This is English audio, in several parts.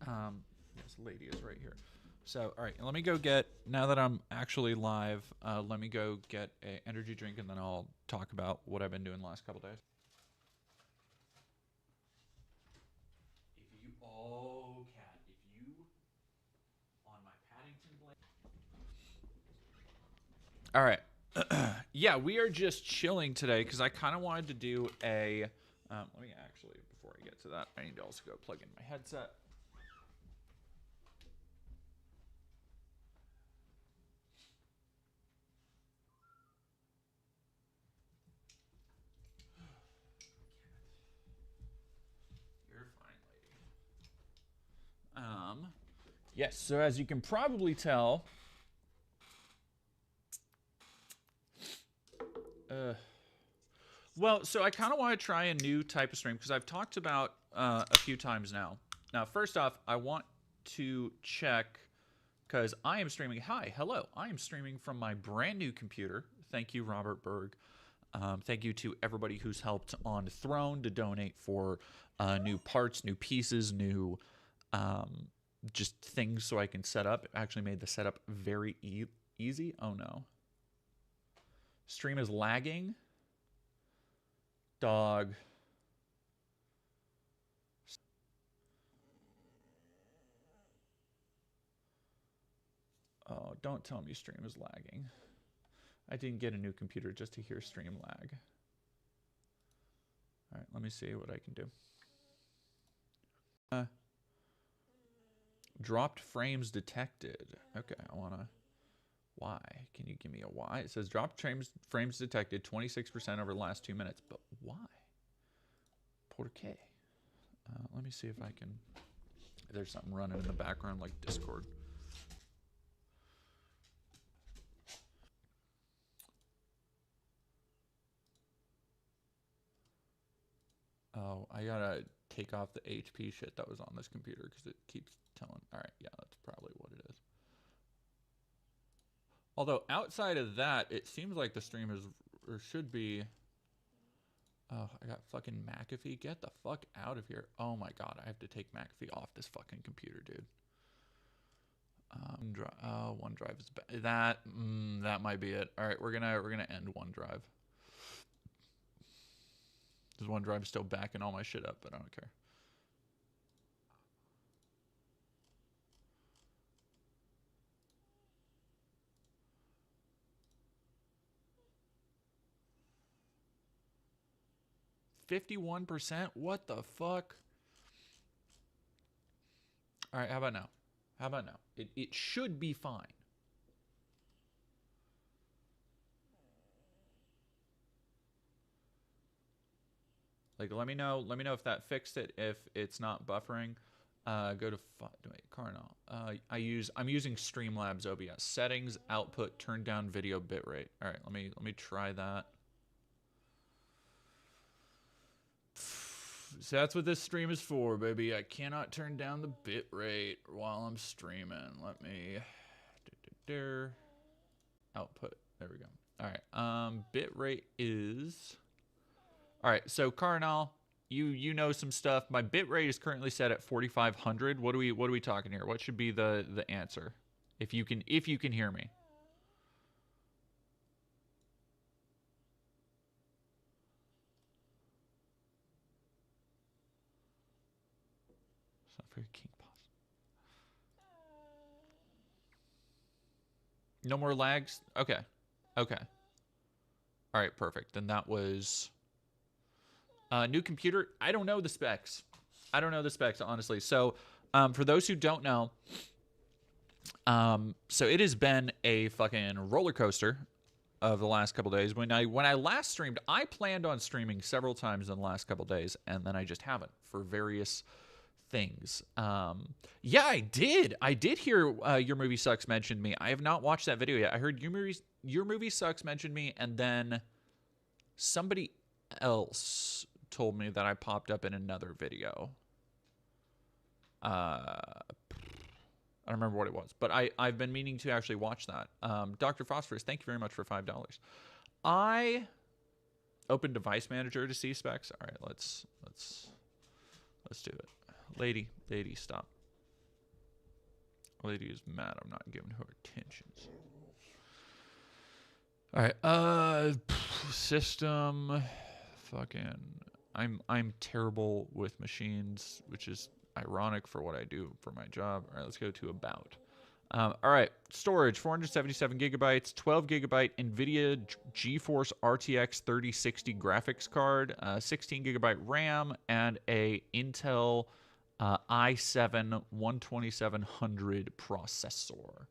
Yes, lady is right here. So, all right, let me go get, now that I'm actually live, let me go get an energy drink and then I'll talk about what I've been doing the last couple days. Oh, cat, if you, on my Paddington blanket. All right. Yeah, we are just chilling today because I kind of wanted to do a, let me actually, before I get to that, I need to also go plug in my headset. You're fine, lady. Yes, so as you can probably tell, well, so I kind of want to try a new type of stream because I've talked about a few times now. Now, first off, I want to check because I am streaming. Hi, hello. I am streaming from my brand new computer. Thank you, Robert Berg. Thank you to everybody who's helped on Throne to donate for new parts, new pieces, new just things so I can set up. It actually made the setup very easy. Oh no. Stream is lagging. Dog. Oh, don't tell me stream is lagging. I didn't get a new computer just to hear stream lag. All right, let me see what I can do. Dropped frames detected. Okay, I wanna. Why? Can you give me a why? It says dropped frames detected 26% over the last 2 minutes, but why? Por qué? Let me see if I can. There's something running in the background like Discord. Oh, I gotta take off the HP shit that was on this computer because it keeps telling. All right, yeah, that's probably what it is. Although outside of that, it seems like the stream is or should be. Oh, I got fucking McAfee. Get the fuck out of here. Oh my god, I have to take McAfee off this fucking computer, dude. OneDrive is that might be it. All right, we're gonna end OneDrive. Because OneDrive is still backing all my shit up, but I don't care. $51%? What the fuck? All right, how about now? How about now? It should be fine. Like, let me know if that fixed it. If it's not buffering, go to wait, Carnal. I'm using Streamlabs OBS settings, output, turn down video bitrate. All right, let me try that. So that's what this stream is for, baby. I cannot turn down the bitrate while I'm streaming. Let me output. There we go. All right. Bitrate is. All right. So Carnal, you know some stuff. My bitrate is currently set at 4,500. What are we talking here? What should be the answer? If you can hear me. It's not very King Boss. No more lags? Okay. Okay. All right, perfect. Then that was new computer. I don't know the specs. I don't know the specs, honestly. So for those who don't know, so it has been a fucking roller coaster of the last couple days. When I last streamed, I planned on streaming several times in the last couple days, and then I just haven't for various things. Yeah, I did. I did hear Your Movie Sucks mentioned me. I have not watched that video yet. I heard Your Movie Sucks mentioned me, and then somebody else told me that I popped up in another video. I don't remember what it was, but I've been meaning to actually watch that. Dr. Phosphorus, thank you very much for $5. I opened Device Manager to see specs. All right, let's do it. Lady, stop. Lady is mad. I'm not giving her attentions. All right. System. Fucking. I'm terrible with machines, which is ironic for what I do for my job. All right, let's go to about. All right, storage, 477 gigabytes, 12 gigabyte NVIDIA GeForce RTX 3060 graphics card, 16 gigabyte RAM, and a Intel i7 12700 processor.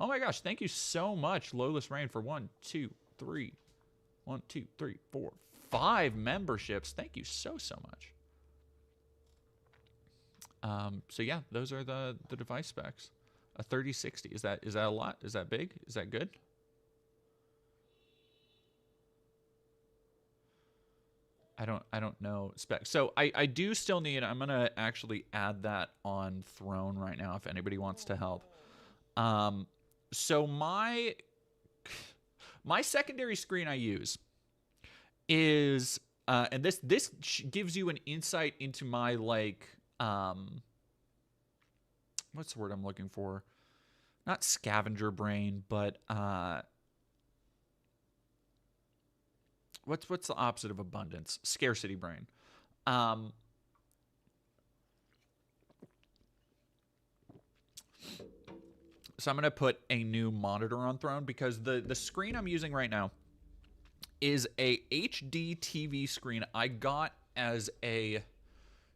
Oh my gosh, thank you so much, Lowless Rain, for 5 memberships. Thank you so much. So yeah, those are the device specs. A 3060, is that a lot? Is that big? Is that good? I don't know specs. So I do still need, I'm gonna actually add that on Throne right now if anybody wants to help. So my secondary screen I use is and this gives you an insight into my like what's the word I'm looking for? Not scavenger brain, but what's the opposite of abundance? Scarcity brain. So I'm going to put a new monitor on Throne because the screen I'm using right now is a HD TV screen I got as a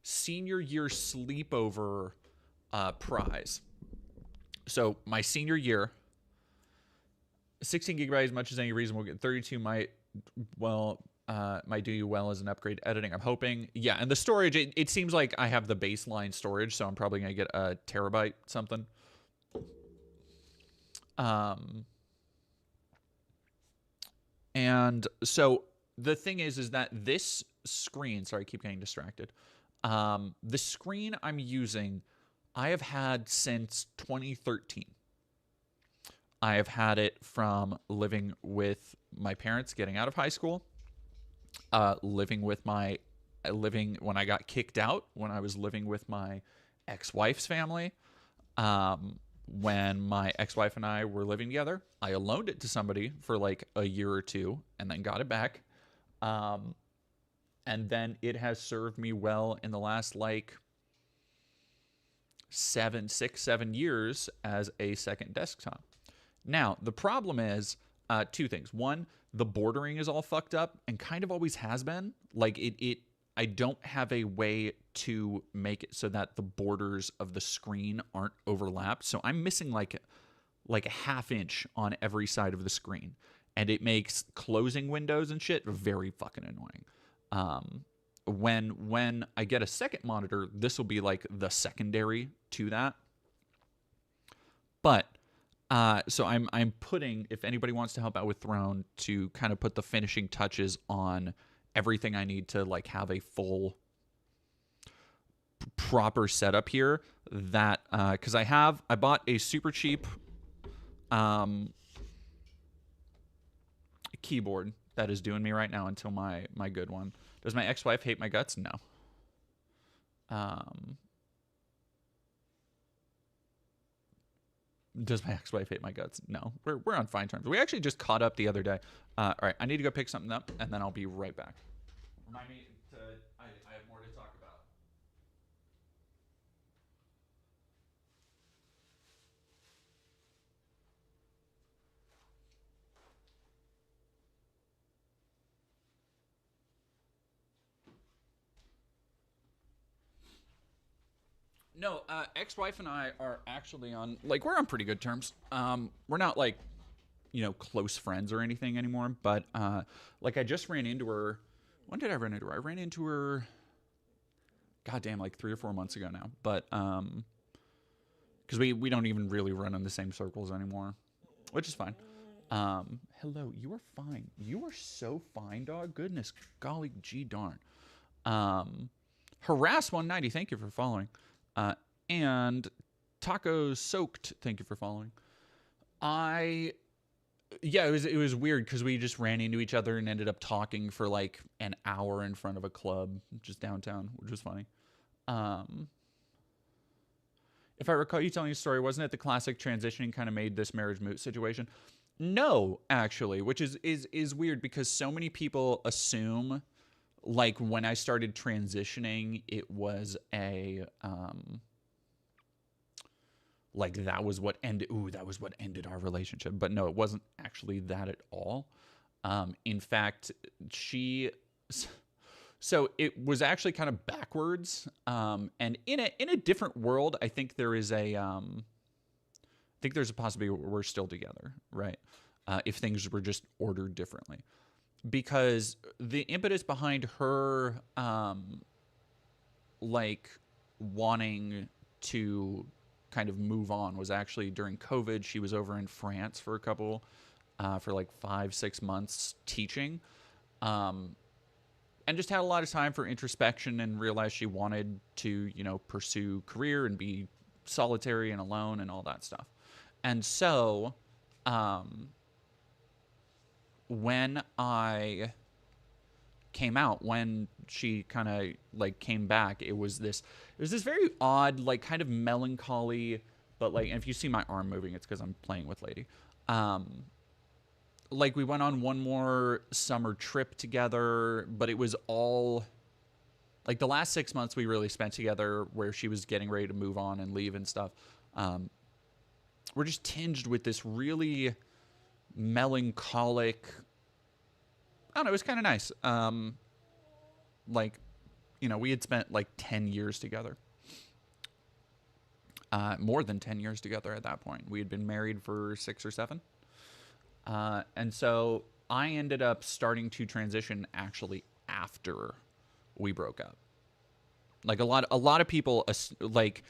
senior year sleepover prize. So my senior year, 16 gigabytes, as much as any reason we'll get 32 might do you well as an upgrade editing. I'm hoping. Yeah, and the storage, it seems like I have the baseline storage, so I'm probably going to get a terabyte something. And so the thing is that this screen, sorry, I keep getting distracted. The screen I'm using, I have had since 2013. I have had it from living with my parents, getting out of high school, living when I got kicked out, when I was living with my ex-wife's family. When my ex-wife and I were living together, I loaned it to somebody for like a year or two and then got it back. And then it has served me well in the last like 7 years as a second desktop. Now, the problem is two things. One, the bordering is all fucked up and kind of always has been. Like I don't have a way to make it so that the borders of the screen aren't overlapped. So I'm missing like a half inch on every side of the screen. And it makes closing windows and shit very fucking annoying. When I get a second monitor, this will be like the secondary to that. But so I'm putting, if anybody wants to help out with Throne, to kind of put the finishing touches on everything I need to like have a full proper setup here, that because I bought a super cheap keyboard that is doing me right now until my good one. Does my ex-wife hate my guts? No. Does my ex-wife hate my guts? No. We're on fine terms. We actually just caught up the other day. All right, I need to go pick something up, and then I'll be right back. Remind me to I have more to talk about. No, ex-wife and I are actually on, like, we're on pretty good terms. We're not like, close friends or anything anymore, but like I just ran into her. When did I run into her? I ran into her, goddamn, like 3 or 4 months ago now. But because we don't even really run in the same circles anymore, which is fine. Hello, you are fine. You are so fine, dog. Goodness, golly, gee darn. Harass 190, thank you for following. And Tacos Soaked, thank you for following. Yeah, it was weird because we just ran into each other and ended up talking for like an hour in front of a club just downtown, which was funny. If I recall you telling a story, wasn't it the classic transitioning kind of made this marriage moot situation? No, actually, which is weird because so many people assume, like, when I started transitioning, it was a like that was what ended our relationship. But no, it wasn't actually that at all. In fact, so it was actually kind of backwards. And in a different world, I think there is I think there's a possibility we're still together, right? If things were just ordered differently. Because the impetus behind her like wanting to kind of move on was actually during COVID. She was over in France for for like 5-6 months teaching, and just had a lot of time for introspection and realized she wanted to, pursue career and be solitary and alone and all that stuff. And so, when I came out, when she kind of like came back, it was this very odd, like kind of melancholy, but like, and if you see my arm moving, it's because I'm playing with Lady. Like we went on one more summer trip together, but it was all like the last 6 months we really spent together where she was getting ready to move on and leave and stuff. We're just tinged with this really melancholic, I don't know, it was kind of nice. Like, we had spent like 10 years together. More than 10 years together at that point. We had been married for 6 or 7. And so I ended up starting to transition actually after we broke up. Like a lot of people like,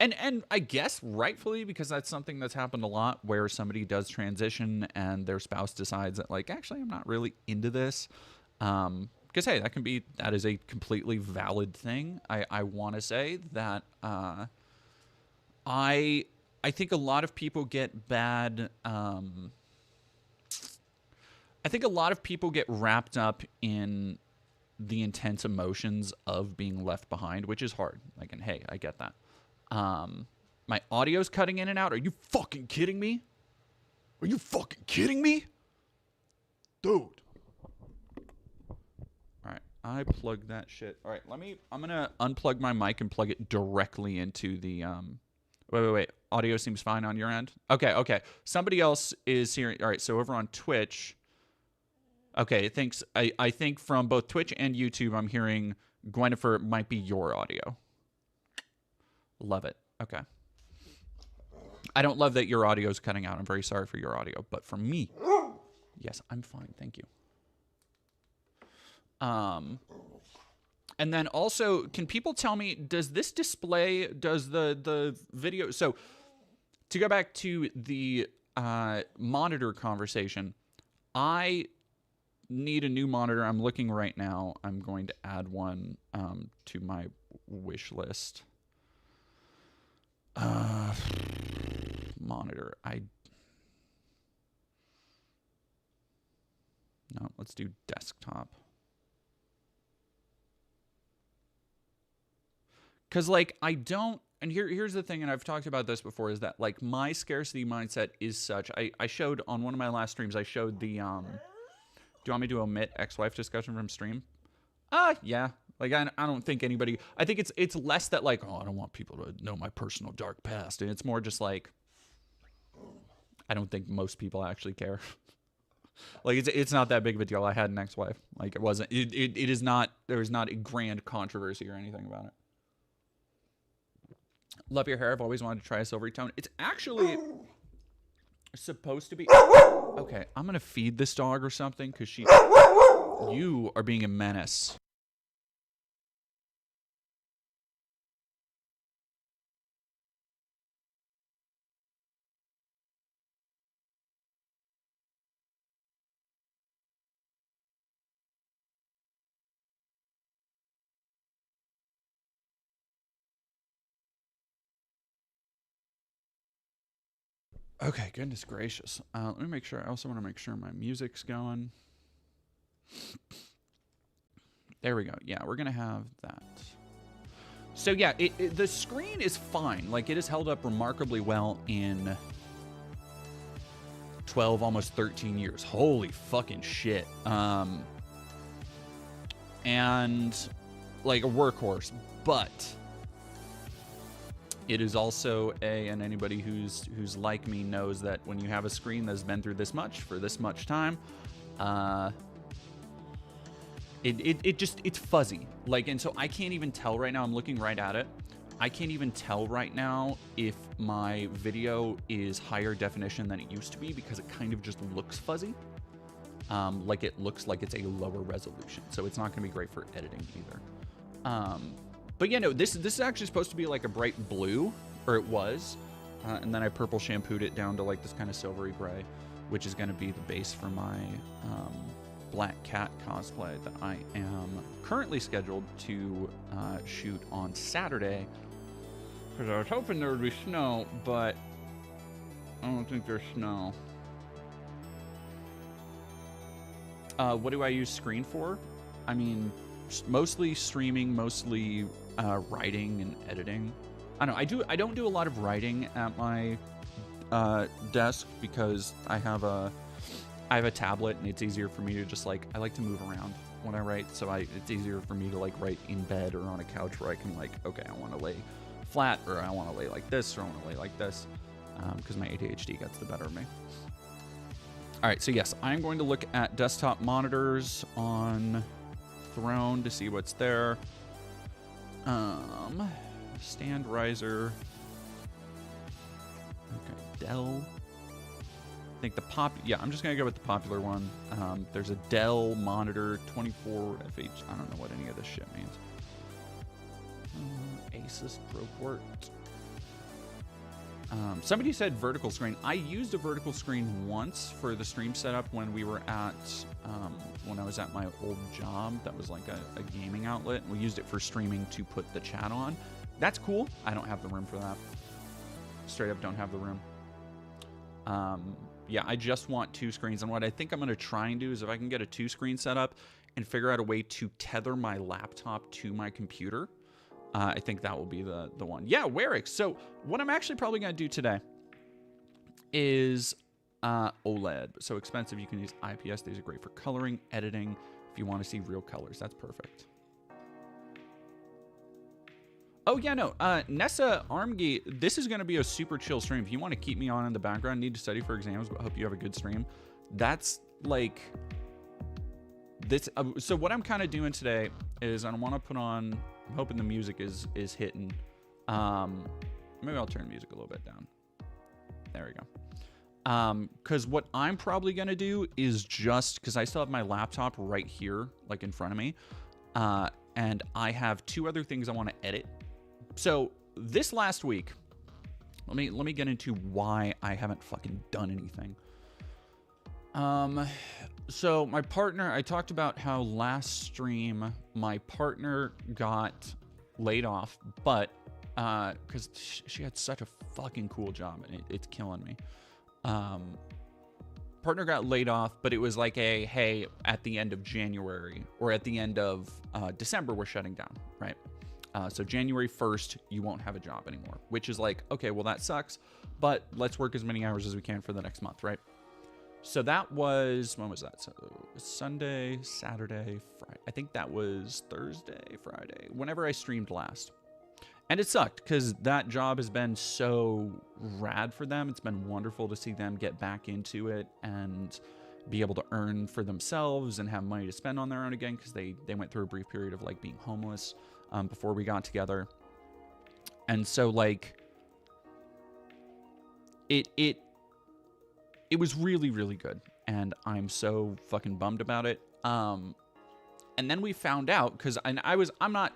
and I guess rightfully, because that's something that's happened a lot where somebody does transition and their spouse decides that like, actually, I'm not really into this. Because hey, that is a completely valid thing. I want to say that I think a lot of people get bad. I think a lot of people get wrapped up in the intense emotions of being left behind, which is hard. Like, and hey, I get that. My audio's cutting in and out. Are you fucking kidding me? Are you fucking kidding me? Dude. All right, I plugged that shit. All right, I'm going to unplug my mic and plug it directly into the, wait. Audio seems fine on your end? Okay. Somebody else is hearing. All right, so over on Twitch. Okay, thanks. I think from both Twitch and YouTube, I'm hearing Gwenifer might be your audio. Love it. Okay. I don't love that your audio is cutting out. I'm very sorry for your audio. But for me, yes, I'm fine. Thank you. And then also, can people tell me, does this display, does the video... So, to go back to the monitor conversation, I need a new monitor. I'm looking right now. I'm going to add one to my wish list. Monitor. No, let's do desktop. Because, like, I don't... And here's the thing, and I've talked about this before, is that, like, my scarcity mindset is such... I showed, on one of my last streams, I showed the... Do you want me to omit ex-wife discussion from stream? Yeah. Like, I don't think anybody... I think it's less that, like, oh, I don't want people to know my personal dark past. And it's more just, like... I don't think most people actually care. Like, it's not that big of a deal. I had an ex-wife. Like, it wasn't... It is not... There was not a grand controversy or anything about it. Love your hair. I've always wanted to try a silvery tone. It's actually supposed to be... Okay, I'm going to feed this dog or something because she... You are being a menace. Okay, goodness gracious. Let me make sure. I also want to make sure my music's going. There we go. Yeah, we're going to have that. So yeah, the screen is fine. Like, it has held up remarkably well in 12, almost 13 years. Holy fucking shit. And like a workhorse, but it is also and anybody who's like me knows that when you have a screen that's been through this much for this much time, it's fuzzy. Like, and so I can't even tell right now. I'm looking right at it. I can't even tell right now if my video is higher definition than it used to be, because it kind of just looks fuzzy. Like it looks like it's a lower resolution, so it's not going to be great for editing either. But yeah, no, this is actually supposed to be like a bright blue, or it was, and then I purple shampooed it down to like this kind of silvery gray, which is going to be the base for my Black Cat cosplay that I am currently scheduled to shoot on Saturday, because I was hoping there would be snow, but I don't think there's snow. What do I use Screen for? I mean, mostly streaming, mostly writing and editing. I don't know. I don't do a lot of writing at my desk, because I have a tablet, and it's easier for me to just like, I like to move around when I write, so it's easier for me to like write in bed or on a couch, where I can like, okay, I want to lay flat, or I want to lay like this, or I want to lay like this, because my ADHD gets the better of me. All right, so yes, I'm going to look at desktop monitors on Throne to see what's there. Stand riser. Okay, Dell. I think I'm just gonna go with the popular one. There's a Dell monitor, 24 FH. I don't know what any of this shit means. Asus ProPort. Somebody said vertical screen. I used a vertical screen once for the stream setup when we were at, when I was at my old job. That was like a gaming outlet. We used it for streaming to put the chat on. That's cool. I don't have the room for that. Straight up don't have the room. Yeah, I just want 2 screens. And what I think I'm going to try and do is, if I can get a 2-screen setup and figure out a way to tether my laptop to my computer, I think that will be the one. Yeah, Warwick. So what I'm actually probably going to do today is OLED. So expensive, you can use IPS. These are great for coloring, editing. If you want to see real colors, that's perfect. Oh, yeah, no. Nessa Armgi, this is going to be a super chill stream. If you want to keep me on in the background, need to study for exams, but hope you have a good stream. That's like this. So what I'm kind of doing today is I want to put on, I'm hoping the music is hitting. Maybe I'll turn the music a little bit down. There we go. Because what I'm probably going to do is just, because I still have my laptop right here, like in front of me. And I have 2 other things I want to edit. So this last week, let me get into why I haven't fucking done anything. So my partner, I talked about how last stream my partner got laid off, but because she had such a fucking cool job, and it's killing me. Partner got laid off, but it was like hey, at the end of January or at the end of December, we're shutting down, right? So January 1st, you won't have a job anymore, which is like, okay, well, that sucks, but let's work as many hours as we can for the next month, right? So that was, when was that? So Sunday, Saturday, Friday. I think that was Thursday, Friday, whenever I streamed last. And it sucked, because that job has been so rad for them. It's been wonderful to see them get back into it and be able to earn for themselves and have money to spend on their own again, because they went through a brief period of like being homeless before we got together. And so like it was really, really good, and I'm so fucking bummed about it. And then we found out, because I'm not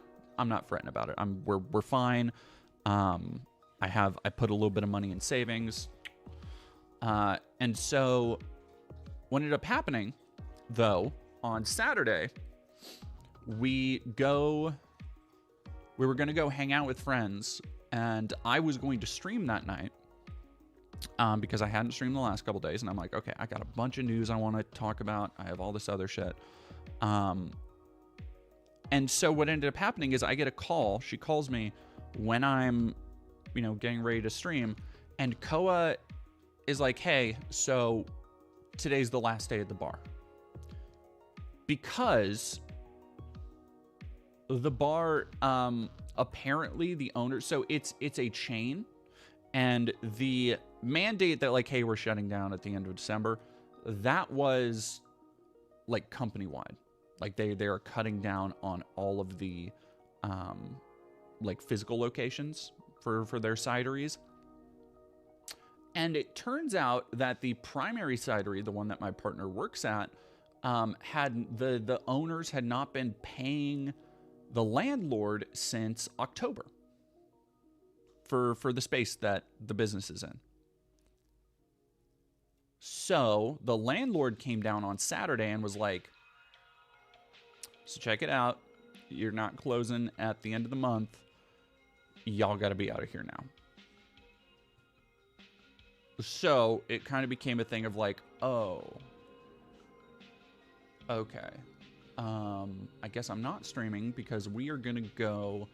fretting about it. We're fine. I put a little bit of money in savings. And so what ended up happening, though, on Saturday, we were going to go hang out with friends, and I was going to stream that night because I hadn't streamed the last couple days, and I'm like, okay, I got a bunch of news I want to talk about. I have all this other shit. And so what ended up happening is I get a call. She calls me when I'm, getting ready to stream. And Koa is like, hey, so today's the last day at the bar. Because the bar, apparently the owner, so it's a chain. And the mandate that, like, hey, we're shutting down at the end of December, that was, like, company-wide. Like, they are cutting down on all of the, like, physical locations for their cideries. And it turns out that the primary cidery, the one that my partner works at, the owners had not been paying the landlord since October for the space that the business is in. So the landlord came down on Saturday and was like, so check it out. You're not closing at the end of the month. Y'all got to be out of here now. So it kind of became a thing of like, oh, okay. I guess I'm not streaming because we are going to go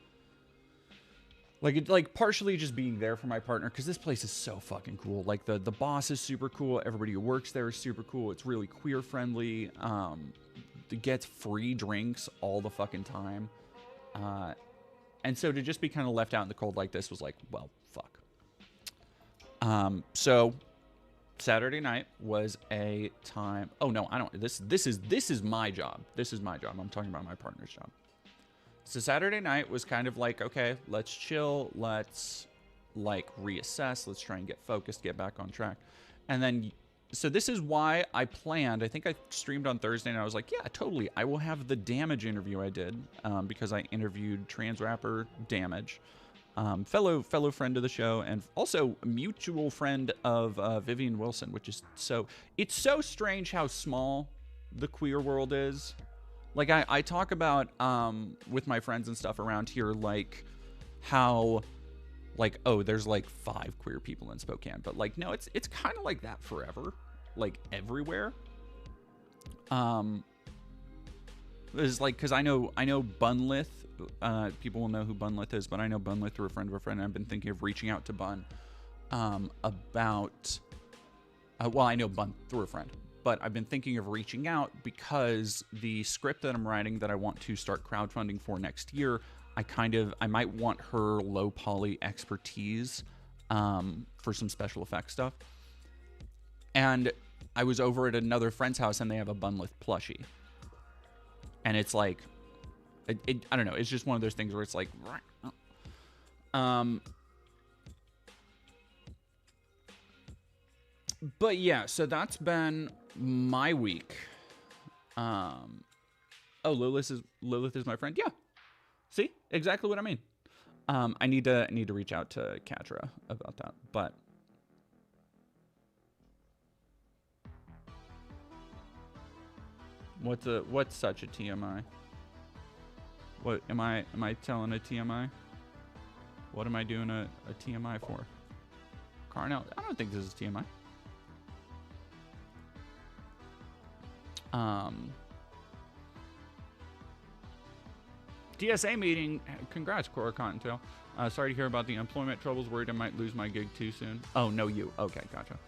like partially just being there for my partner, because this place is so fucking cool. Like the boss is super cool. Everybody who works there is super cool. It's really queer friendly. It gets free drinks all the fucking time. And so to just be kind of left out in the cold like this was like, well, fuck. So Saturday night was a time. Oh no, I don't. This is my job. This is my job. I'm talking about my partner's job. So Saturday night was kind of like, okay, let's chill. Let's like reassess. Let's try and get focused, get back on track. And then, so this is why I planned. I think I streamed on Thursday and I was like, yeah, totally. I will have the Damage interview I did, because I interviewed trans rapper Damage. Fellow friend of the show, and also a mutual friend of Vivian Wilson, which is it's so strange how small the queer world is. Like I talk about with my friends and stuff around here, like how like, oh, there's like 5 queer people in Spokane, but like no, it's kind of like that forever, like everywhere. It's like, because I know Bunlith. People will know who Bunlith is, but I know Bunlith through a friend of a friend. And I've been thinking of reaching out to Bun about. Well, I know Bun through a friend, but I've been thinking of reaching out because the script that I'm writing that I want to start crowdfunding for next year, I might want her low poly expertise for some special effects stuff. And I was over at another friend's house and they have a Bunlith plushie, and it's like. I don't know. It's just one of those things where it's like, but yeah, so that's been my week. Oh, Lilith is my friend. Yeah. See, exactly what I mean. I need to reach out to Katra about that, but what's such a TMI? What am I telling a TMI? What am I doing a TMI for? Carnell, I don't think this is TMI. DSA meeting. Congrats, Cora Cottontail. Sorry to hear about the employment troubles. Worried I might lose my gig too soon. Oh, no, you. Okay, gotcha.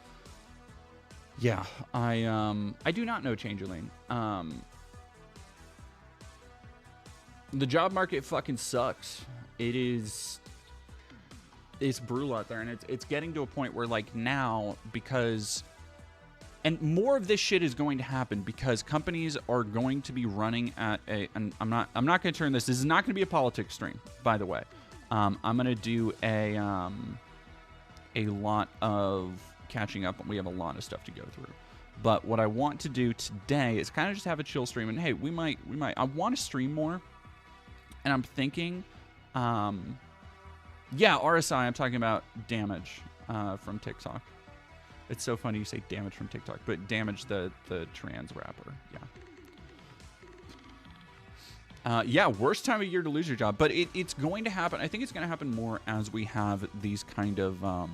Yeah, I do not know Changeling. The job market fucking sucks. It's brutal out there, and it's getting to a point where like now, because and more of this shit is going to happen because companies are going to be running at and I'm not going to turn this is not going to be a politics stream, by the way. I'm going to do a lot of catching up. We have a lot of stuff to go through. But what I want to do today is kind of just have a chill stream, and hey, we might I want to stream more. And I'm thinking, yeah, RSI, I'm talking about Damage from TikTok. It's so funny you say Damage from TikTok, but Damage the trans rapper, yeah. Yeah, worst time of year to lose your job, but it's going to happen. I think it's going to happen more as we have these kind of,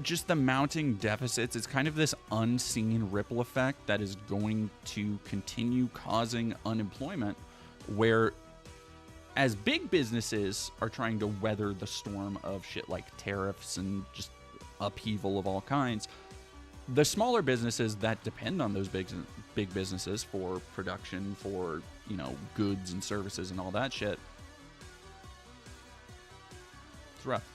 just the mounting deficits. It's kind of this unseen ripple effect that is going to continue causing unemployment, where as big businesses are trying to weather the storm of shit like tariffs and just upheaval of all kinds, the smaller businesses that depend on those big businesses for production, for, you know, goods and services and all that shit, it's rough.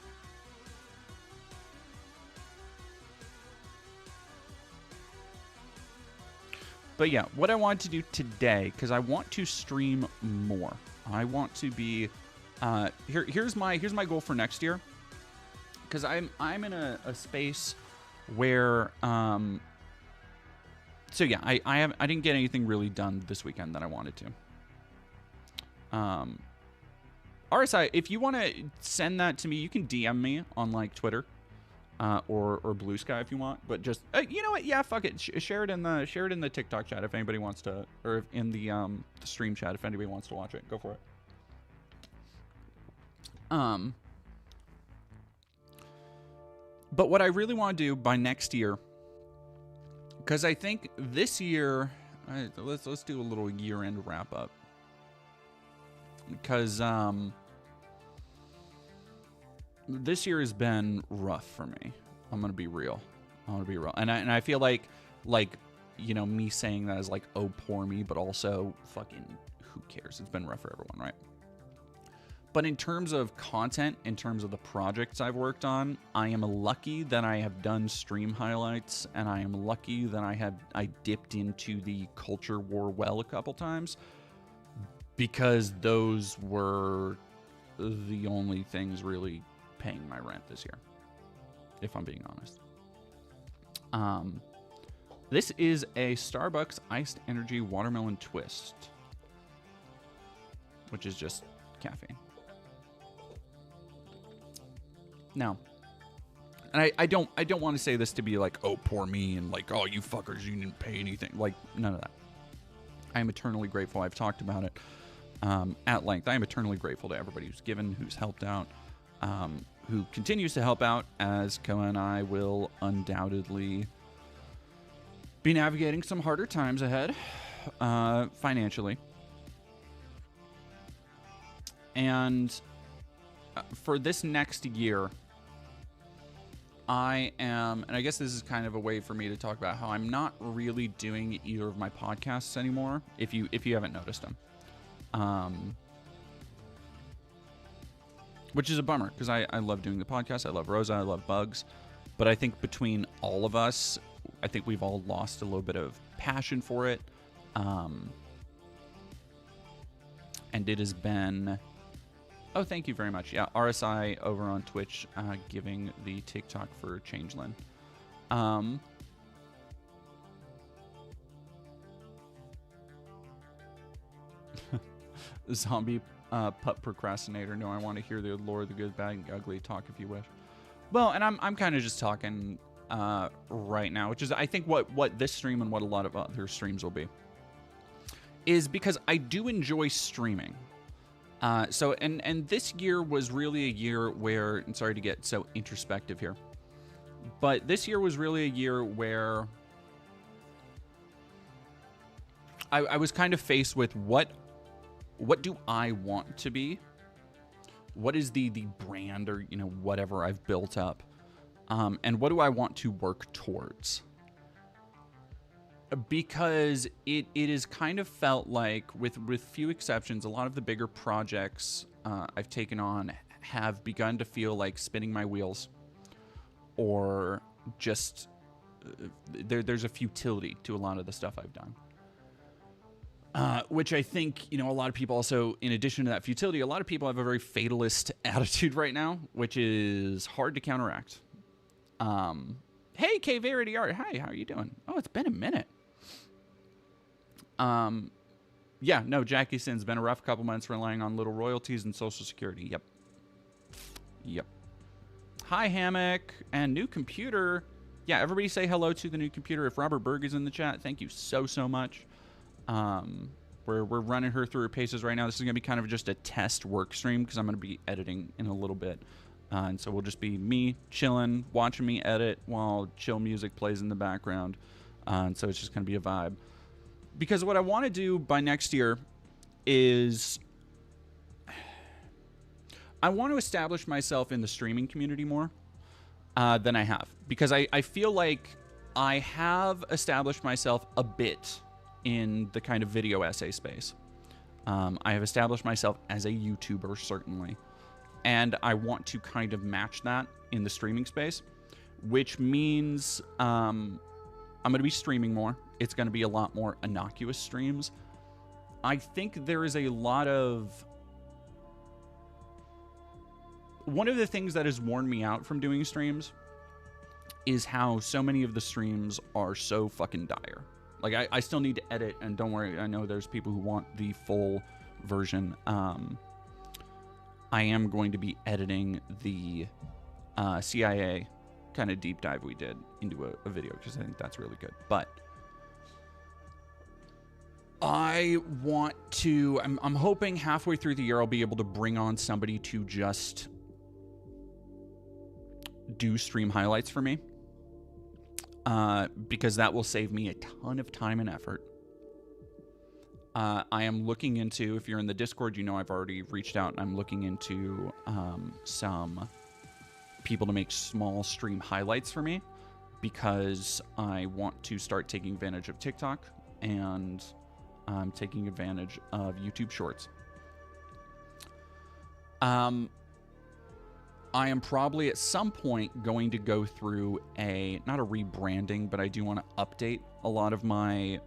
But yeah, what I want to do today, because I want to stream more. I want to be here's my goal for next year. Because I'm in a space where so yeah, I didn't get anything really done this weekend that I wanted to. RSI, if you want to send that to me, you can DM me on like Twitter. Or Blue Sky if you want, but just you know what? Yeah, fuck it. Share it in the TikTok chat if anybody wants to, or in the stream chat if anybody wants to watch it. Go for it. But what I really want to do by next year, because I think this year, let's do a little year-end wrap up, because this year has been rough for me. I'm gonna be real. And I feel like you know, me saying that is like, oh, poor me, but also fucking who cares? It's been rough for everyone, right? But in terms of content, in terms of the projects I've worked on, I am lucky that I have done stream highlights, and I am lucky that I dipped into the culture war well a couple times, because those were the only things really paying my rent this year, if I'm being honest. This is a Starbucks iced energy watermelon twist, which is just caffeine. Now, and I don't want to say this to be like, oh, poor me, and like, oh, you fuckers, you didn't pay anything. Like, none of that. I am eternally grateful. I've talked about it at length. I am eternally grateful to everybody who's given, who's helped out, who continues to help out, as Koa and I will undoubtedly be navigating some harder times ahead, financially. And for this next year, I am, and I guess this is kind of a way for me to talk about how I'm not really doing either of my podcasts anymore, if you haven't noticed them. Which is a bummer, because I love doing the podcast. I love Rosa. I love Bugs. But I think between all of us, I think we've all lost a little bit of passion for it. And it has been... Oh, thank you very much. Yeah, RSI over on Twitch giving the TikTok for Changelin. Zombie pup procrastinator. No, I want to hear the lore, the good, bad, and ugly. Talk if you wish. Well, and I'm kind of just talking right now, which is I think what this stream and what a lot of other streams will be, is because I do enjoy streaming. So this year was really a year where, and sorry to get so introspective here, but this year was really a year where I was kind of faced with what do I want to be? What is the brand, or, you know, whatever I've built up? And what do I want to work towards? Because it is kind of felt like, with few exceptions, a lot of the bigger projects I've taken on have begun to feel like spinning my wheels, or just there's a futility to a lot of the stuff I've done. Which I think, you know, a lot of people also, in addition to that futility, a lot of people have a very fatalist attitude right now, which is hard to counteract. Hey, K Verity Art. Hi, how are you doing? Oh, it's been a minute. Yeah, no, Jackie Sin's been a rough couple months relying on little royalties and Social Security. Yep. Hi, Hammock and new computer. Yeah, everybody say hello to the new computer. If Robert Berg is in the chat, thank you so much. We're running her through her paces right now. This is gonna be kind of just a test work stream, because I'm gonna be editing in a little bit. And so we'll just be me chilling, watching me edit while chill music plays in the background. And so it's just going to be a vibe. Because what I want to do by next year is I want to establish myself in the streaming community more than I have. Because I feel like I have established myself a bit in the kind of video essay space. I have established myself as a YouTuber, certainly. And I want to kind of match that in the streaming space, which means I'm going to be streaming more. It's going to be a lot more innocuous streams. I think there is a lot of... One of the things that has worn me out from doing streams is how so many of the streams are so fucking dire. Like, I still need to edit, and don't worry, I know there's people who want the full version. I am going to be editing the CIA kind of deep dive we did into a video, because I think that's really good. But I want to... I'm hoping halfway through the year I'll be able to bring on somebody to just do stream highlights for me. Because that will save me a ton of time and effort. I am looking into, if you're in the Discord, you know I've already reached out, and I'm looking into some people to make small stream highlights for me, because I want to start taking advantage of TikTok, and I'm taking advantage of YouTube Shorts. I am probably at some point going to go through not a rebranding, but I do want to update a lot of my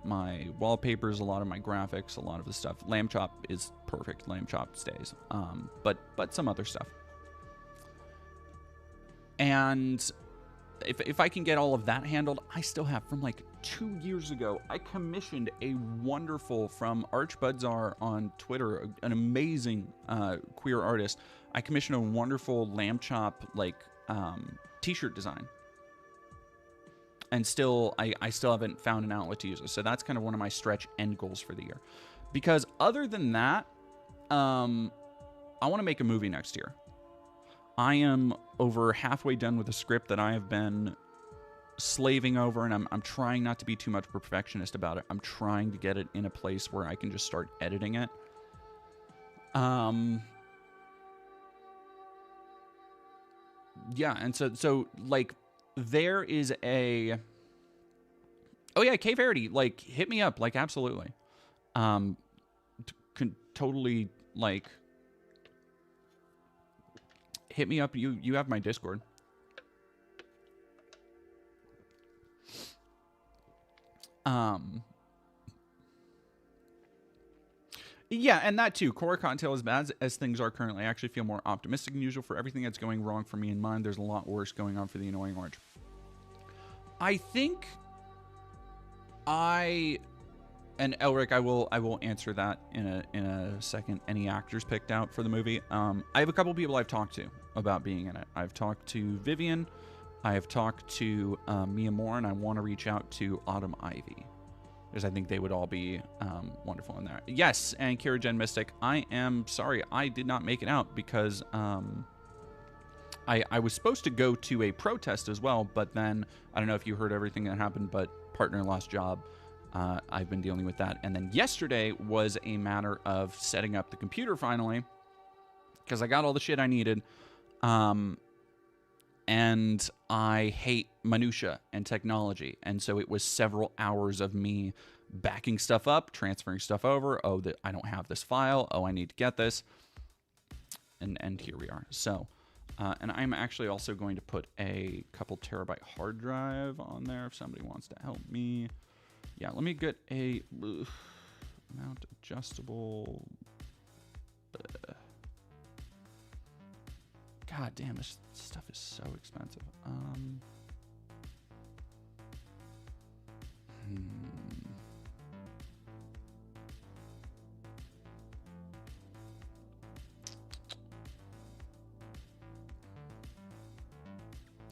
wallpapers, a lot of my graphics, a lot of the stuff. Lamb Chop is perfect. Lamb Chop stays. But some other stuff. And if I can get all of that handled, I still have, from like 2 years ago, I commissioned a wonderful, from Archbudzar on Twitter, an amazing queer artist. I commissioned a wonderful Lamb Chop t-shirt design, and still I still haven't found an outlet to use it. So that's kind of one of my stretch end goals for the year. Because other than that, I want to make a movie next year. I am over halfway done with a script that I have been slaving over, and I'm trying not to be too much of a perfectionist about it. I'm trying to get it in a place where I can just start editing it. Yeah, and so like there is a... Oh yeah, K Verity, like hit me up, like absolutely. Totally, like, hit me up. You have my Discord. Yeah, and that too. Core Cocktail, as bad as things are currently, I actually feel more optimistic than usual for everything that's going wrong for me and mine. There's a lot worse going on for the Annoying Orange. I think and Elric, I will answer that in a second. Any actors picked out for the movie? I have a couple people I've talked to about being in it. I've talked to Vivian, I have talked to Mia Moore, and I want to reach out to Autumn Ivy, because I think they would all be wonderful in there. Yes, and Kira Jen Mystic, I am sorry I did not make it out, because I was supposed to go to a protest as well, but then I don't know if you heard everything that happened, but partner lost job. I've been dealing with that. And then yesterday was a matter of setting up the computer finally, because I got all the shit I needed. And I hate minutia and technology. And so it was several hours of me backing stuff up, transferring stuff over. Oh, that I don't have this file. Oh, I need to get this. And here we are. So, and I'm actually also going to put a couple terabyte hard drive on there if somebody wants to help me. Yeah, let me get a mount adjustable. God damn, this stuff is so expensive.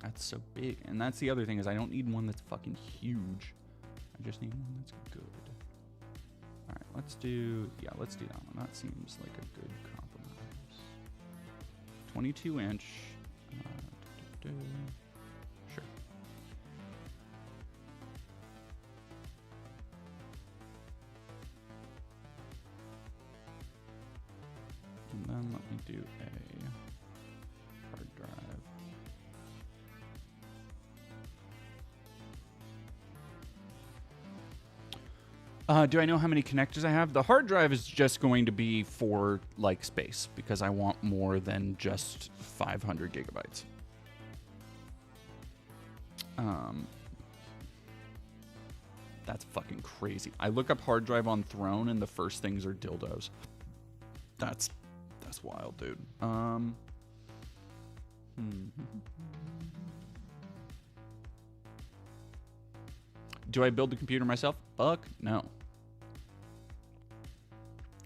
That's so big. And that's the other thing, is I don't need one that's fucking huge. I just need one that's good. All right, let's do that one. That seems like a good compromise. 22 inch. Sure. And then let me do a hard drive. Do I know how many connectors I have? The hard drive is just going to be for like space because I want more than just 500 gigabytes. That's fucking crazy. I look up hard drive on Throne and the first things are dildos. That's wild, dude. Do I build the computer myself? Fuck no.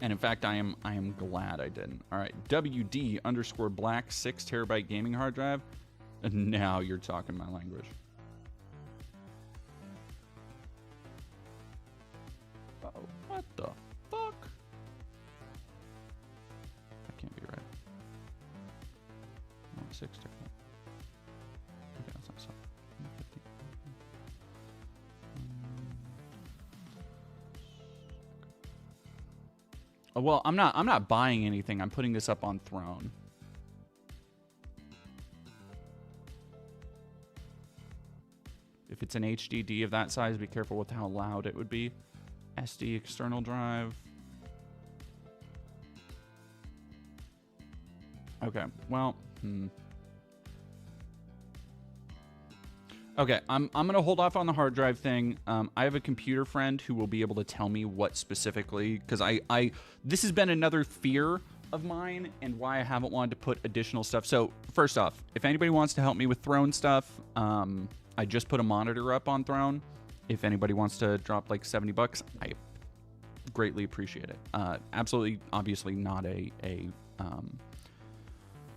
And in fact, I am glad I didn't. All right, WD_black 6 terabyte gaming hard drive. And now you're talking my language. Oh, what the fuck? That can't be right. Oh, 6 terabyte. Okay, that's not so. 50. Oh, well, I'm not buying anything. I'm putting this up on Throne. If it's an HDD of that size, be careful with how loud it would be. SD external drive. Okay, well, Okay, I'm gonna hold off on the hard drive thing. I have a computer friend who will be able to tell me what specifically, because this has been another fear of mine and why I haven't wanted to put additional stuff. So first off, if anybody wants to help me with Throne stuff, I just put a monitor up on Throne. If anybody wants to drop like $70, I greatly appreciate it. Absolutely, obviously not a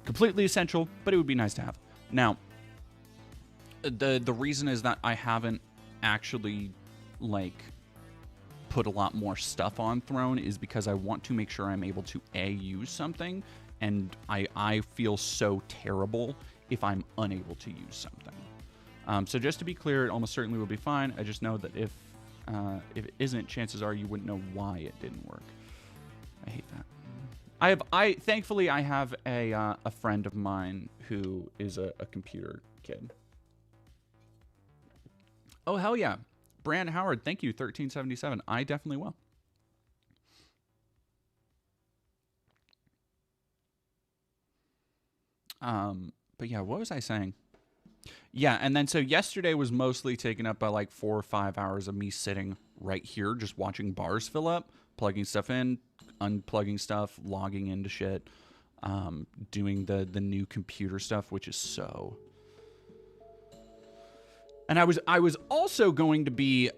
completely essential, but it would be nice to have. Now, the reason is that I haven't actually like put a lot more stuff on Throne is because I want to make sure I'm able to use something, and I feel so terrible if I'm unable to use something. So just to be clear, it almost certainly will be fine. I just know that if it isn't, chances are you wouldn't know why it didn't work. I hate that. Thankfully I have a friend of mine who is a computer kid. Oh, hell yeah. Brand Howard, thank you, 1377. I definitely will. But yeah, what was I saying? Yeah, and then so yesterday was mostly taken up by like 4 or 5 hours of me sitting right here just watching bars fill up, plugging stuff in, unplugging stuff, logging into shit, doing the new computer stuff, which is so... And I was also going to be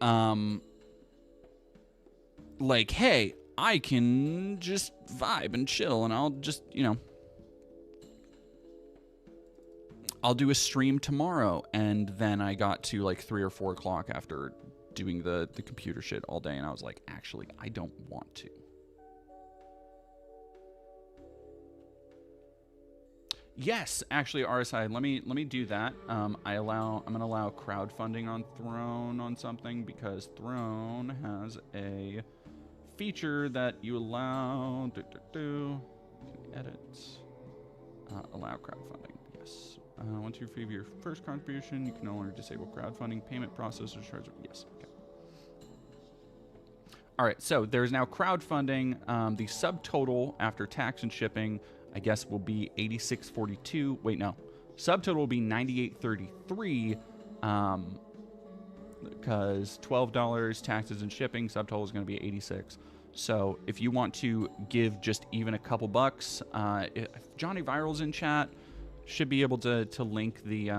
like, hey, I can just vibe and chill, and I'll just, I'll do a stream tomorrow. And then I got to like 3 or 4 o'clock after doing the computer shit all day, and I was like, actually, I don't want to. Yes, actually, RSI. Let me do that. I'm gonna allow crowdfunding on Throne on something because Throne has a feature that you allow. Edit. Allow crowdfunding. Yes. Once you receive your first contribution, you can no longer disable crowdfunding. Payment processor charge. Yes. Okay. All right. So there's now crowdfunding. The subtotal after tax and shipping, I guess, will be $86.42. Wait, no. Subtotal will be $98.33 because $12 taxes and shipping. Subtotal is going to be $86. So if you want to give just even a couple bucks, if Johnny Viral's in chat, should be able to link the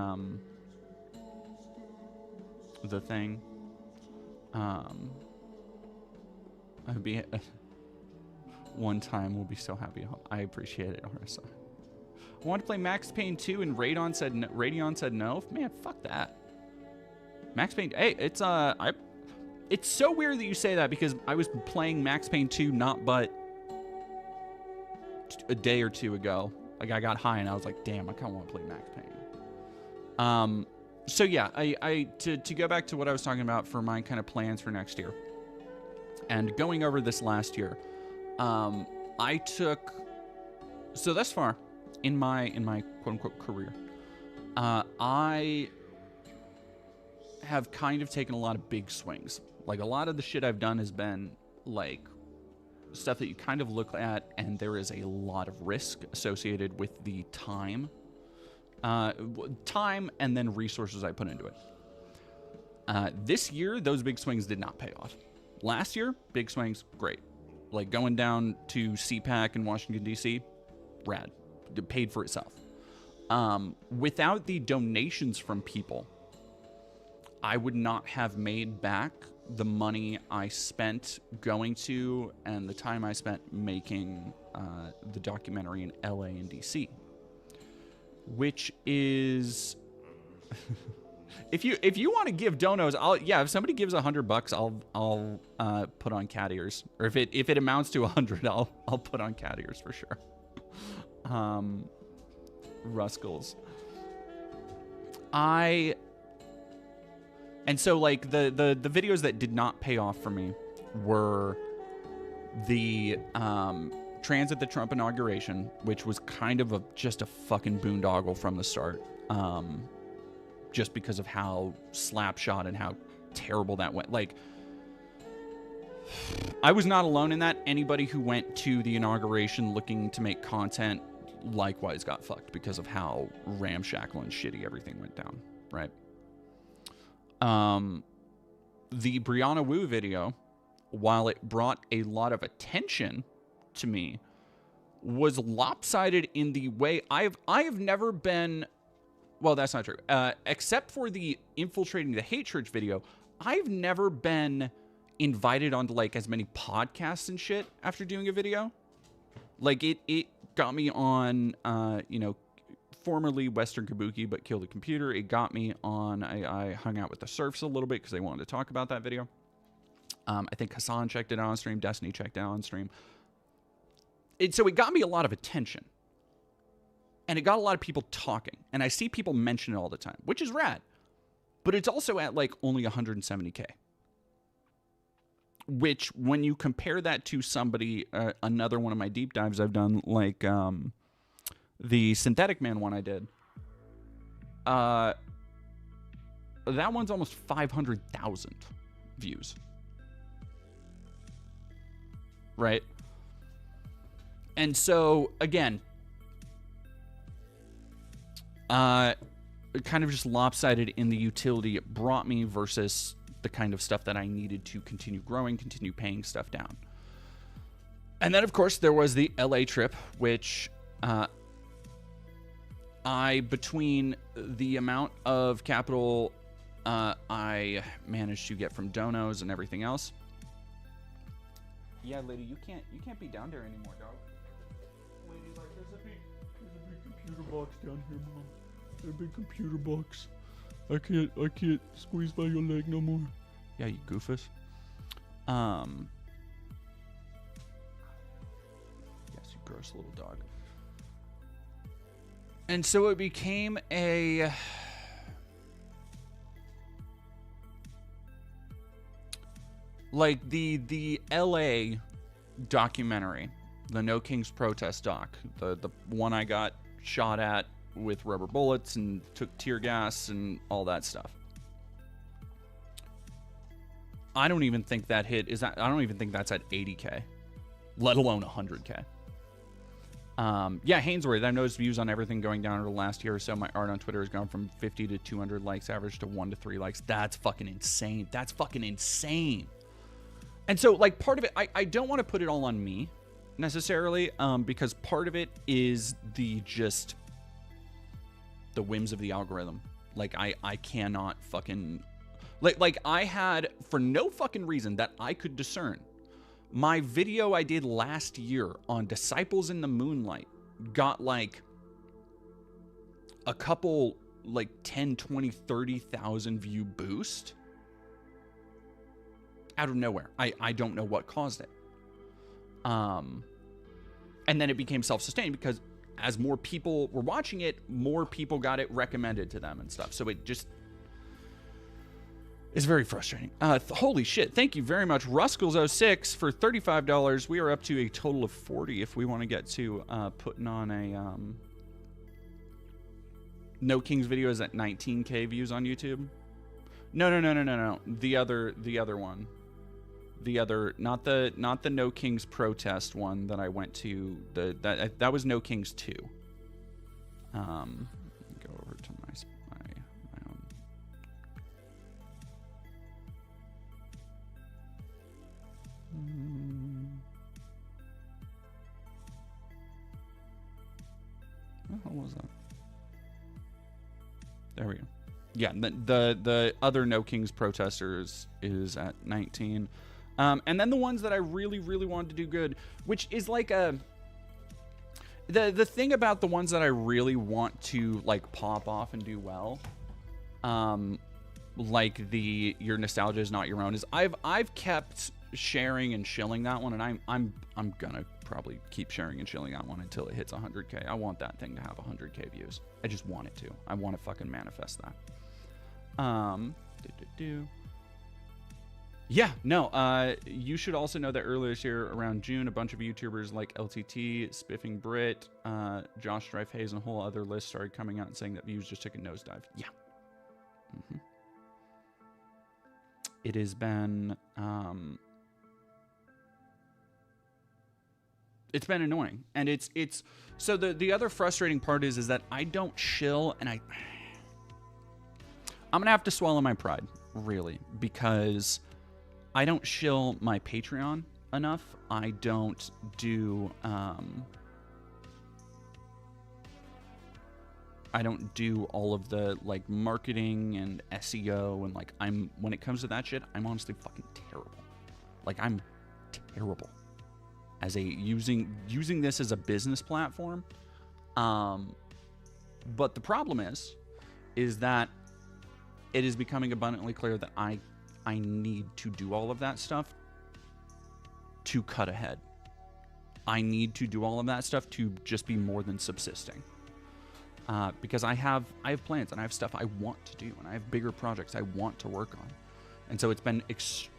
thing. I'd be... One time we'll be so happy. I appreciate it, RSI. I want to play Max Payne 2 and Radeon said no. Man, fuck that. Max Payne, hey, it's so weird that you say that because I was playing Max Payne 2 not but a day or two ago. Like I got high and I was like, damn, I kind of want to play Max Payne. So yeah, to go back to what I was talking about for my kind of plans for next year, and going over this last year, I took, so thus far in my quote unquote career, I have kind of taken a lot of big swings. Like, a lot of the shit I've done has been like stuff that you kind of look at and there is a lot of risk associated with the time and then resources I put into it. This year, those big swings did not pay off. Last year, big swings, great. Like going down to CPAC in Washington, D.C., rad. It paid for itself. Without the donations from people, I would not have made back the money I spent going to and the time I spent making the documentary in LA and DC, which is if you want to give donos, if somebody gives $100, I'll put on cat ears, or if it amounts to 100, I'll put on cat ears for sure. Ruscles. And so, like, the videos that did not pay off for me were the Transit the Trump inauguration, which was kind of just a fucking boondoggle from the start, just because of how slapshot and how terrible that went. Like, I was not alone in that. Anybody who went to the inauguration looking to make content likewise got fucked because of how ramshackle and shitty everything went down, right? The Brianna Wu video, while it brought a lot of attention to me, was lopsided in the way I have never been. Well, that's not true. Except for the infiltrating the hate church video, I've never been invited onto like as many podcasts and shit after doing a video. Like it got me on, formerly Western Kabuki, but killed the computer. It got me on, I hung out with the Surfs a little bit because they wanted to talk about that video. I think Hassan checked it out on stream. Destiny checked it out on stream. So it got me a lot of attention. And it got a lot of people talking. And I see people mention it all the time, which is rad. But it's also at like only 170K. Which, when you compare that to somebody, another one of my deep dives I've done, like, the Synthetic Man one I did, that one's almost 500,000 views. Right? And so, again, kind of just lopsided in the utility it brought me versus the kind of stuff that I needed to continue growing, continue paying stuff down. And then, of course, there was the LA trip, which between the amount of capital I managed to get from donos and everything else. Yeah, lady, you can't be down there anymore, dog. Lady, like, there's a big computer box down here, Mom. There's a big computer box. I can't squeeze by your leg no more. Yeah, you goofus. Yes, you gross little dog. And so it became a like the LA documentary, the No Kings Protest doc, the one I got shot at with rubber bullets and took tear gas and all that stuff. I don't even think that hit is that. I don't even think that's at 80K, let alone 100K. Yeah, Hainsworth, I've noticed views on everything going down over the last year or so. My art on Twitter has gone from 50 to 200 likes average to 1 to 3 likes. That's fucking insane. That's fucking insane. And so, like, part of it, I don't want to put it all on me necessarily, because part of it is the whims of the algorithm. Like, I cannot fucking, like I had, for no fucking reason that I could discern, my video I did last year on Disciples in the Moonlight got like a couple, like 10, 20, 30,000 view boost out of nowhere. I don't know what caused it. And then it became self-sustained because as more people were watching it, more people got it recommended to them and stuff. So it just is very frustrating. Holy shit. Thank you very much, Ruskles06 for $35. We are up to a total of 40 if we want to get to putting on a No Kings video is at 19K views on YouTube. No. The other one. The other, not the No Kings protest one that I went to. That was No Kings 2. Go over to my own. What was that? There we go. Yeah, the other No Kings protesters is at 19. And then the ones that I really, really wanted to do good, which is like the thing about the ones that I really want to like pop off and do well, like Your Nostalgia Is Not Your Own, is I've kept sharing and shilling that one, and I'm gonna probably keep sharing and shilling that one until it hits 100K. I want that thing to have 100K views. I just want it to. I want to fucking manifest that. Yeah, no, you should also know that earlier this year, around June, a bunch of YouTubers like LTT, Spiffing Brit, Josh Strife Hayes, and a whole other list started coming out and saying that views just took a nosedive. Yeah. It has been, it's been annoying. And it's, so the other frustrating part is that I don't shill, and I'm gonna have to swallow my pride, really, because I don't shill my Patreon enough. I don't do all of the like marketing and SEO, and like when it comes to that shit, I'm honestly fucking terrible. Like I'm terrible as using this as a business platform. But the problem is that it is becoming abundantly clear that I need to do all of that stuff to cut ahead. I need to do all of that stuff to just be more than subsisting. Because I have plans, and I have stuff I want to do, and I have bigger projects I want to work on. And so it's been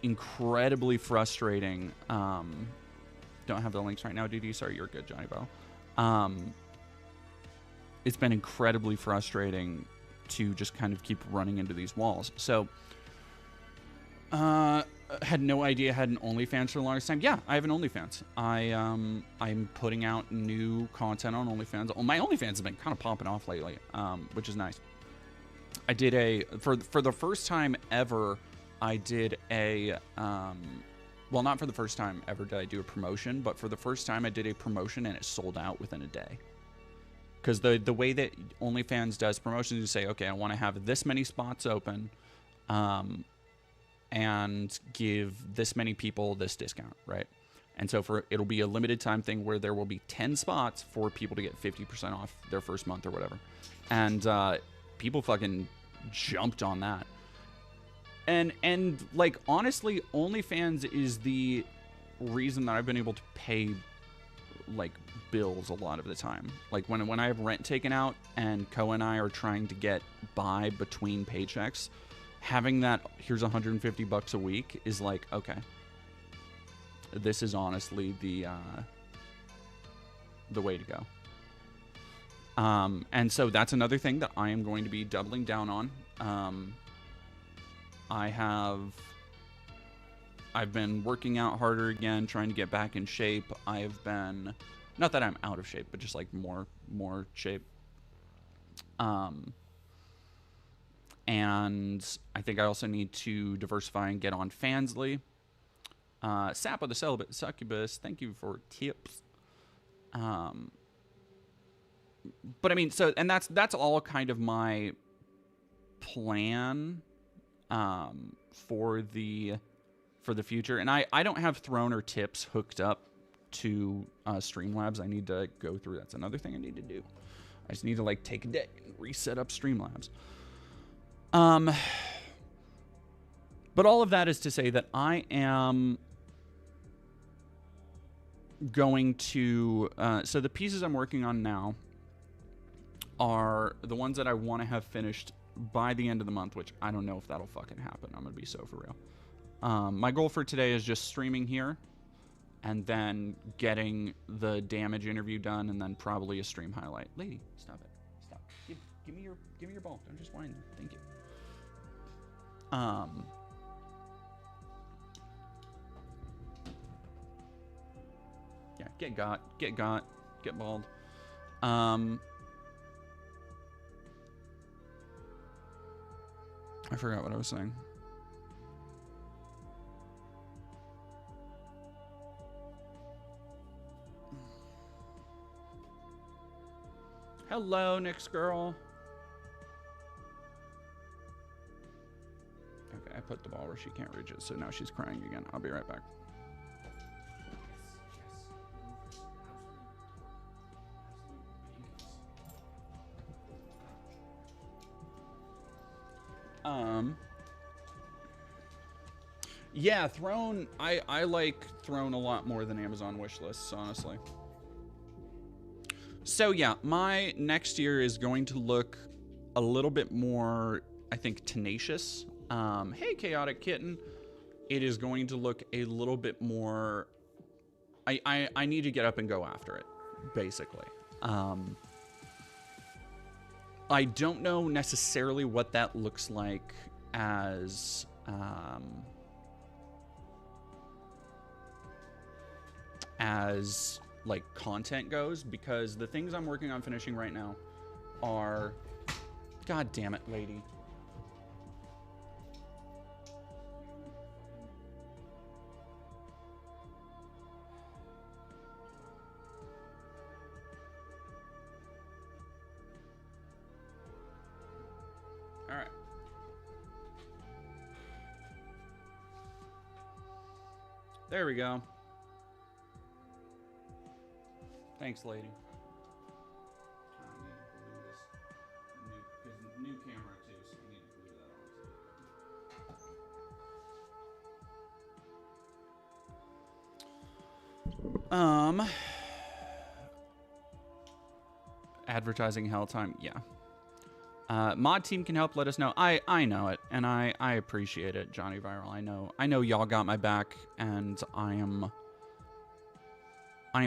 incredibly frustrating. Don't have the links right now, DD. Sorry, you're good, Johnny Bo. It's been incredibly frustrating to just kind of keep running into these walls. So, had no idea I had an OnlyFans for the longest time. Yeah, I have an OnlyFans. I'm putting out new content on OnlyFans. My OnlyFans has been kind of popping off lately, which is nice. I did for the first time ever, I did well, not for the first time ever did I do a promotion, but for the first time I did a promotion and it sold out within a day. Because the way that OnlyFans does promotions, you say, okay, I want to have this many spots open, and give this many people this discount, right? And so it'll be a limited time thing where there will be 10 spots for people to get 50% off their first month or whatever. And people fucking jumped on that. And like, honestly, OnlyFans is the reason that I've been able to pay like bills a lot of the time. Like when I have rent taken out and Co and I are trying to get by between paychecks, having that here's $150 a week is like, okay, this is honestly the way to go. And so that's another thing that I am going to be doubling down on. I've been working out harder again, trying to get back in shape. I've been, not that I'm out of shape, but just like more shape. And I think I also need to diversify and get on Fansly. Sap of the Celibate Succubus, thank you for tips. But I mean, so, and that's all kind of my plan for the future. And I don't have Throne or Tips hooked up to Streamlabs. I need to go through. That's another thing I need to do. I just need to like take a day and reset up Streamlabs. But all of that is to say that I am going to so the pieces I'm working on now are the ones that I want to have finished by the end of the month, which I don't know if that'll fucking happen. I'm gonna be so for real. My goal for today is just streaming here and then getting the damage interview done, and then probably a stream highlight. Lady, stop it. Stop. Give me your ball. Don't just whine. Thank you. Yeah, get bald. I forgot what I was saying. Hello, Nyx girl. Okay, I put the ball where she can't reach it, so now she's crying again. I'll be right back. Yeah, Throne, I like Throne a lot more than Amazon wishlists, honestly. So yeah, my next year is going to look a little bit more, I think, tenacious. Hey, Chaotic Kitten. It is going to look a little bit more, I need to get up and go after it, basically. I don't know necessarily what that looks like as like content goes, because the things I'm working on finishing right now are, god damn it, lady. All right. There we go. Thanks, lady. I need to glue this new camera too, so I need to glue that on. Advertising hell time, yeah. Mod team can help. Let us know. I know it, and I appreciate it, Johnny Viral. I know y'all got my back, and I am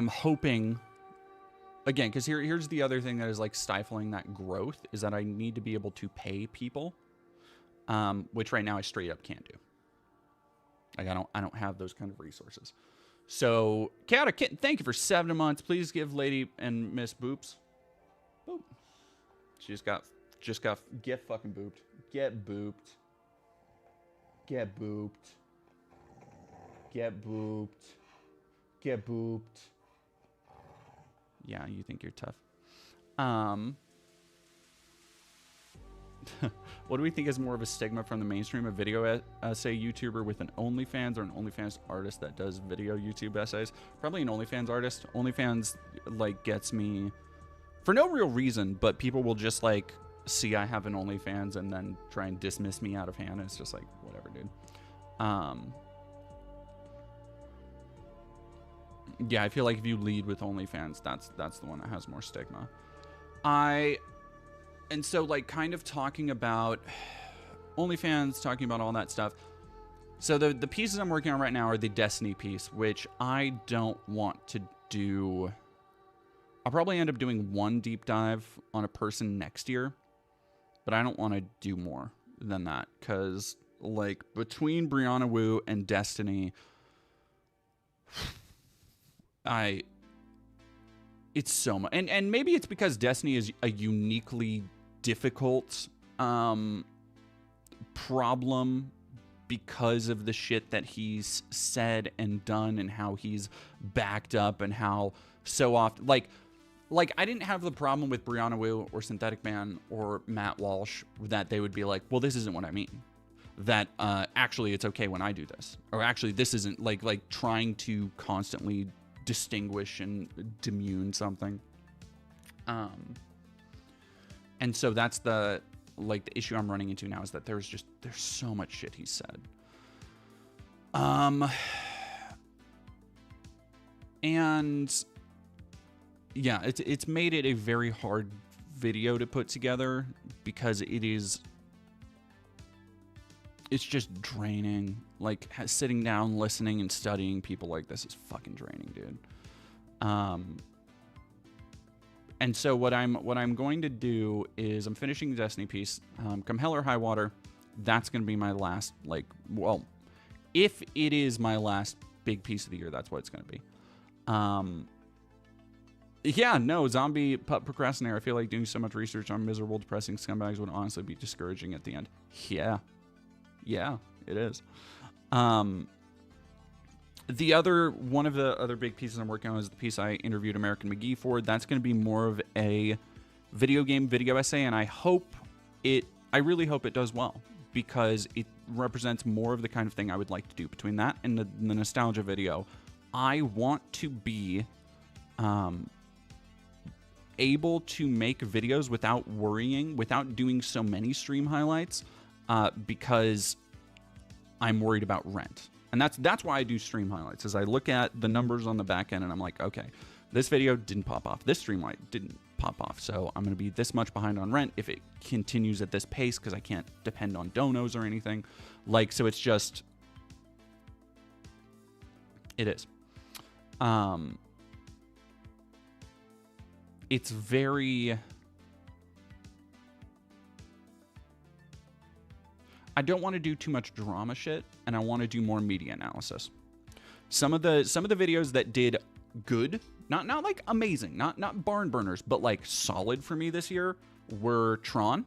hoping. Again, because here's the other thing that is like stifling that growth is that I need to be able to pay people, which right now I straight up can't do. Like I don't have those kind of resources. So, Chaotic Kitten, thank you for 7 months. Please give Lady and Miss Boops. Boop. She just got get fucking booped. Get booped. Get booped. Get booped. Get booped. Yeah, you think you're tough. What do we think is more of a stigma from the mainstream? A video essay YouTuber with an OnlyFans, or an OnlyFans artist that does video YouTube essays? Probably an OnlyFans artist. OnlyFans like gets me for no real reason, but people will just like see I have an OnlyFans and then try and dismiss me out of hand. It's just like, whatever, dude. Yeah, I feel like if you lead with OnlyFans, that's the one that has more stigma. And so like kind of talking about OnlyFans, talking about all that stuff. So the pieces I'm working on right now are the Destiny piece, which I don't want to do. I'll probably end up doing one deep dive on a person next year, but I don't want to do more than that, because like between Brianna Wu and Destiny, it's so much, and maybe it's because Destiny is a uniquely difficult problem because of the shit that he's said and done and how he's backed up and how so often like I didn't have the problem with Brianna Wu or Synthetic Man or Matt Walsh that they would be like, well, this isn't what I mean. That actually it's okay when I do this, or actually this isn't, like trying to constantly distinguish and demune something. And so that's the issue I'm running into now, is that there's so much shit he said. And yeah, it's made it a very hard video to put together because it's just draining. Like sitting down, listening, and studying people like this is fucking draining, dude. And so what I'm going to do is I'm finishing the Destiny piece. Come hell or high water, that's going to be my last, like, well, if it is my last big piece of the year, that's what it's going to be. Yeah, no, zombie pup procrastinator. I feel like doing so much research on miserable, depressing scumbags would honestly be discouraging at the end. Yeah, it is. The other one of the other big pieces I'm working on is the piece I interviewed American McGee for. That's going to be more of a video essay, and I really hope it does well, because it represents more of the kind of thing I would like to do. Between that and the nostalgia video, I want to be able to make videos without worrying, without doing so many stream highlights, because I'm worried about rent. And that's why I do stream highlights, is I look at the numbers on the back end and I'm like, okay, this video didn't pop off. This stream light didn't pop off. So I'm going to be this much behind on rent if it continues at this pace, because I can't depend on donos or anything. Like, so it's just, it is. It's very, I don't want to do too much drama shit, and I want to do more media analysis. Some of the videos that did good, not like amazing, not barn burners, but like solid for me this year were Tron.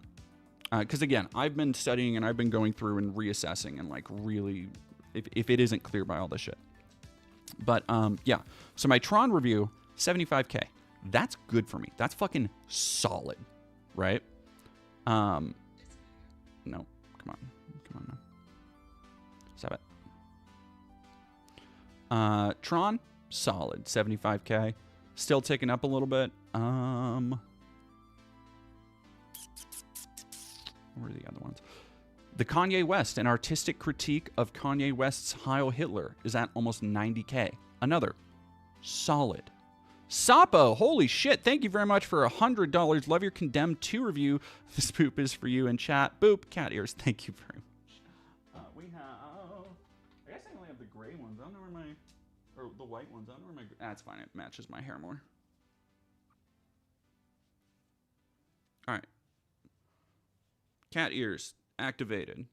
Because again, I've been studying and I've been going through and reassessing and like really, if it isn't clear by all this shit. But yeah, so my Tron review, 75K. That's good for me. That's fucking solid, right? No, come on now. Stop it. Tron, solid, 75K. Still ticking up a little bit. Where are the other ones? The Kanye West, an artistic critique of Kanye West's Heil Hitler, is at almost 90K. Another solid. Sapo, holy shit, thank you very much for $100. Love your Condemned 2 review. This boop is for you in chat. Boop, cat ears, thank you very much. We have, I guess I only have the gray ones. I don't know where my, or the white ones. I don't know where my, that's fine, it matches my hair more. All right. Cat ears activated.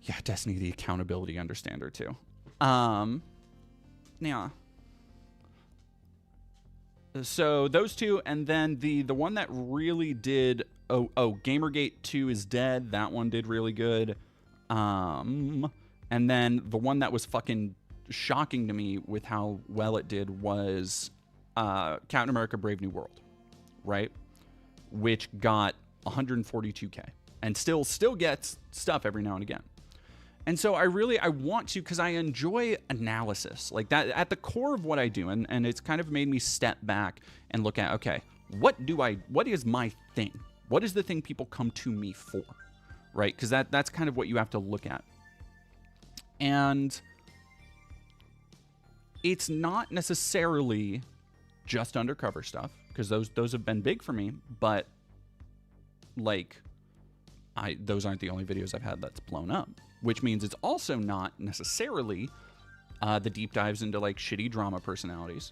Yeah, Destiny, the accountability understander too. Yeah. So those two, and then the one that really did, Gamergate 2 is dead. That one did really good. And then the one that was fucking shocking to me with how well it did was Captain America Brave New World, right? Which got 142K and still gets stuff every now and again. And so I want to, because I enjoy analysis like that at the core of what I do. And it's kind of made me step back and look at, okay, what is my thing? What is the thing people come to me for? Right? Because that's kind of what you have to look at. And it's not necessarily just undercover stuff, because those have been big for me, but like those aren't the only videos I've had that's blown up. Which means it's also not necessarily the deep dives into like shitty drama personalities.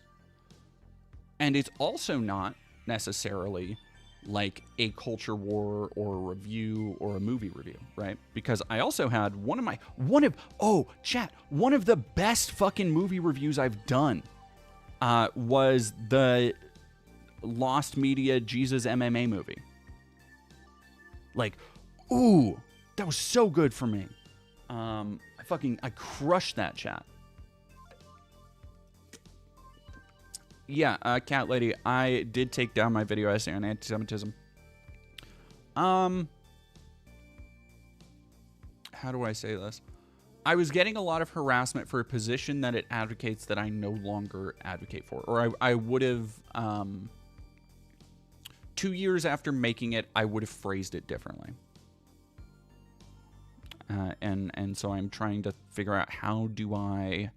And it's also not necessarily like a culture war or a review or a movie review, right? Because I also had one of the best fucking movie reviews I've done was the Lost Media Jesus MMA movie. Like, ooh, that was so good for me. I crushed that chat. Yeah, Cat Lady, I did take down my video essay on anti-Semitism. How do I say this? I was getting a lot of harassment for a position that it advocates that I no longer advocate for. Or I would have, 2 years after making it, I would have phrased it differently. and so I'm trying to figure out how do I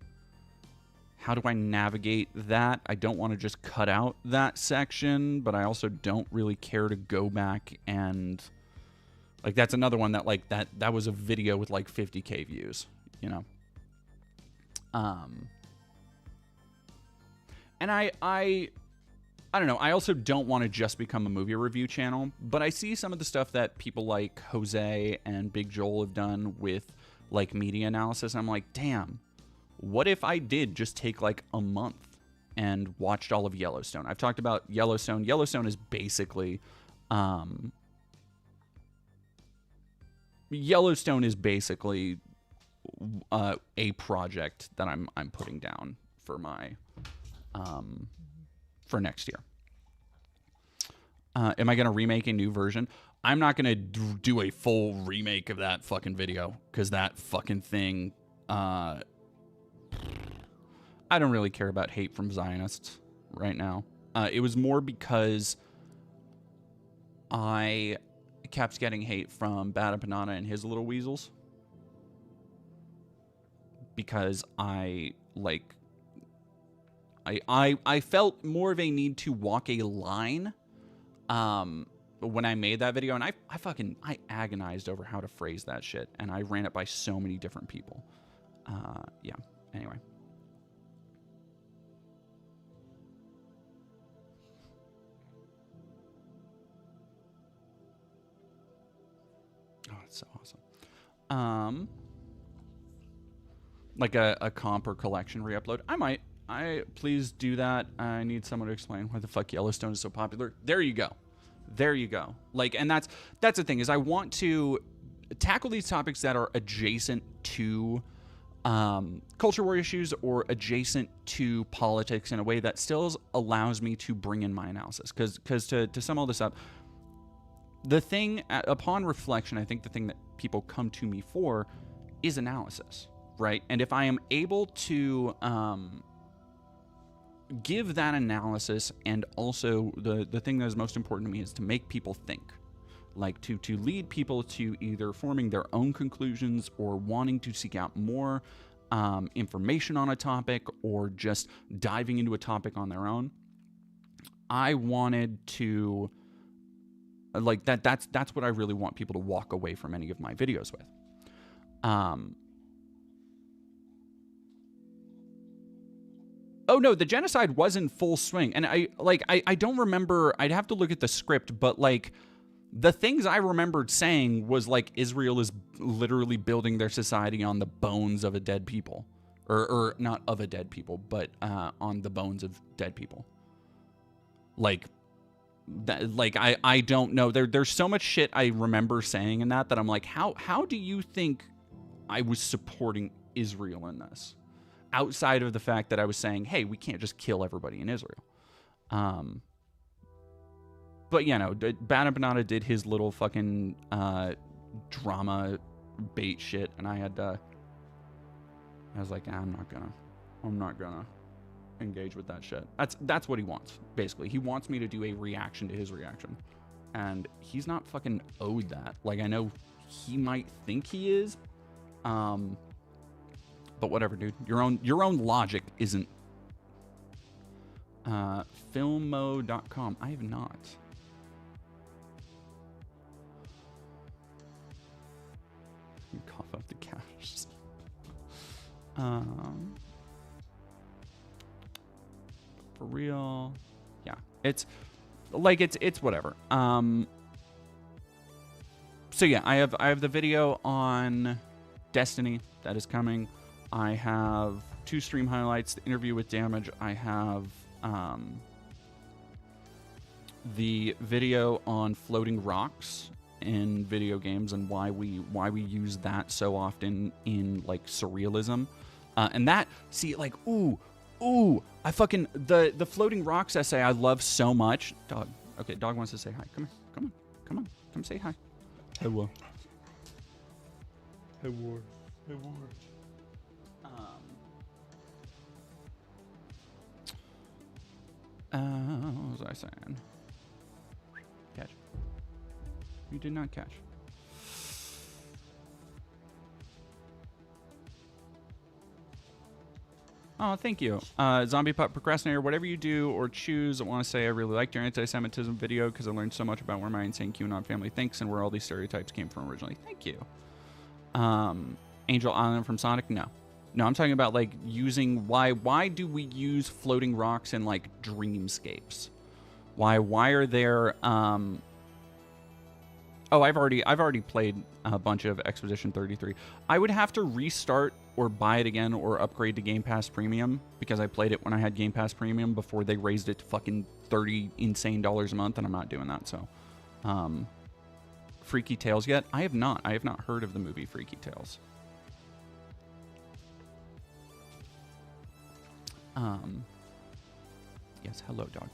navigate that. I don't want to just cut out that section, but I also don't really care to go back and like that's another one that like that was a video with like 50K views, you know. And I don't know. I also don't want to just become a movie review channel, but I see some of the stuff that people like Jose and Big Joel have done with like media analysis. And I'm like, damn, what if I did just take like a month and watched all of Yellowstone? I've talked about Yellowstone. Yellowstone is basically, a project that I'm putting down for my for next year. Am I going to remake a new version? I'm not going to do a full remake of that fucking video because that fucking thing, I don't really care about hate from Zionists right now. It was more because I kept getting hate from Bad Empanada and his little weasels. Because I felt more of a need to walk a line when I made that video, and I agonized over how to phrase that shit, and I ran it by so many different people. Yeah, anyway. Oh, that's so awesome. Like a comp or collection re-upload. Please do that. I need someone to explain why the fuck Yellowstone is so popular. There you go. Like, and that's the thing, is I want to tackle these topics that are adjacent to culture war issues or adjacent to politics in a way that still allows me to bring in my analysis. Because to sum all this up, the thing, upon reflection, I think the thing that people come to me for is analysis. Right? And if I am able to give that analysis, and also the thing that is most important to me is to make people think, like to lead people to either forming their own conclusions or wanting to seek out more information on a topic or just diving into a topic on their own. I wanted to like that's what I really want people to walk away from any of my videos with. Oh no, the genocide was in full swing. And I don't remember, I'd have to look at the script, but like the things I remembered saying was like Israel is literally building their society on the bones of a dead people. Or not of a dead people, but on the bones of dead people. Like that, like I don't know. There's so much shit I remember saying in that I'm like, how do you think I was supporting Israel in this? Outside of the fact that I was saying, hey, we can't just kill everybody in Israel. But, you know, Bad Empanada did his little fucking drama bait shit, and I was like, I'm not gonna engage with that shit. That's what he wants, basically. He wants me to do a reaction to his reaction. And he's not fucking owed that. Like, I know he might think he is, but whatever, dude. Your own logic isn't. Filmo.com. I have not. Cough up the cash. For real. Yeah. It's whatever. So yeah, I have the video on Destiny that is coming. I have 2 stream highlights, the interview with Damage. I have the video on floating rocks in video games and why we use that so often in like surrealism. And that, see, like, ooh, I fucking, the floating rocks essay I love so much. Dog. Okay, dog wants to say hi. Come on. Come say hi. Hello. Hello. What was I saying? Catch. You did not catch. Oh, thank you. Zombie Pup Procrastinator, whatever you do or choose, I want to say I really liked your anti-Semitism video because I learned so much about where my insane QAnon family thinks and where all these stereotypes came from originally. Thank you. Angel Island from Sonic? No. No, I'm talking about, like, using... Why do we use floating rocks in, like, dreamscapes? Why are there... Oh, I've already played a bunch of Expedition 33. I would have to restart or buy it again or upgrade to Game Pass Premium because I played it when I had Game Pass Premium before they raised it to fucking $30 insane a month, and I'm not doing that. So, Freaky Tales yet? I have not heard of the movie Freaky Tales. Yes, hello, dog.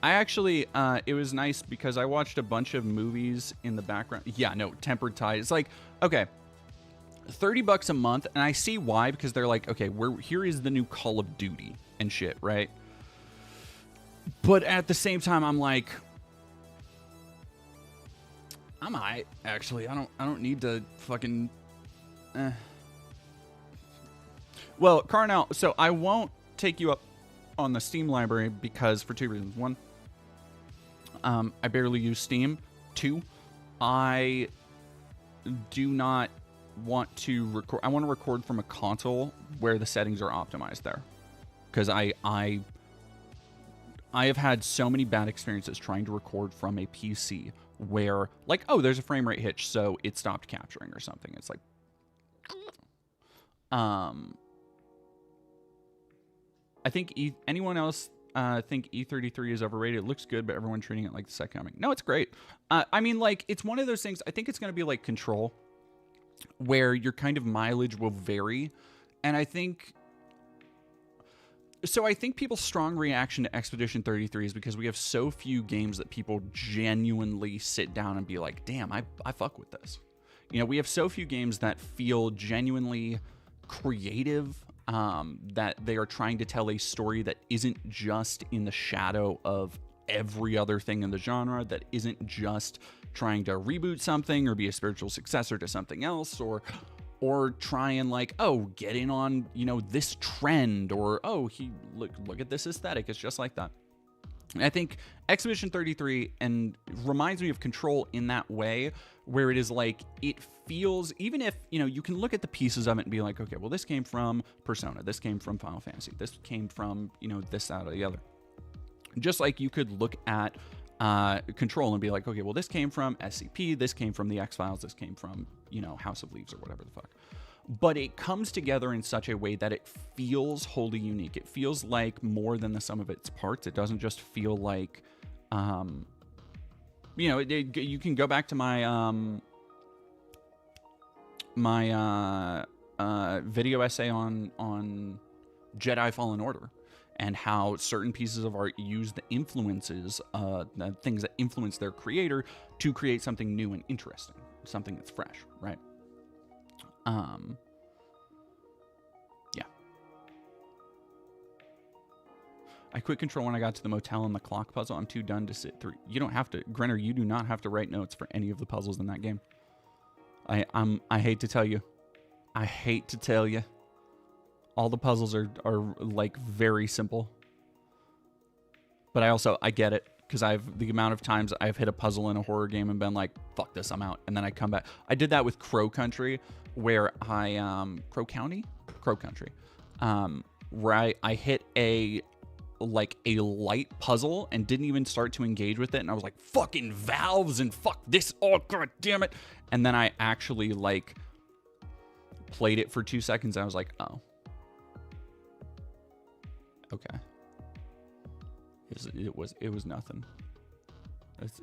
I actually, it was nice because I watched a bunch of movies in the background. Yeah, no, Tempered Tide. It's like, okay, $30 a month, and I see why, because they're like, okay, here is the new Call of Duty and shit, right? But at the same time, I'm like, I'm alright, actually. I don't need to fucking, Well, Carnell, so I won't take you up on the Steam library because for two reasons. One, I barely use Steam. Two, I do not want to record. I want to record from a console where the settings are optimized there, because I have had so many bad experiences trying to record from a PC where, like, oh, there's a frame rate hitch, so it stopped capturing or something. It's like, I think anyone else think E33 is overrated? It looks good, but everyone treating it like the second coming. No, it's great. I mean, like, it's one of those things. I think it's going to be like Control, where your kind of mileage will vary. And I think people's strong reaction to Expedition 33 is because we have so few games that people genuinely sit down and be like, damn, I fuck with this. You know, we have so few games that feel genuinely creative, that they are trying to tell a story that isn't just in the shadow of every other thing in the genre, that isn't just trying to reboot something or be a spiritual successor to something else, or try and, like, oh, get in on, you know, this trend, or oh, look at this aesthetic. It's just like that. And I think Expedition 33 and reminds me of Control in that way, where it is like, it feels, even if, you know, you can look at the pieces of it and be like, okay, well, this came from Persona, this came from Final Fantasy, this came from, you know, this, that, or the other. Just like you could look at Control and be like, okay, well, this came from SCP, this came from the X-Files, this came from, you know, House of Leaves or whatever the fuck. But it comes together in such a way that it feels wholly unique. It feels like more than the sum of its parts. It doesn't just feel like, you know, you can go back to my video essay on Jedi Fallen Order and how certain pieces of art use the influences, the things that influence their creator to create something new and interesting, something that's fresh, right? Yeah. I quit Control when I got to the motel and the clock puzzle. I'm too done to sit through. You don't have to, Grenner, you do not have to write notes for any of the puzzles in that game. I hate to tell you. I hate to tell you. All the puzzles are like very simple. But I get it. Because the amount of times I've hit a puzzle in a horror game and been like, fuck this, I'm out. And then I come back. I did that with Crow Country, where Crow Country, where I hit a light puzzle and didn't even start to engage with it. And I was like, fucking valves and fuck this. Oh, god damn it. And then I actually, like, played it for 2 seconds. And I was like, oh. Okay. It was nothing.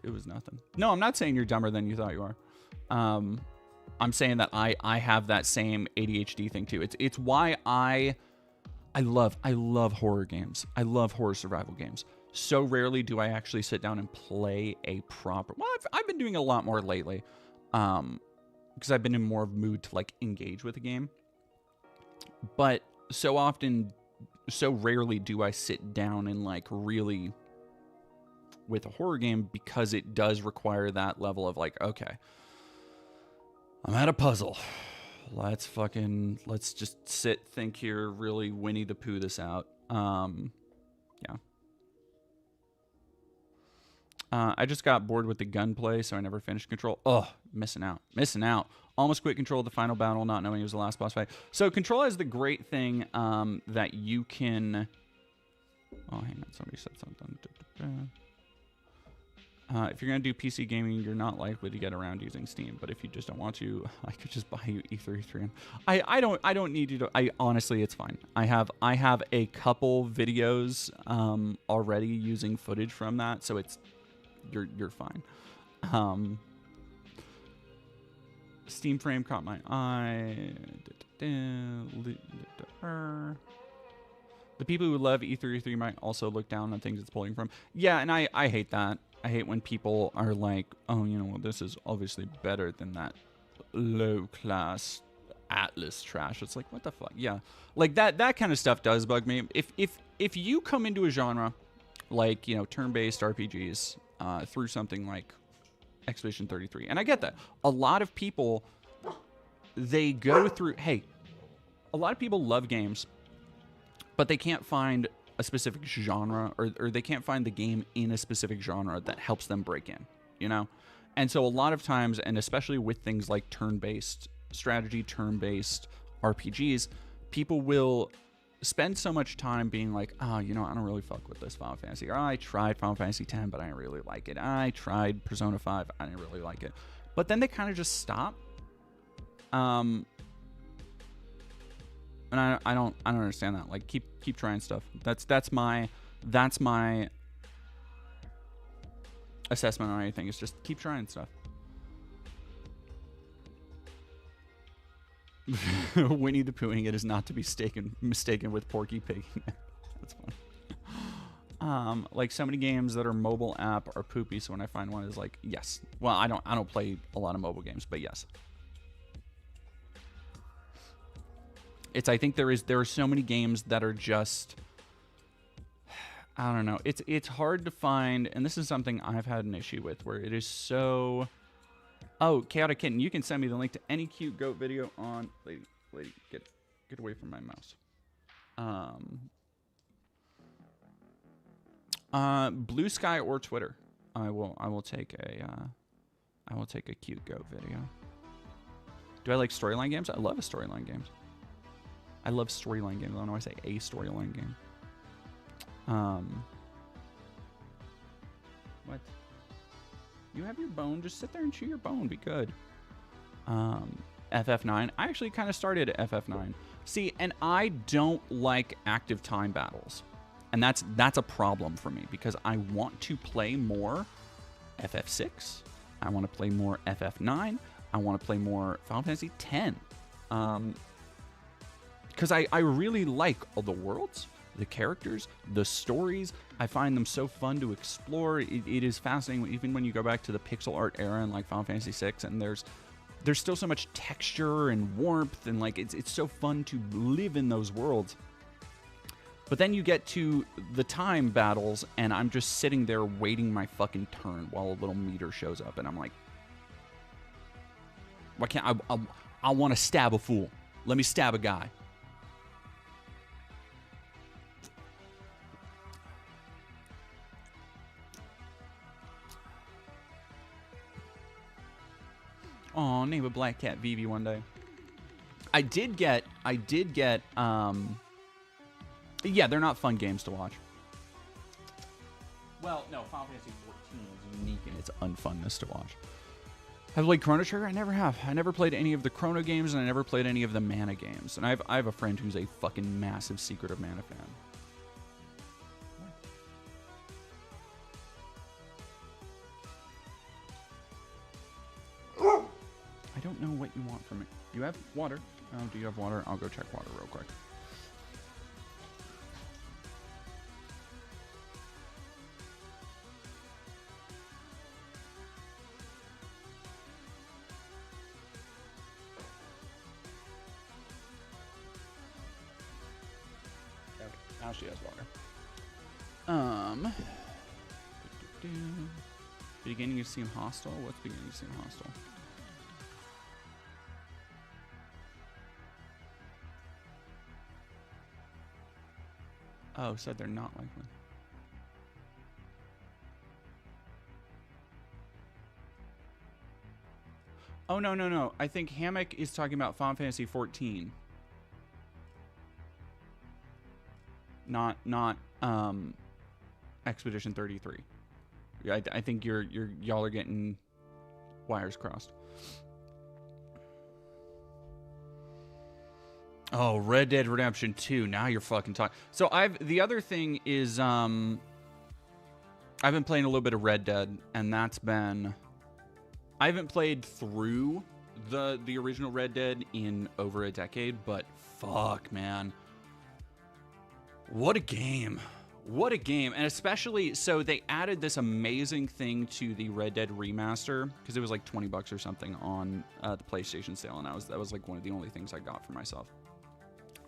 It was nothing. No, I'm not saying you're dumber than you thought you are. I'm saying that I have that same ADHD thing too. It's why I love horror games. I love horror survival games. So rarely do I actually sit down and play a proper. Well, I've been doing a lot more lately, because I've been in more of a mood to, like, engage with a game. But so rarely do I sit down and, like, really with a horror game, because it does require that level of, like, okay, I'm at a puzzle. let's just sit, think here, really Winnie the Pooh this out. Yeah. I just got bored with the gunplay, so I never finished Control. Oh, missing out. Almost quit Control at the final battle, not knowing it was the last boss fight. So Control has the great thing that you can... Oh, hang on, somebody said something. If you're going to do PC gaming, you're not likely to get around using Steam. But if you just don't want to, I could just buy you E33. I don't need you to. Honestly, it's fine. I have a couple videos already using footage from that, so it's you're fine. Steam frame caught my eye. The people who love E33 might also look down on things it's pulling from. Yeah, and I hate that. I hate when people are like, oh, you know, well, this is obviously better than that low-class Atlas trash. It's like, what the fuck? Yeah, like that kind of stuff does bug me. If you come into a genre like, you know, turn-based RPGs through something like Expedition 33, and I get that. A lot of people, they go through, hey, a lot of people love games, but they can't find a specific genre, or they can't find the game in a specific genre that helps them break in, you know? And so a lot of times, and especially with things like turn-based strategy, turn-based RPGs, people will spend so much time being like, oh, you know, I don't really fuck with this Final Fantasy. Or I tried Final Fantasy X, but I didn't really like it. I tried Persona 5, I didn't really like it. But then they kind of just stop. And I don't understand that. Like, keep trying stuff. That's my assessment on anything. Is just keep trying stuff. Winnie the Poohing it is not to be mistaken with Porky Pig. That's fun. Like so many games that are mobile app are poopy. So when I find one, is like, yes. Well, I don't play a lot of mobile games, but yes. I think there are so many games that are just, I don't know. It's hard to find, and this is something I've had an issue with, where it is so. Oh, Chaotic Kitten, you can send me the link to any cute goat video on. Lady, get away from my mouse. Blue Sky or Twitter. I will take a cute goat video. Do I like storyline games? I love storyline games. I love storyline games. I don't know why I say a storyline game. What? You have your bone. Just sit there and chew your bone. Be good. FF9. I actually kind of started at FF9. See, and I don't like active time battles. And that's a problem for me because I want to play more FF6. I want to play more FF9. I want to play more Final Fantasy X. Because I really like all the worlds, the characters, the stories. I find them so fun to explore. It is fascinating, even when you go back to the pixel art era in like Final Fantasy VI, and there's still so much texture and warmth, and like it's so fun to live in those worlds. But then you get to the time battles, and I'm just sitting there waiting my fucking turn while a little meter shows up, and I'm like, why can't I want to stab a fool? Let me stab a guy. Oh, name a black cat Vivi one day. I did get, yeah, they're not fun games to watch. Well, no, Final Fantasy 14 is unique in its unfunness to watch. Have I played Chrono Trigger? I never have. I never played any of the Chrono games, and I never played any of the Mana games. And I have a friend who's a fucking massive Secret of Mana fan. I don't know what you want from me. You have water. Oh, do you have water? I'll go check water real quick. Okay, now she has water. Beginning to seem hostile? What's beginning to seem hostile? Oh, said they're not likely. Oh, no, no, no. I think Hammock is talking about Final Fantasy 14. Not Expedition 33. I think y'all are getting wires crossed. Oh, Red Dead Redemption 2. Now you're fucking talking. So the other thing is I've been playing a little bit of Red Dead, and that's been, I haven't played through the original Red Dead in over a decade, but fuck, man. What a game. What a game. And especially, so they added this amazing thing to the Red Dead remaster, because it was like $20 or something on the PlayStation sale, and that was like one of the only things I got for myself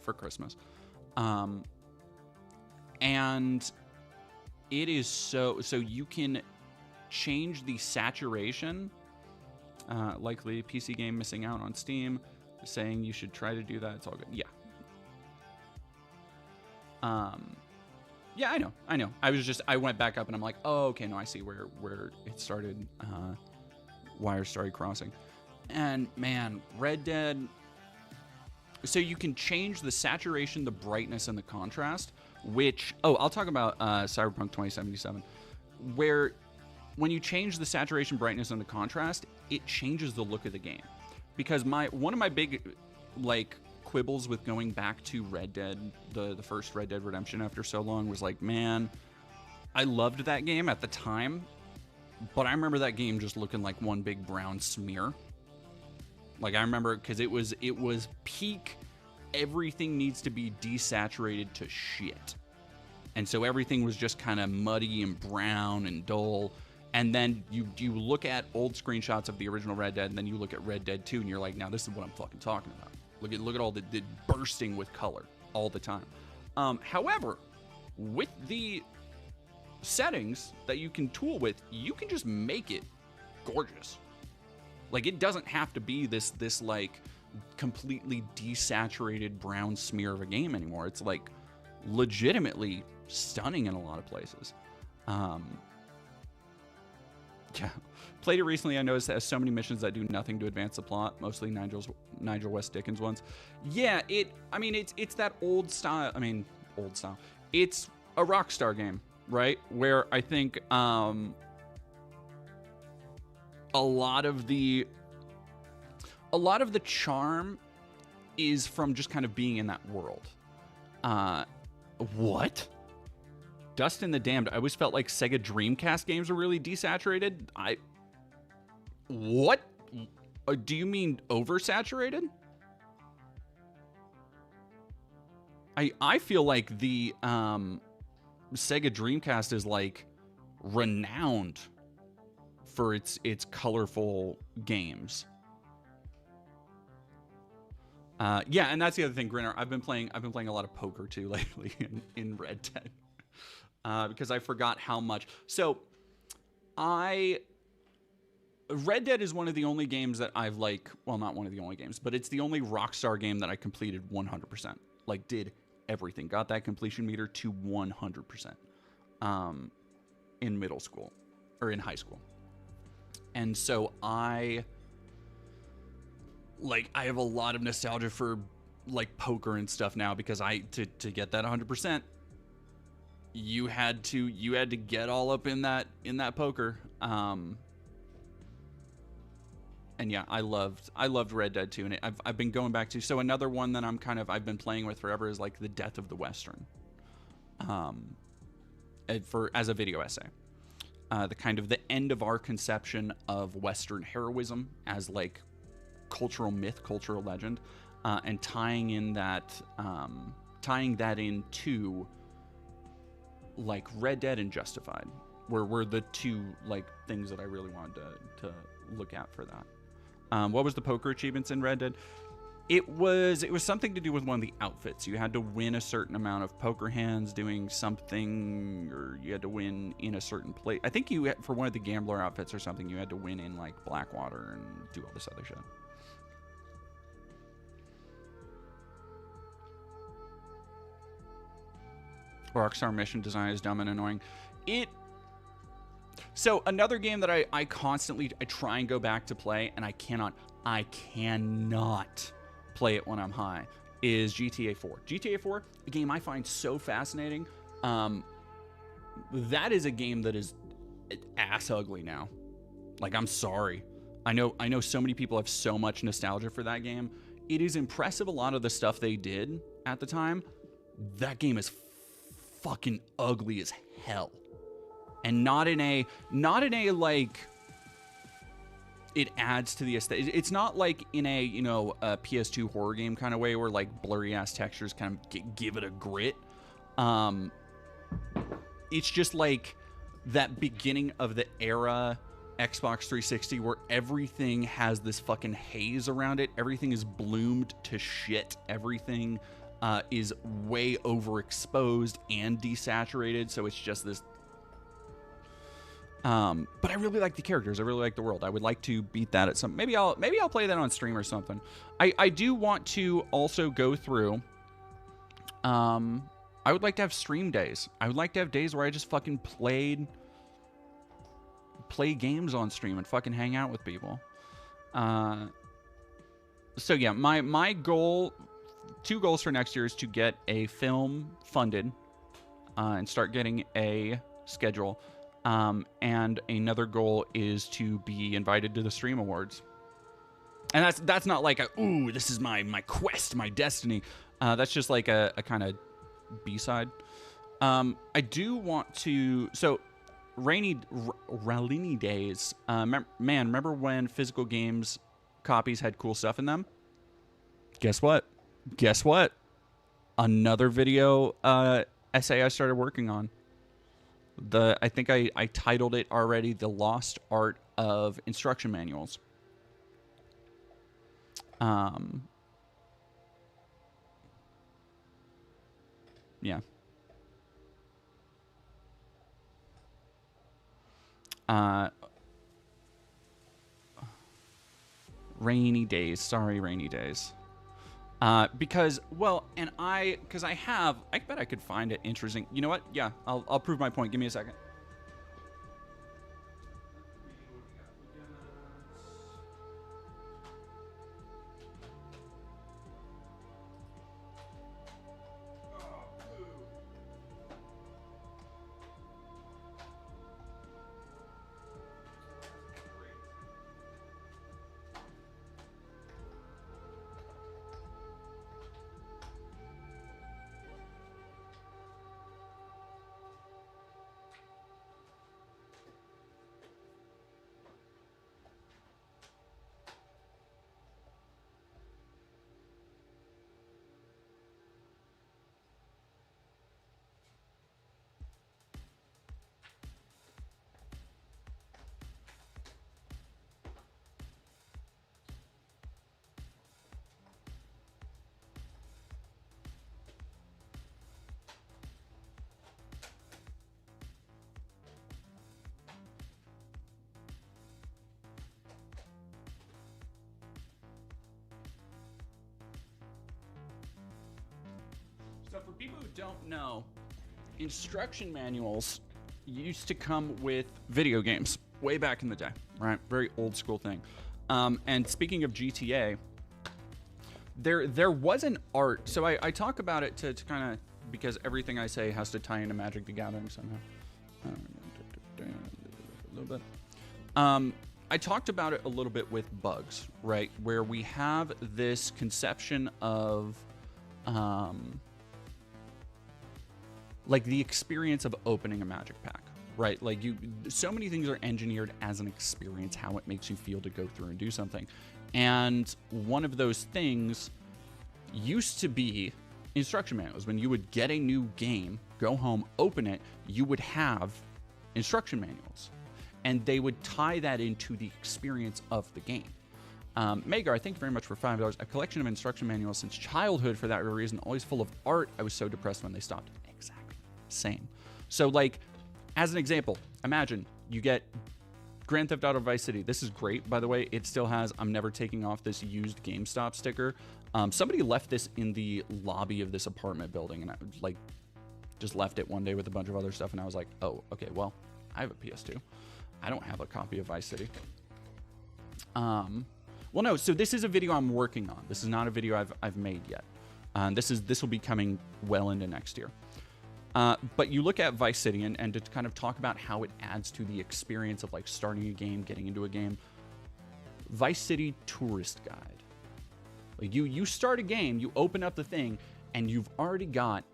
for Christmas. And it is so you can change the saturation. Likely PC game missing out on Steam, saying you should try to do that. It's all good. Yeah. Yeah, I know. I went back up and I'm like, oh, okay, no, I see where it started. Wires started crossing. And man, Red Dead. So you can change the saturation, the brightness, and the contrast, which, I'll talk about Cyberpunk 2077, where when you change the saturation, brightness, and the contrast, it changes the look of the game. Because one of my big, like, quibbles with going back to Red Dead, the first Red Dead Redemption after so long, was like, man, I loved that game at the time, but I remember that game just looking like one big brown smear. Like, I remember, because it was peak, everything needs to be desaturated to shit. And so everything was just kind of muddy and brown and dull. And then you look at old screenshots of the original Red Dead, and then you look at Red Dead 2, and you're like, now this is what I'm fucking talking about. Look at all the bursting with color all the time. However, with the settings that you can tool with, you can just make it gorgeous. Like, it doesn't have to be this like completely desaturated brown smear of a game anymore. It's like legitimately stunning in a lot of places. Yeah. Played it recently. I noticed it has so many missions that do nothing to advance the plot, mostly Nigel West Dickens ones. Yeah, it's that old style. Old style. It's a Rockstar game, right? Where I think a lot of the charm is from just kind of being in that world. What? Dust in the Damned. I always felt like Sega Dreamcast games were really desaturated. What? Do you mean oversaturated? I feel like the Sega Dreamcast is like renowned for its colorful games. Yeah, and that's the other thing, Grinner. I've been playing a lot of poker too lately in Red Dead. Because I forgot how much. So, Red Dead is one of the only games that I've not one of the only games, but it's the only Rockstar game that I completed 100%. Like, did everything. Got that completion meter to 100%. In middle school. Or in high school. And so I have a lot of nostalgia for, like, poker and stuff now, because to get that 100%, you had to get all up in that poker. And yeah, I loved Red Dead 2, and I've been going back to. So another one that I've been playing with forever is like the Death of the Western. As a video essay, the end of our conception of Western heroism as like cultural myth, cultural legend, and tying that into like Red Dead and Justified, were the two like things that I really wanted to look at for that. What was the poker achievements in Red Dead? It was something to do with one of the outfits. You had to win a certain amount of poker hands doing something, or you had to win in a certain place. I think for one of the gambler outfits or something, you had to win in like Blackwater and do all this other shit. Rockstar mission design is dumb and annoying. So another game that I constantly try and go back to play, and I cannot play it when I'm high, is GTA 4. GTA 4, a game I find so fascinating. That is a game that is ass ugly now. Like, I'm sorry. I know so many people have so much nostalgia for that game. It is impressive, a lot of the stuff they did at the time. That game is fucking ugly as hell. And not in a like, it adds to the aesthetic. It's not like in a, you know, a PS2 horror game kind of way where like blurry ass textures kind of give it a grit. It's just like that beginning of the era Xbox 360 where everything has this fucking haze around it. Everything is bloomed to shit. Everything is way overexposed and desaturated. So it's just this. But I really like the characters. I really like the world. I would like to beat that at some. Maybe I'll play that on stream or something. I do want to also go through. I would like to have stream days. I would like to have days where I just fucking play games on stream and fucking hang out with people. So yeah, my goal, 2 goals for next year is to get a film funded, and start getting a schedule. And another goal is to be invited to the Stream Awards. And that's not like ooh, this is my quest, my destiny. That's just like a kind of B-side. I do want to, so Rallini days, man, remember when physical games copies had cool stuff in them? Guess what? Another video essay I started working on. I think I titled it already, The Lost Art of Instruction Manuals. Yeah. Rainy days. Sorry, rainy days. Because, well, and I bet I could find it interesting. You know what? Yeah, I'll prove my point. Give me a second. So for people who don't know, instruction manuals used to come with video games way back in the day, right? Very old school thing. And speaking of GTA, there was an art. So I talk about it to kind of, because everything I say has to tie into Magic the Gathering somehow. A little bit. I talked about it a little bit with bugs, right? Where we have this conception of like the experience of opening a Magic pack, right? Like so many things are engineered as an experience, how it makes you feel to go through and do something. And one of those things used to be instruction manuals. When you would get a new game, go home, open it, you would have instruction manuals. And they would tie that into the experience of the game. Magar, thank you very much for $5. A collection of instruction manuals since childhood for that reason, always full of art. I was so depressed when they stopped. Exactly. Same. So, like, as an example, imagine you get Grand Theft Auto Vice City. This is great, by the way. It still has, I'm never taking off this used GameStop sticker. Somebody left this in the lobby of this apartment building, and I, like, Just left it one day with a bunch of other stuff, and I was like, oh, okay, well, I have a PS2. I don't have a copy of Vice City. Well, no, so this is a video I'm working on. This is not a video I've made yet. This will be coming well into next year. But you look at Vice City and to kind of talk about how it adds to the experience of like starting a game, getting into a game. Vice City Tourist Guide. Like you start a game, you open up the thing, and you've already got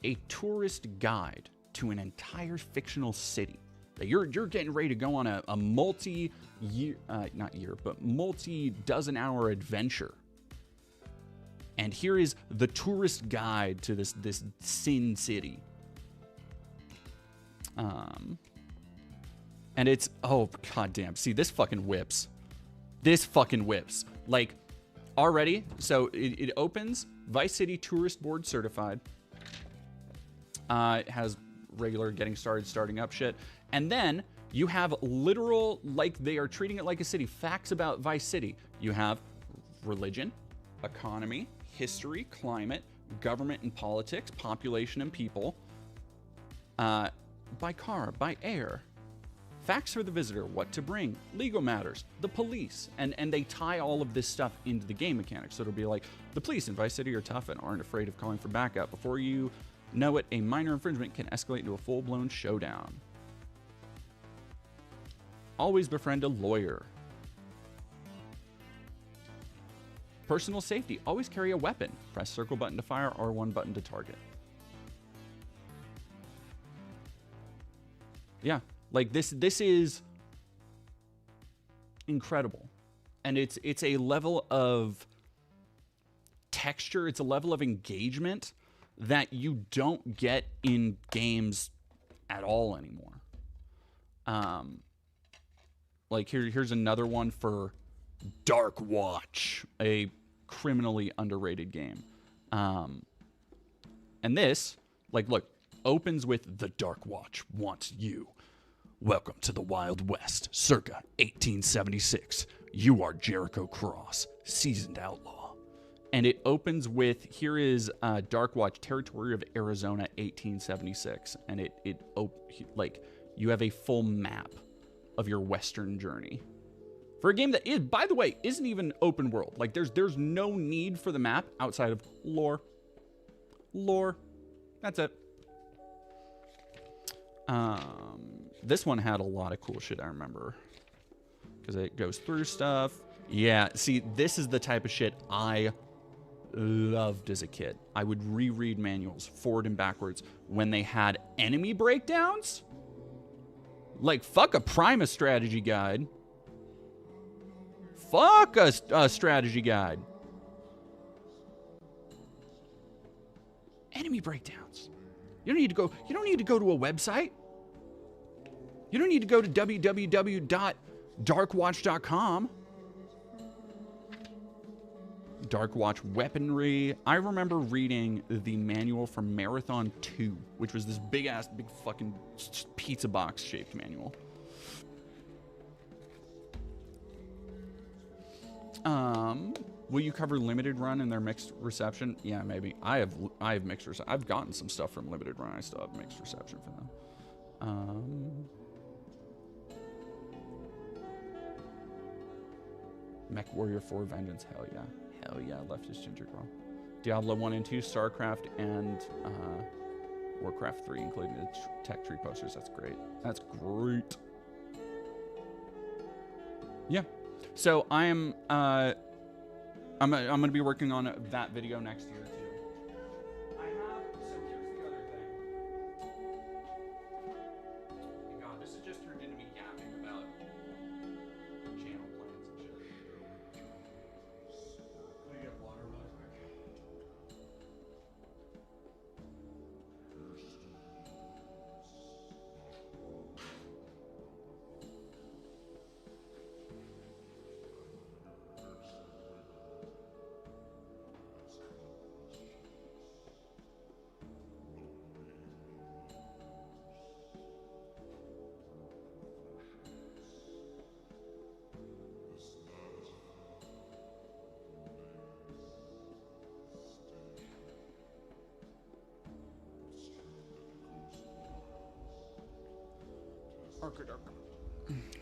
a tourist guide to an entire fictional city. You're getting ready to go on a multi-year, multi-dozen-hour adventure. And here is the tourist guide to this Sin City. And it's, oh, goddamn. See, this fucking whips. This fucking whips. Like, already, so it opens, Vice City Tourist Board certified. It has regular getting started, starting up shit. And then you have literal, like they are treating it like a city, facts about Vice City. You have religion, economy, history, climate, government and politics, population and people, by car, by air, facts for the visitor, what to bring, legal matters, the police, and they tie all of this stuff into the game mechanics. So it'll be like, the police in Vice City are tough and aren't afraid of calling for backup. Before you know it, a minor infringement can escalate into a full-blown showdown. Always befriend a lawyer. Personal safety. Always carry a weapon. Press circle button to fire, R1 button to target. Yeah, like this is incredible. And it's a level of texture, it's a level of engagement that you don't get in games at all anymore. Like here's another one for Dark Watch, a criminally underrated game. And this, like, look, opens with The Dark Watch wants you. Welcome to the Wild West, circa 1876. You are Jericho Cross, seasoned outlaw. And it opens with, here is Dark Watch, Territory of Arizona, 1876. And like, you have a full map of your Western journey. For a game that is, by the way, isn't even open world. Like, there's no need for the map outside of lore. Lore. That's it. This one had a lot of cool shit, I remember. Because it goes through stuff. Yeah, see, this is the type of shit I loved as a kid. I would reread manuals forward and backwards when they had enemy breakdowns. Like, fuck a Prima strategy guide. Fuck a strategy guide. Enemy breakdowns. You don't need to go to a website. You don't need to go to www.darkwatch.com. Darkwatch weaponry. I remember reading the manual for Marathon 2, which was this big fucking pizza box shaped manual. Will you cover Limited Run and their mixed reception? Yeah, maybe. I have mixed reception. I've gotten some stuff from Limited Run. I still have mixed reception for them. Mech Warrior 4 Vengeance. Hell yeah. Hell yeah. Leftist Ginger Girl. Diablo 1 and 2, StarCraft, and Warcraft 3, including the tech tree posters. That's great. That's great. Yeah. So I'm going to be working on that video next year too. So here's the other thing. God, this has just turned into me yapping about channel plans and shit. Can I get water really quick?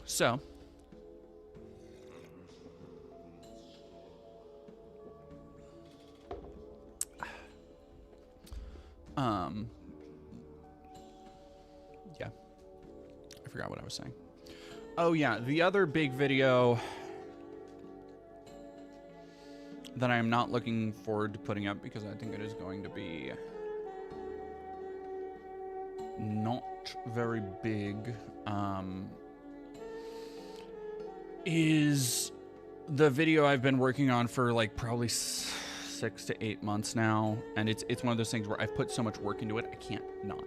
So, yeah, I forgot what I was saying. Oh yeah, the other big video that I am not looking forward to putting up because I think it is going to be not very big, is the video I've been working on for like probably 6 to 8 months now, and it's one of those things where I've put so much work into it, I can't not.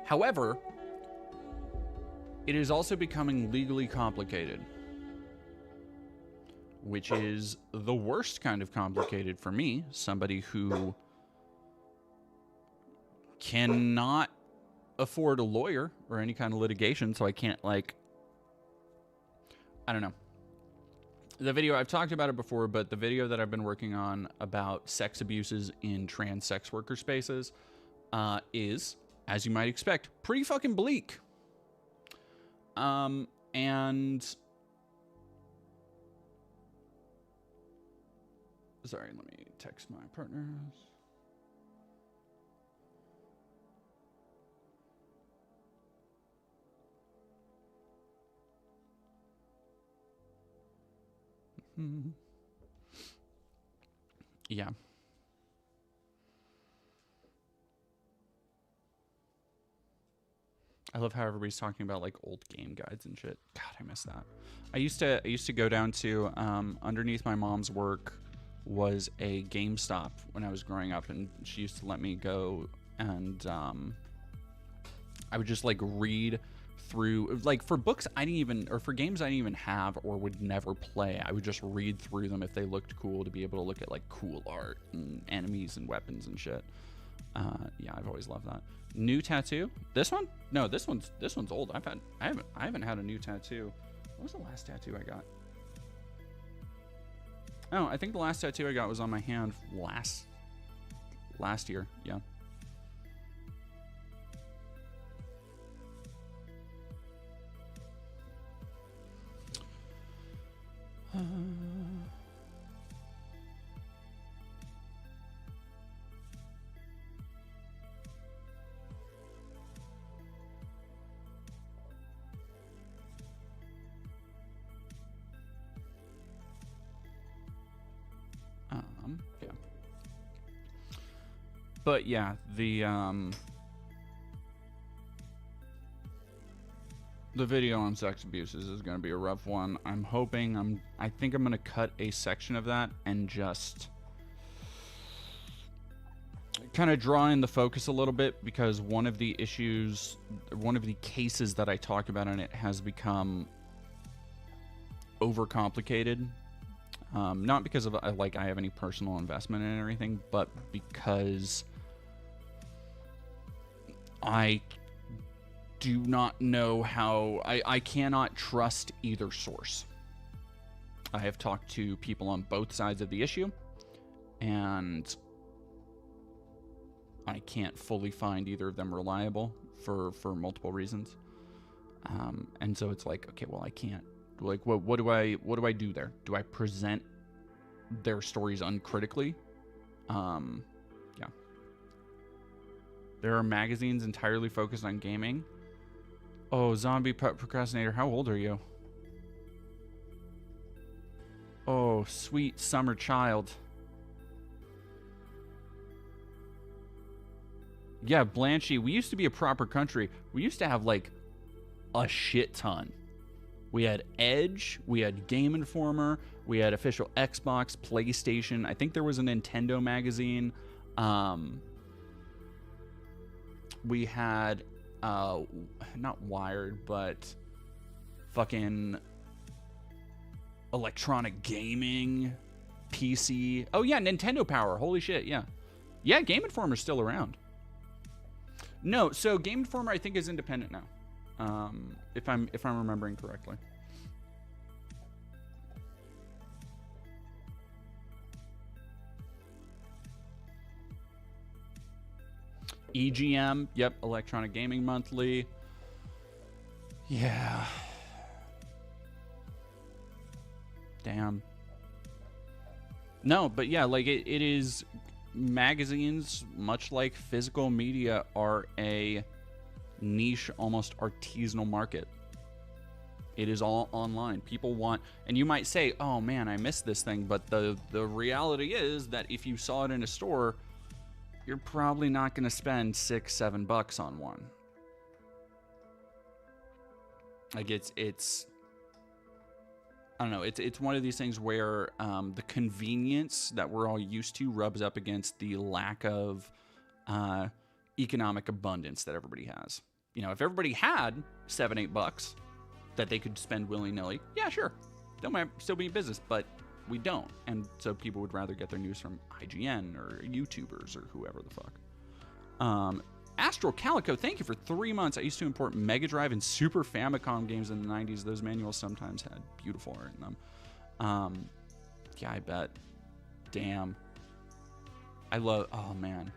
However, it is also becoming legally complicated, which is the worst kind of complicated for me, somebody who cannot afford a lawyer or any kind of litigation, so I can't, like, I don't know. The video, I've talked about it before, but the video that I've been working on about sex abuses in trans sex worker spaces is, as you might expect, pretty fucking bleak. And sorry, let me text my partners. Yeah. I love how everybody's talking about like old game guides and shit. God, I miss that. I used to go down to underneath my mom's work was a GameStop when I was growing up, and she used to let me go, and I would just like read through, like, for books I didn't even, or for games I didn't even have or would never play. I would just read through them if they looked cool, to be able to look at like cool art and enemies and weapons and shit. Yeah, I've always loved that. New tattoo? This one? No, this one's old. I haven't had a new tattoo. What was the last tattoo I got? Oh, I think the last tattoo I got was on my hand last year. Yeah. Yeah. But yeah, the video on sex abuses is going to be a rough one. I think I'm going to cut a section of that and just kind of draw in the focus a little bit, because one of the cases that I talk about in it has become overcomplicated. Not because of I have any personal investment in it or anything, but because I do not know how, I cannot trust either source. I have talked to people on both sides of the issue, and I can't fully find either of them reliable for multiple reasons. And so it's like, okay, well, I can't, like, what do I do there? Do I present their stories uncritically? Yeah. There are magazines entirely focused on gaming. Oh, zombie procrastinator, how old are you? Oh, sweet summer child. Yeah, Blanchy, we used to be a proper country. We used to have like a shit ton. We had Edge, we had Game Informer, we had official Xbox, PlayStation. I think there was a Nintendo magazine. We had, not Wired, but fucking Electronic Gaming, PC. Oh yeah, Nintendo Power. Holy shit, yeah. Yeah, Game Informer's still around. No, so Game Informer I think is independent now. If I'm remembering correctly. EGM, yep, Electronic Gaming Monthly. Yeah. Damn. No, but yeah, like it is, magazines, much like physical media, are a niche, almost artisanal market. It is all online. People want, and you might say, oh man, I missed this thing, but the reality is that if you saw it in a store, you're probably not going to spend $6-7 on one. Like it's I don't know, it's one of these things where the convenience that we're all used to rubs up against the lack of economic abundance that everybody has. You know, if everybody had $7-8 that they could spend willy-nilly, yeah, sure, they might still be in business, but we don't. And so people would rather get their news from IGN or YouTubers or whoever the fuck. Astral Calico, thank you for 3 months. I used to import Mega Drive and Super Famicom games in the 90s. Those manuals sometimes had beautiful art in them. Yeah, I bet. Damn. I love, oh man.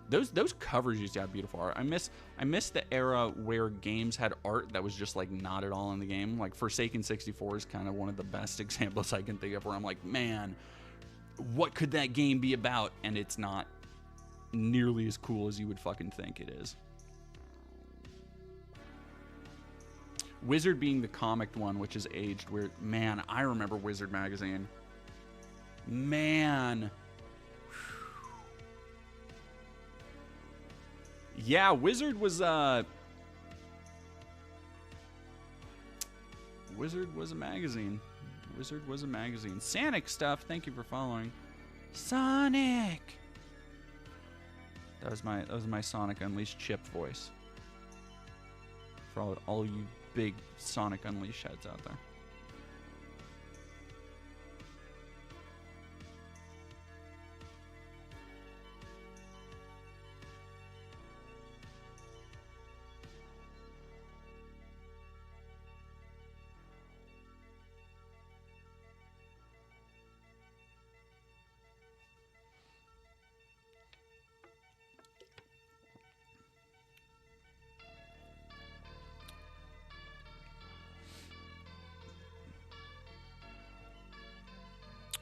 Those covers used to have beautiful art. I miss the era where games had art that was just like not at all in the game. Like Forsaken 64 is kind of one of the best examples I can think of where I'm like, man, what could that game be about? And it's not nearly as cool as you would fucking think it is. Wizard being the comic one, which is aged weird. Man, I remember Wizard magazine. Man. Yeah, Wizard was Wizard was a magazine. Wizard was a magazine. Sonic stuff, thank you for following. Sonic. That was my Sonic Unleashed chip voice. For all you big Sonic Unleashed heads out there.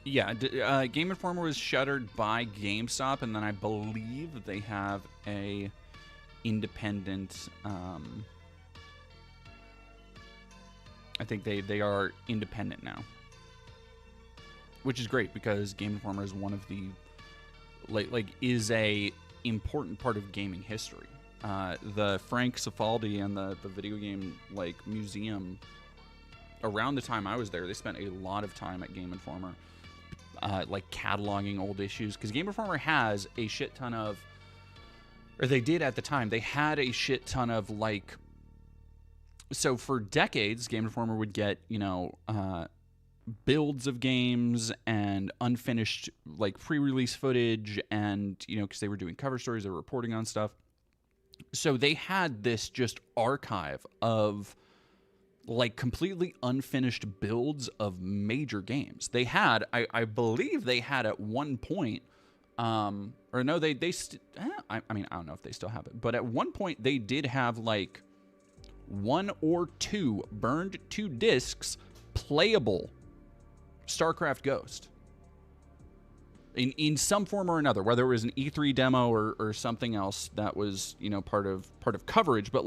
Yeah, Game Informer was shuttered by GameStop, and then I believe they have a independent. I think they are independent now, which is great because Game Informer is one of the is a important part of gaming history. The Frank Cifaldi and the video game museum. Around the time I was there, they spent a lot of time at Game Informer. Cataloging old issues, because Game Informer has a shit ton of, or they did at the time, they had a shit ton of so for decades, Game Informer would get, builds of games and unfinished pre-release footage, and because they were doing cover stories, they were reporting on stuff. So they had this just archive of completely unfinished builds of major games. They had, I believe they had at one point, I don't know if they still have it, but at one point they did have 1 or 2 burned to discs playable StarCraft Ghost. In some form or another, whether it was an E3 demo or something else that was, part of coverage, but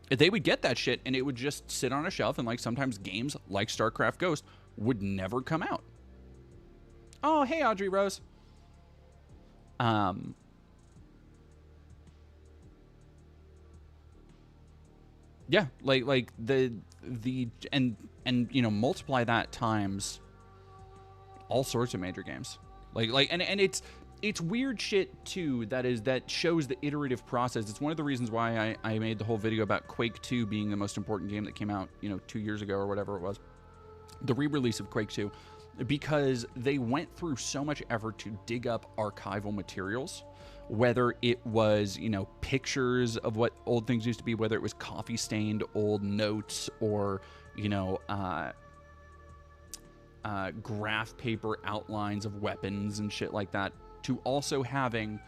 they would get that shit and it would just sit on a shelf, and sometimes games like StarCraft Ghost would never come out. Oh, hey Audrey Rose. Yeah, multiply that times all sorts of major games. And it's weird shit too that shows the iterative process. It's one of the reasons why I made the whole video about Quake 2 being the most important game that came out, 2 years ago or whatever it was. The re-release of Quake 2, because they went through so much effort to dig up archival materials, whether it was, pictures of what old things used to be, whether it was coffee-stained old notes or, graph paper outlines of weapons and shit like that, to also having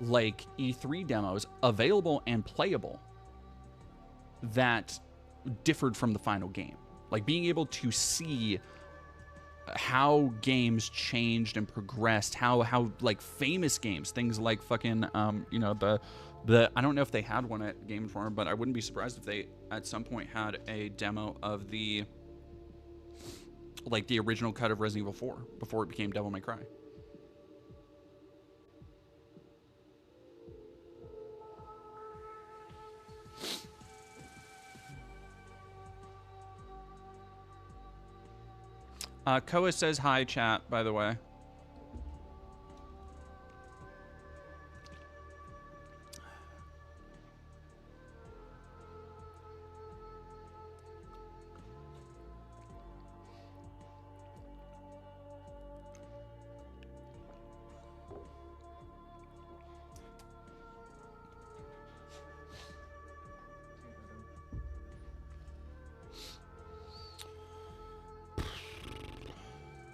E3 demos available and playable. that differed from the final game. Like being able to see how games changed and progressed, how like famous games, things like fucking you know, the I don't know if they had one at Game Informer, but I wouldn't be surprised if they at some point had a demo of the like the original cut of Resident Evil 4 before it became Devil May Cry. Koa says hi, chat, by the way.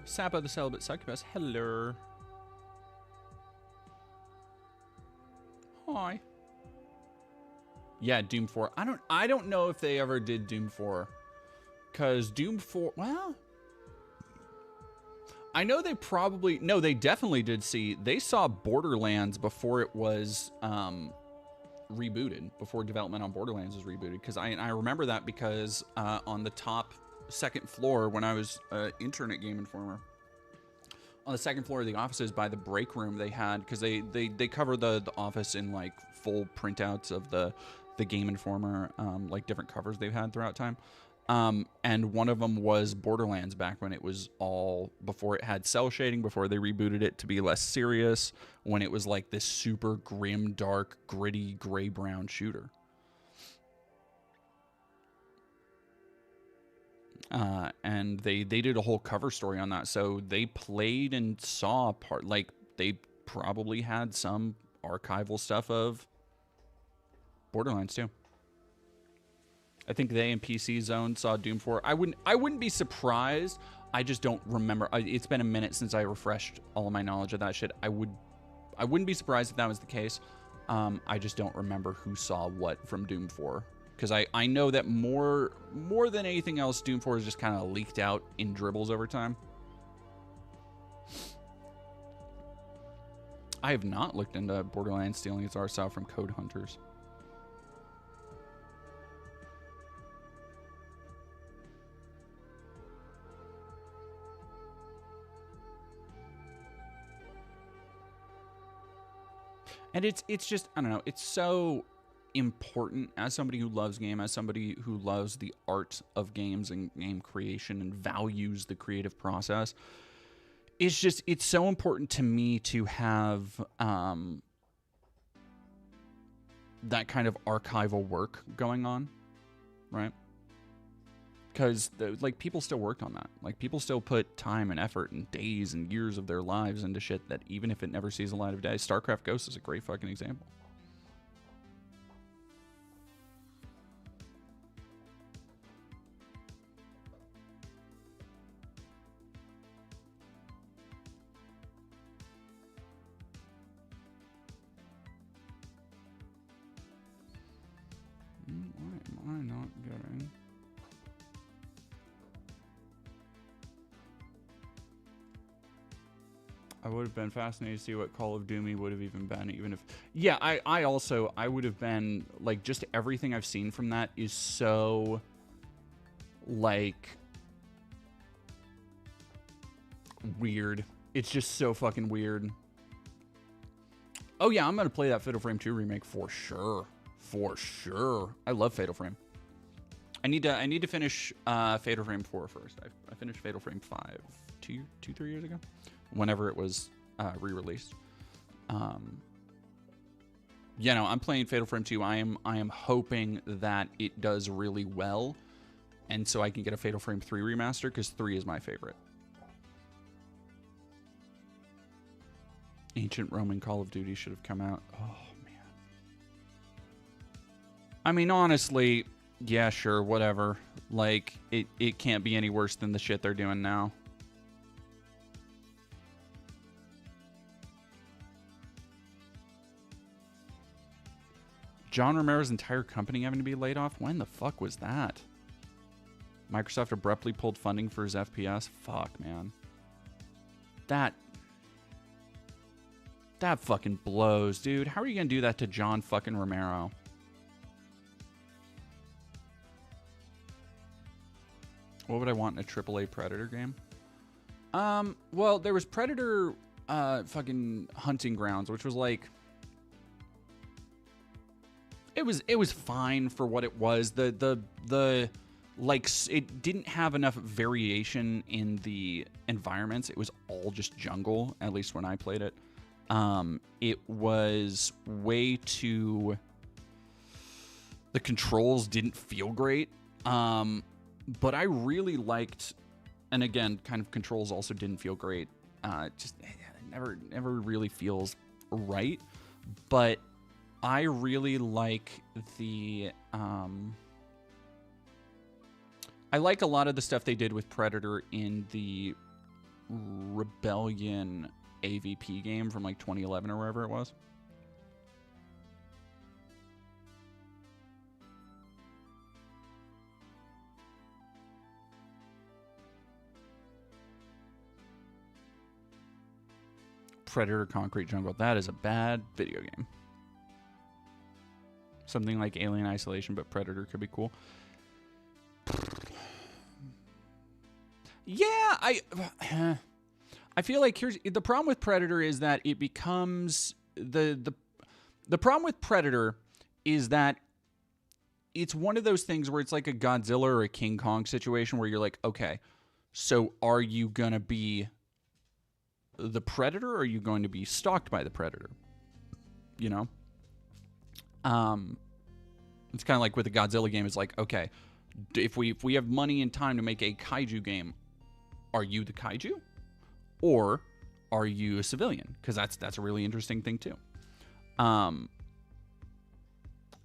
Sapa the Celibate Succubus, hello. Hi. Yeah, Doom 4. I don't know if they ever did Doom 4. Cause Doom 4, well, I know they probably, no, they definitely did see, they saw Borderlands before it was rebooted, before development on Borderlands was rebooted. Cause I remember that because on the top second floor when I was intern at Game Informer, on the second floor of the offices by the break room they had, because they cover the office in like full printouts of the Game Informer, like different covers they've had throughout time. And one of them was Borderlands back when it was all, before it had cell shading, before they rebooted it to be less serious, when it was like this super grim, dark, gritty, gray-brown shooter. And they did a whole cover story on that. So they played and saw part, like they probably had some archival stuff of Borderlands too. I think they and PC Zone saw Doom 4. I wouldn't be surprised. I just don't remember. It's been a minute since I refreshed all of my knowledge of that shit. I wouldn't be surprised if that was the case. I just don't remember who saw what from Doom 4. Because I know that more than anything else, Doom 4 is just kind of leaked out in dribbles over time. I have not looked into Borderlands stealing its art style from Code Hunters. And it's just, I don't know, it's so important as somebody who loves game, as somebody who loves the art of games and game creation and values the creative process. It's just, it's so important to me to have that kind of archival work going on, right? Because like people still worked on that. Like people still put time and effort and days and years of their lives into shit that even if it never sees the light of day, StarCraft Ghost is a great fucking example. Why am I not getting? I would have been fascinated to see what Call of Duty would have even been, even if... Yeah, I also, I would have been, like, just everything I've seen from that is so, like, weird. It's just so fucking weird. Oh yeah, I'm gonna play that Fatal Frame 2 remake for sure. For sure. I love Fatal Frame. I need to finish Fatal Frame 4 first. I finished Fatal Frame 5 3 years ago, whenever it was re-released. You know, I'm playing Fatal Frame 2. I am hoping that it does really well, and so I can get a Fatal Frame 3 remaster, because 3 is my favorite. Ancient Roman Call of Duty should have come out. Oh man. I mean, honestly, yeah, sure, whatever. Like, it can't be any worse than the shit they're doing now. John Romero's entire company having to be laid off? When the fuck was that? Microsoft abruptly pulled funding for his FPS? Fuck, man. That fucking blows, dude. How are you gonna do that to John fucking Romero? What would I want in a AAA Predator game? Well, there was Predator fucking Hunting Grounds, which was like, it was fine for what it was. The like, it didn't have enough variation in the environments. It was all just jungle, at least when I played it. It was way too, the controls didn't feel great. But I really liked, and again, kind of controls also didn't feel great. Just never really feels right. But I really like the, I like a lot of the stuff they did with Predator in the Rebellion AVP game from like 2011 or wherever it was. Predator Concrete Jungle. That is a bad video game. Something like Alien Isolation, but Predator could be cool. Yeah, I feel like here's the problem with Predator is that it becomes the problem with Predator is that it's one of those things where it's like a Godzilla or a King Kong situation where you're like, okay, so are you gonna be the Predator or are you going to be stalked by the Predator? You know? It's kind of like with the Godzilla game. It's like, okay, if we have money and time to make a kaiju game, are you the kaiju? Or are you a civilian? Because that's a really interesting thing too.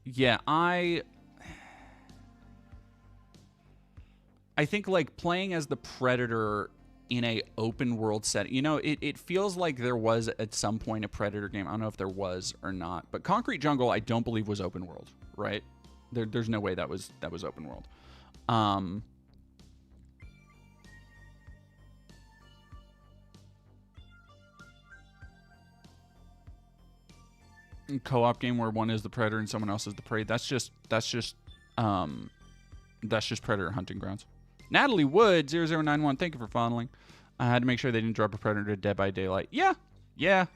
Yeah, I think like playing as the Predator in a open world set, you know, it feels like there was at some point a Predator game. I don't know if there was or not, but Concrete Jungle I don't believe was open world, right? There's no way that was open world. Co-op game where one is the Predator and someone else is the prey. That's just Predator Hunting Grounds. Natalie Wood 0091, thank you for following. I had to make sure they didn't drop a Predator to Dead by Daylight. Yeah. Yeah,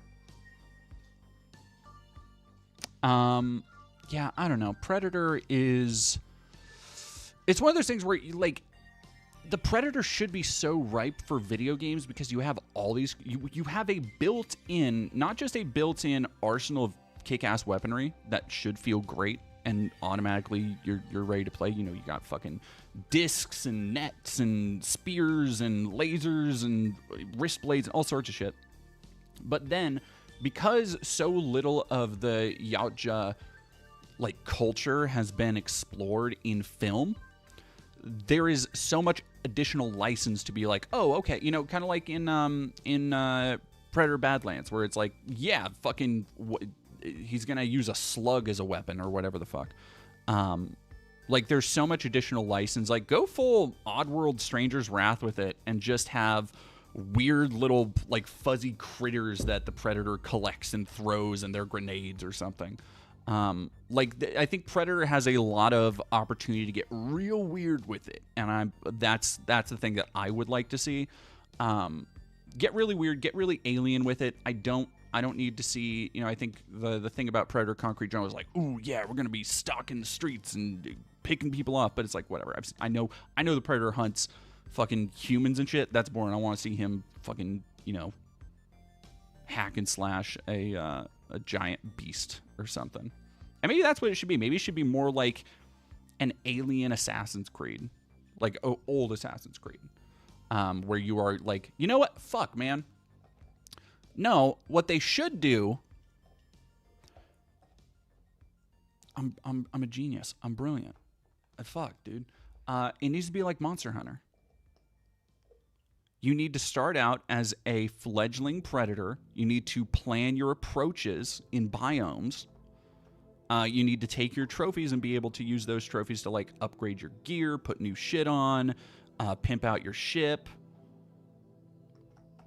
I don't know. Predator is, it's one of those things where you, like, the Predator should be so ripe for video games because you have all these, you have a built-in, not just a built-in arsenal of kick-ass weaponry that should feel great and automatically you're ready to play. You know, you got fucking discs and nets and spears and lasers and wrist blades and all sorts of shit. But then, because so little of the Yautja like culture has been explored in film, there is so much additional license to be like, oh, okay, you know, kind of like in Predator Badlands, where it's like, yeah, fucking, he's gonna use a slug as a weapon or whatever the fuck. Like, there's so much additional license. Like, go full Oddworld Stranger's Wrath with it and just have weird little, like, fuzzy critters that the Predator collects and throws, and they're grenades or something. I think Predator has a lot of opportunity to get real weird with it, and that's the thing that I would like to see. Get really weird, get really alien with it. I don't need to see, you know, I think the thing about Predator Concrete Jungle is like, ooh, yeah, we're gonna be stalking the streets and picking people off, but it's like, whatever. I know the Predator hunts fucking humans and shit. That's boring. I want to see him fucking, you know, hack and slash a giant beast or something. And maybe that's what it should be. Maybe it should be more like an alien Assassin's Creed, like old Assassin's Creed, where you are like, you know what? Fuck, man. No, what they should do. I'm a genius. I'm brilliant. Fuck, dude. It needs to be like Monster Hunter. You need to start out as a fledgling predator. You need to plan your approaches in biomes. You need to take your trophies and be able to use those trophies to like upgrade your gear, put new shit on, pimp out your ship,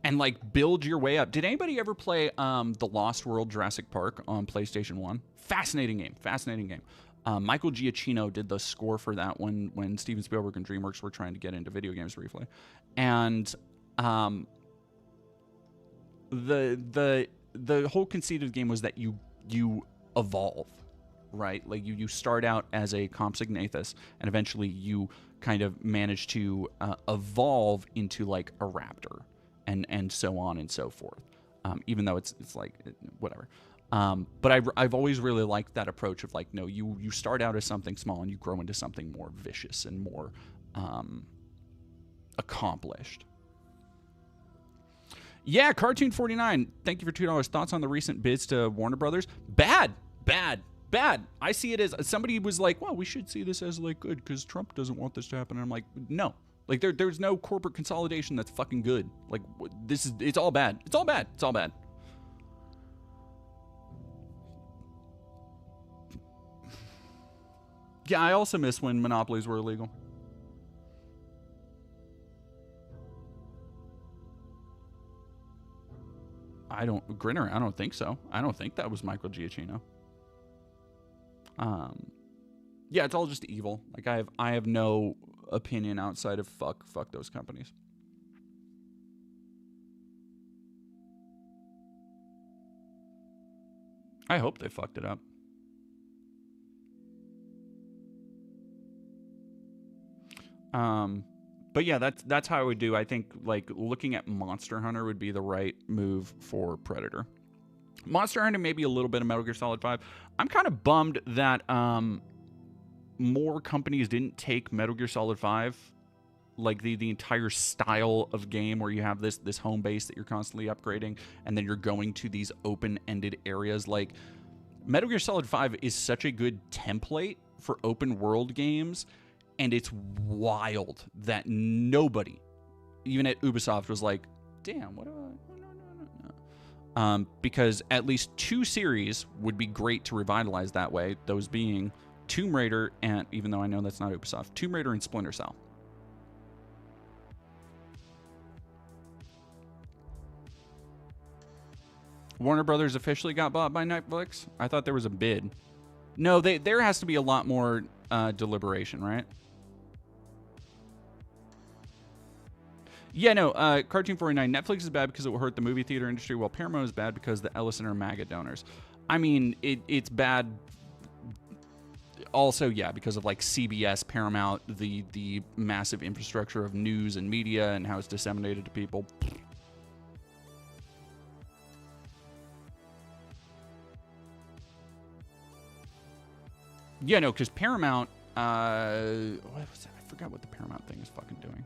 and like build your way up. Did anybody ever play The Lost World Jurassic Park on PlayStation 1? Fascinating game. Fascinating game. Michael Giacchino did the score for that when Steven Spielberg and DreamWorks were trying to get into video games briefly. And the whole conceit of the game was that you evolve, right? Like you start out as a Compsognathus, and eventually you kind of manage to evolve into like a raptor, and so on and so forth. Even though it's like whatever. But I've always really liked that approach of like, no, you start out as something small and you grow into something more vicious and more accomplished. Yeah, Cartoon49, thank you for $2. Thoughts on the recent bids to Warner Brothers? Bad. I see it as somebody was like, well, we should see this as like good because Trump doesn't want this to happen. And I'm like, no. Like there's no corporate consolidation that's fucking good. Like it's all bad. It's all bad. It's all bad. Yeah, I also miss when monopolies were illegal. Grinner, I don't think so. I don't think that was Michael Giacchino. Yeah, it's all just evil. Like I have no opinion outside of fuck those companies. I hope they fucked it up. But yeah, that's how I would do. I think like looking at Monster Hunter would be the right move for Predator. Monster Hunter, maybe a little bit of Metal Gear Solid 5. I'm kind of bummed that more companies didn't take Metal Gear Solid 5, like the entire style of game where you have this home base that you're constantly upgrading, and then you're going to these open-ended areas. Like Metal Gear Solid 5 is such a good template for open world games. And it's wild that nobody, even at Ubisoft, was like, damn, what do I... No. Because at least 2 series would be great to revitalize that way, those being Tomb Raider and, even though I know that's not Ubisoft, Tomb Raider and Splinter Cell. Warner Brothers officially got bought by Netflix? I thought there was a bid. No, there has to be a lot more deliberation, right? Yeah, no, Cartoon49, Netflix is bad because it will hurt the movie theater industry, while Paramount is bad because the Ellison are MAGA donors. I mean, it's bad also, yeah, because of like CBS, Paramount, the massive infrastructure of news and media and how it's disseminated to people. Yeah, no, because Paramount, what was that? I forgot what the Paramount thing is fucking doing.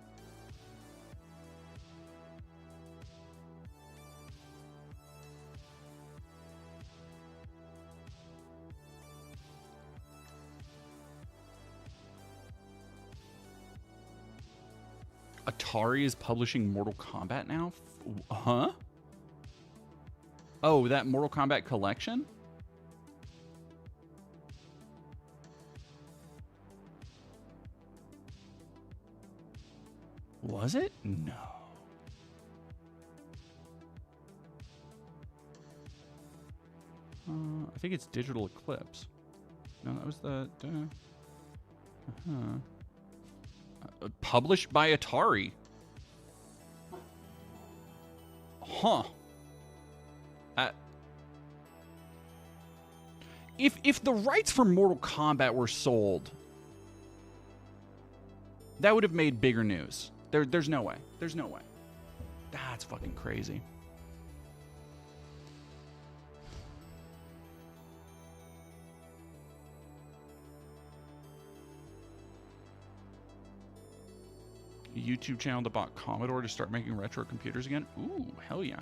Atari is publishing Mortal Kombat now? Huh? Oh, that Mortal Kombat collection? Was it? No. I think it's Digital Eclipse. No, that was the... published by Atari. Huh. If the rights for Mortal Kombat were sold, that would have made bigger news. There's no way. There's no way. That's fucking crazy. A YouTube channel that bought Commodore to start making retro computers again. Ooh, hell yeah.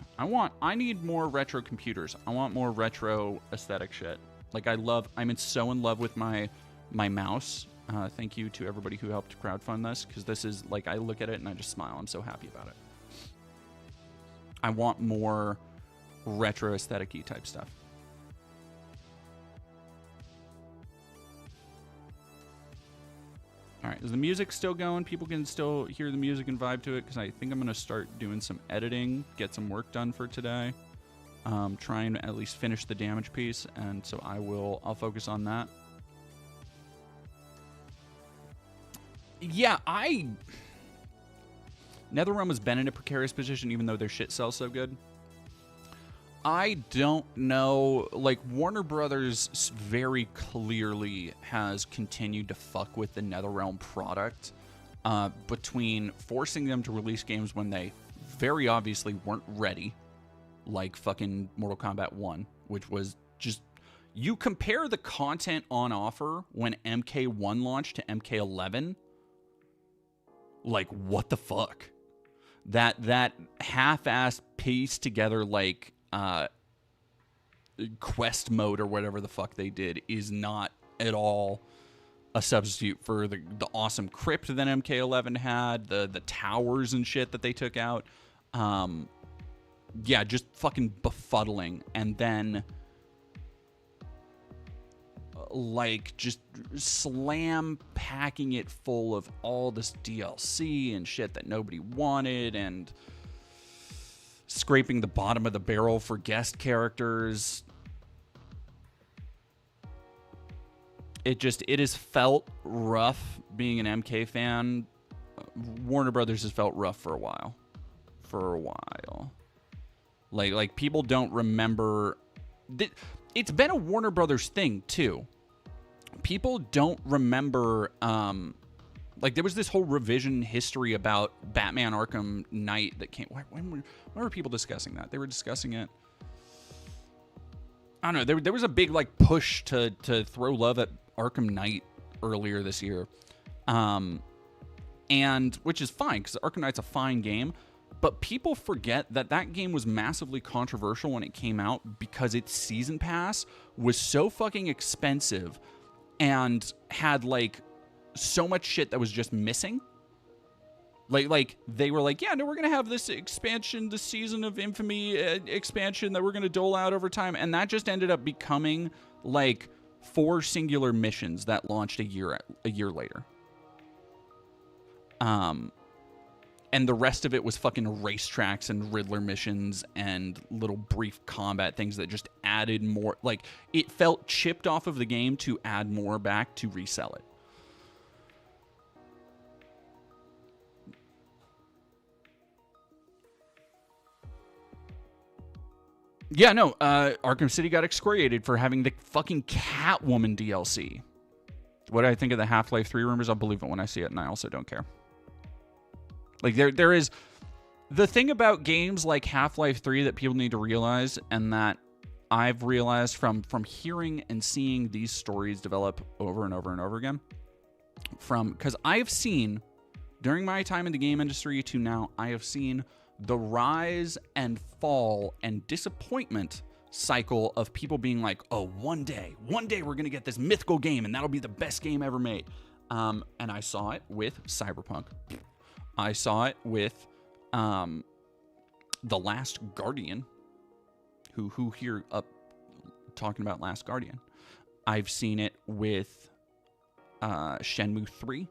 I need more retro computers. I want more retro aesthetic shit. Like I'm so in love with my mouse. Thank you to everybody who helped crowdfund this, because this is like, I look at it and I just smile. I'm so happy about it. I want more retro aesthetic-y type stuff. All right, is the music still going? People can still hear the music and vibe to it, because I think I'm going to start doing some editing, get some work done for today. Try and at least finish the damage piece, and so I'll focus on that. Yeah, NetherRealm has been in a precarious position, even though their shit sells so good. I don't know, like, Warner Brothers very clearly has continued to fuck with the NetherRealm product, between forcing them to release games when they very obviously weren't ready, like fucking Mortal Kombat 1, which was just, you compare the content on offer when MK1 launched to MK11, like, what the fuck? That half-assed pieced together, like, quest mode or whatever the fuck they did is not at all a substitute for the awesome crypt that MK11 had, the towers and shit that they took out. Yeah, just fucking befuddling. And then, like, just slam packing it full of all this DLC and shit that nobody wanted, and scraping the bottom of the barrel for guest characters. It has felt rough being an MK fan. Warner Brothers has felt rough for a while. Like people don't remember. It's been a Warner Brothers thing too. People don't remember. Like, there was this whole revision history about Batman Arkham Knight that came. When were people discussing that? They were discussing it. I don't know. There was a big, like, push to throw love at Arkham Knight earlier this year. And which is fine, because Arkham Knight's a fine game. But people forget that game was massively controversial when it came out because its season pass was so fucking expensive and had, like, so much shit that was just missing. Like they were like, yeah, no, we're gonna have this expansion, the Season of Infamy expansion that we're gonna dole out over time, and that just ended up becoming like 4 singular missions that launched a year later. And the rest of it was fucking racetracks and Riddler missions and little brief combat things that just added more. Like, it felt chipped off of the game to add more back to resell it. Yeah, no, Arkham City got excoriated for having the fucking Catwoman DLC. What do I think of the Half-Life 3 rumors? I'll believe it when I see it, and I also don't care. Like, there is... The thing about games like Half-Life 3 that people need to realize, and that I've realized from hearing and seeing these stories develop over and over and over again, because I've seen, during my time in the game industry to now, I have seen the rise and fall and disappointment cycle of people being like, oh, one day we're going to get this mythical game and that'll be the best game ever made. And I saw it with Cyberpunk. I saw it with The Last Guardian. Who here up talking about Last Guardian? I've seen it with Shenmue 3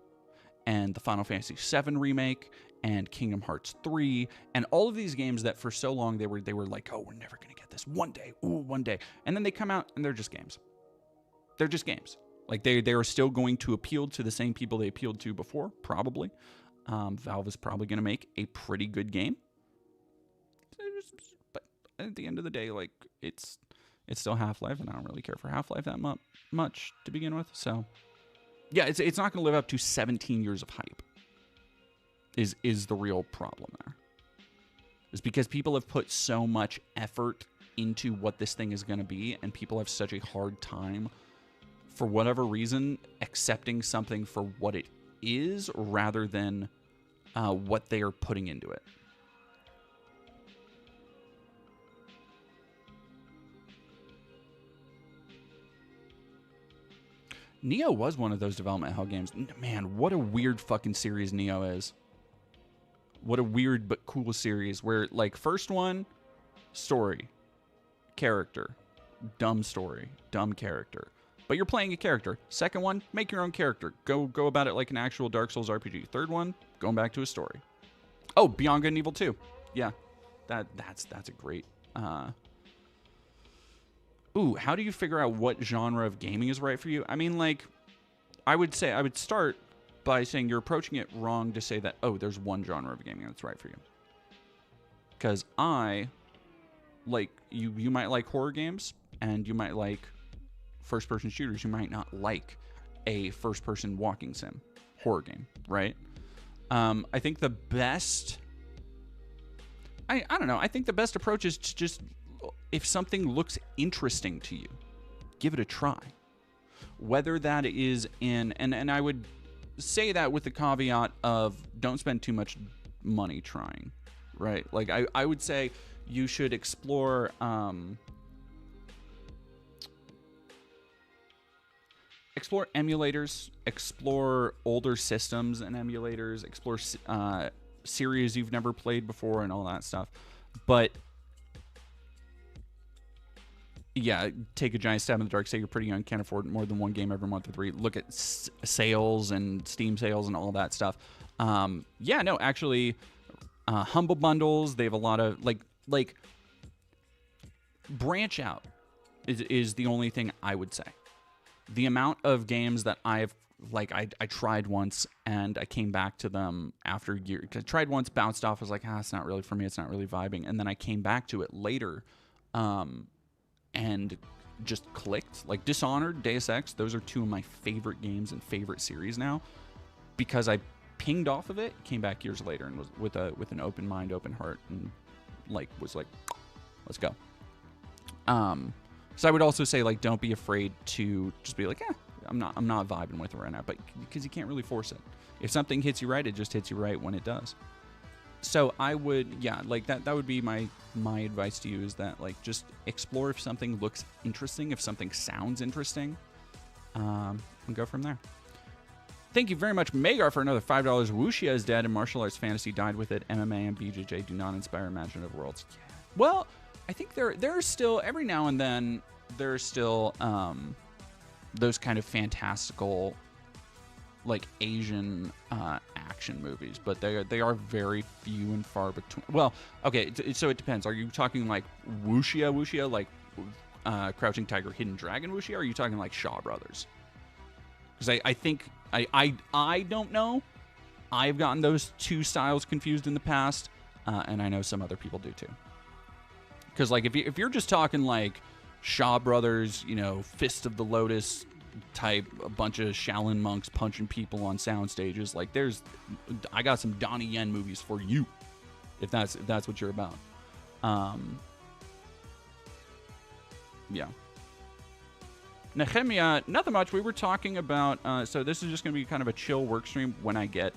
and the Final Fantasy VII remake and Kingdom Hearts 3, and all of these games that for so long they were like, oh, we're never going to get this. One day. And then they come out and they're just games. They're just games. Like, they are still going to appeal to the same people they appealed to before, probably. Valve is probably going to make a pretty good game. But at the end of the day, like, it's still Half-Life, and I don't really care for Half-Life that much to begin with. So, yeah, it's not going to live up to 17 years of hype. Is the real problem there. Is because people have put so much effort into what this thing is going to be, and people have such a hard time, for whatever reason, accepting something for what it is rather than what they are putting into it. Neo was one of those development hell games. Man, what a weird fucking series Neo is. What a weird but cool series where, like, first one, story, character, dumb story, dumb character. but you're playing a character. Second one, make your own character. Go about it like an actual Dark Souls RPG. Third one, going back to a story. Oh, Beyond Good and Evil 2. Yeah, that's a great. Ooh, how do you figure out what genre of gaming is right for you? I mean, like, I would start by saying you're approaching it wrong to say that, oh, there's one genre of gaming that's right for you. Because you might like horror games, and you might like first-person shooters. You might not like a first-person walking sim horror game, right? I think the best... I don't know. I think the best approach is to just... If something looks interesting to you, give it a try. Whether that is in... And I would say that with the caveat of don't spend too much money trying, right? Like, I would say you should explore... explore emulators, explore older systems and emulators, explore series you've never played before and all that stuff. But yeah, take a giant stab in the dark, say you're pretty young, can't afford more than one game every month or 3. Look at sales and Steam sales and all that stuff. Yeah, no, actually, Humble Bundles, they have a lot of, like branch out is the only thing I would say. The amount of games that I've, like, I tried once and I came back to them after years. I tried once, bounced off, was like, it's not really for me, it's not really vibing. And then I came back to it later and just clicked. Like Dishonored, Deus Ex, those are 2 of my favorite games and favorite series now. Because I pinged off of it, came back years later and was with an open mind, open heart, and was like, let's go. So I would also say, like, don't be afraid to just be like, I'm not vibing with it right now, but because you can't really force it. If something hits you right, it just hits you right when it does. So I would, like that would be my advice to you, is that, like, just explore if something looks interesting, if something sounds interesting, and go from there. Thank you very much, Magar, for another $5. Wuxia is dead and martial arts fantasy died with it. MMA and BJJ do not inspire imaginative worlds. Well, I think there are still, every now and then, there are still those kind of fantastical, like, Asian action movies, but they are very few and far between. Well, okay, so it depends. Are you talking like Wuxia, like Crouching Tiger, Hidden Dragon Wuxia, or are you talking like Shaw Brothers? Because I think, I don't know. I've gotten those 2 styles confused in the past, and I know some other people do too. Because, like, if you're just talking like Shaw Brothers, you know, Fist of the Lotus type, a bunch of Shaolin monks punching people on sound stages, like, I got some Donnie Yen movies for you, if that's what you're about. Yeah. Nehemiah, nothing much. We were talking about, so this is just going to be kind of a chill work stream when I get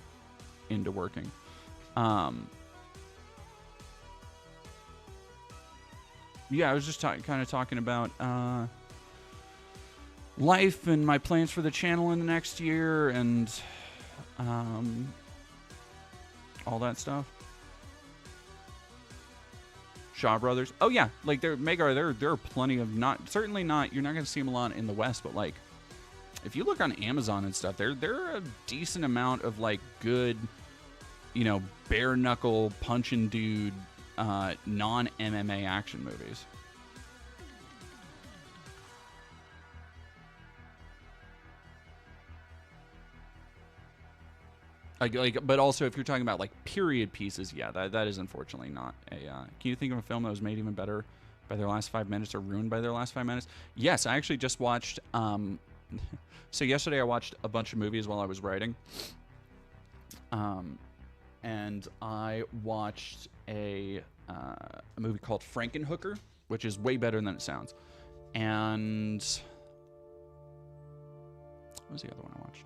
into working. Yeah, I was just kind of talking about life and my plans for the channel in the next year and all that stuff. Shaw Brothers. Oh yeah, like there are plenty of, certainly not, you're not going to see them a lot in the West, but like if you look on Amazon and stuff, there are a decent amount of, like, good, you know, bare knuckle punching dude non-MMA action movies. Like, but also if you're talking about, like, period pieces, yeah, that is unfortunately not a. Can you think of a film that was made even better by their last 5 minutes or ruined by their last 5 minutes? Yes, I actually just watched. So yesterday I watched a bunch of movies while I was writing. And I watched a movie called Frankenhooker, which is way better than it sounds. And what was the other one I watched?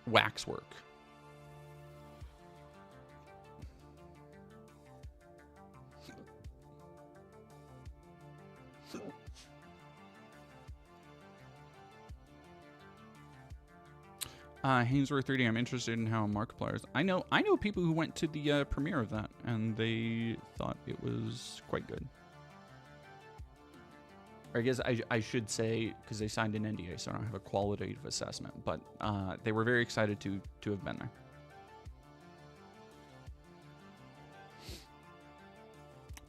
Waxwork. Hainsworth 3D, I'm interested in how Markiplier is. I know people who went to the premiere of that, and they thought it was quite good. Or I guess I should say, because they signed an NDA, so I don't have a qualitative assessment. But they were very excited to have been there.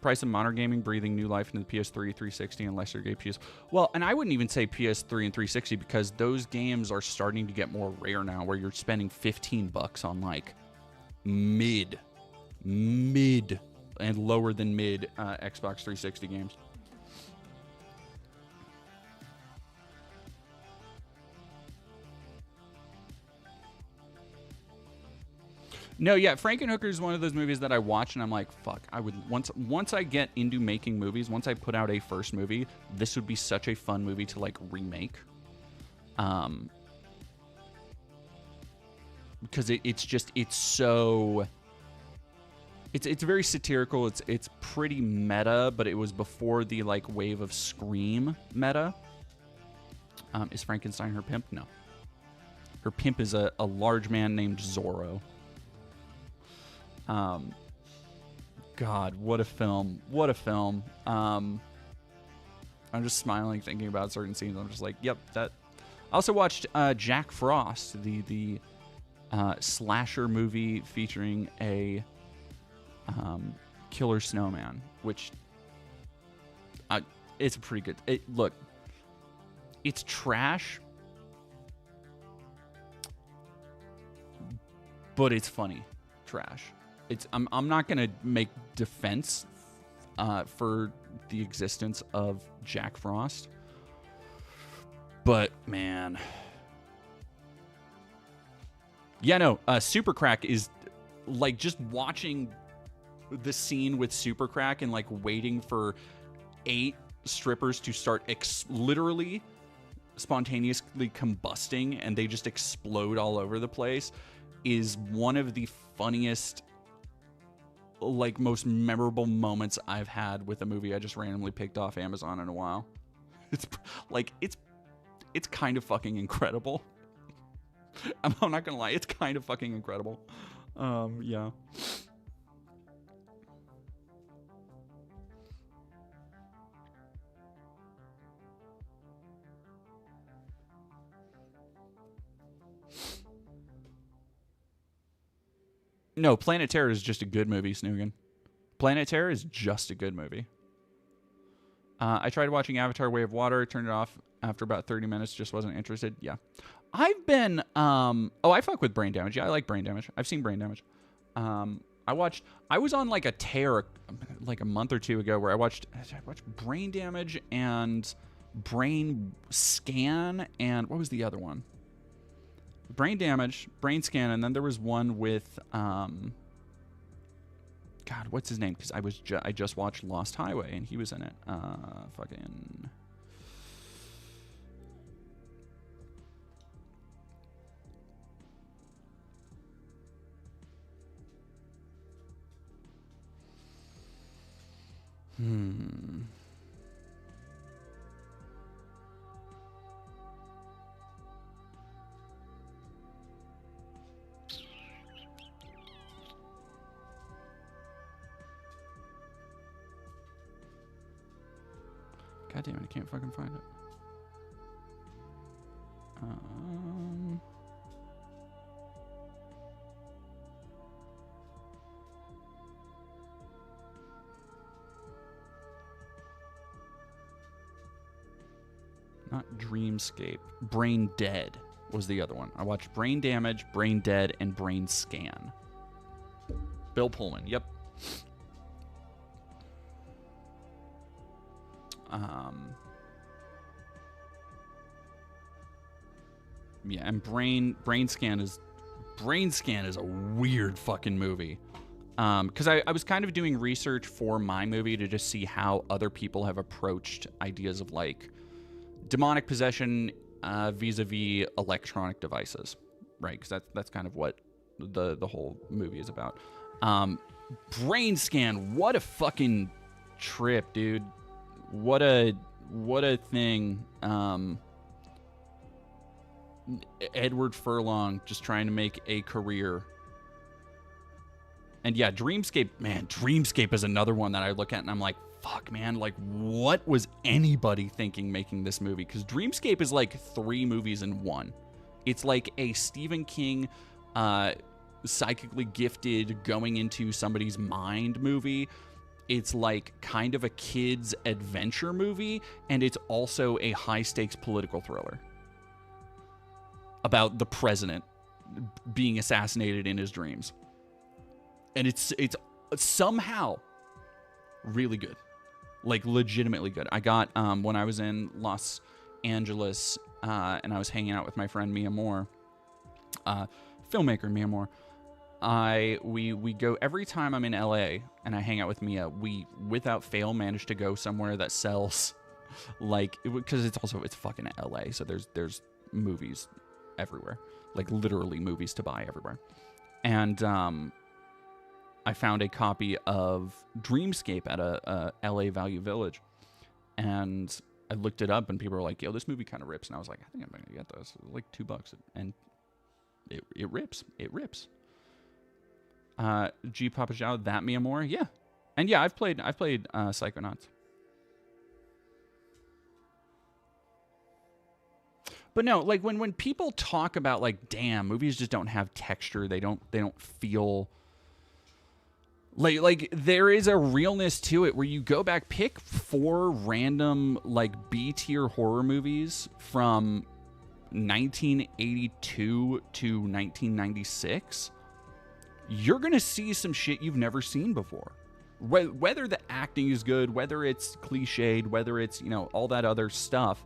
Price of modern gaming breathing new life into the PS3, 360, and lesser game PS. Well, and I wouldn't even say PS3 and 360 because those games are starting to get more rare now, where you're spending $15 on like mid, and lower than mid Xbox 360 games. No, yeah, Frankenhooker is one of those movies that I watch and I'm like, fuck, I would once I get into making movies, once I put out a first movie, this would be such a fun movie to like remake. Because it's very satirical. It's pretty meta, but it was before the like wave of Scream meta. Is Frankenstein her pimp? No. Her pimp is a large man named Zorro. God, what a film. What a film. I'm just smiling thinking about certain scenes. I'm just like, yep, that. I also watched Jack Frost, the slasher movie featuring a killer snowman, which it's pretty good. Look, it's trash, but it's funny trash. I'm not gonna make defense for the existence of Jack Frost, but man, yeah, no, Super Crack is like just watching the scene with Super Crack and like waiting for 8 strippers to start literally spontaneously combusting and they just explode all over the place is one of the funniest, like most memorable moments I've had with a movie I just randomly picked off Amazon in a while. It's like it's kind of fucking incredible. I'm not gonna lie, it's kind of fucking incredible. Yeah. No, Planet Terror is just a good movie, Snoogan. Planet Terror is just a good movie. I tried watching Avatar Way of Water, turned it off after about 30 minutes, just wasn't interested. Yeah. I've been, I fuck with Brain Damage. Yeah, I like Brain Damage. I've seen Brain Damage. I was on like a tear like a month or two ago where I watched Brain Damage and Brain Scan and what was the other one? Brain Damage, Brain Scan, and then there was one with God, what's his name? Because I just watched Lost Highway and he was in it. Fucking. God damn it, I can't fucking find it. Not Dreamscape. Brain Dead was the other one. I watched Brain Damage, Brain Dead, and Brain Scan. Bill Pullman, yep. Yeah, and Brain Scan is a weird fucking movie. Because I was kind of doing research for my movie to just see how other people have approached ideas of like demonic possession vis-a-vis electronic devices, right? Because that's kind of what the whole movie is about. Brain Scan, what a fucking trip, dude. What a thing. Edward Furlong just trying to make a career. And yeah, Dreamscape, man, Dreamscape is another one that I look at and I'm like, fuck, man, like, what was anybody thinking making this movie? Because Dreamscape is like 3 movies in one. It's like a Stephen King psychically gifted going into somebody's mind movie. It's like kind of a kid's adventure movie, and it's also a high-stakes political thriller about the president being assassinated in his dreams. And it's somehow really good. Like, legitimately good. I got, when I was in Los Angeles, and I was hanging out with my friend Mia Moore, filmmaker Mia Moore, we go every time I'm in LA and I hang out with Mia, we without fail manage to go somewhere that sells, like, because it's fucking LA, so there's movies everywhere, like literally movies to buy everywhere. And I found a copy of Dreamscape at a LA Value Village, and I looked it up, and people were like, "Yo, this movie kind of rips," and I was like, "I think I'm gonna get this." It was like $2, and it rips. It rips. G Papa Zhao, that Mia Moore, yeah, and yeah, I've played Psychonauts. But no, like when people talk about like, damn, movies just don't have texture. They don't feel like there is a realness to it where you go back, pick 4 random like B-tier horror movies from 1982 to 1996. You're going to see some shit you've never seen before. Whether the acting is good, whether it's cliched, whether it's, all that other stuff,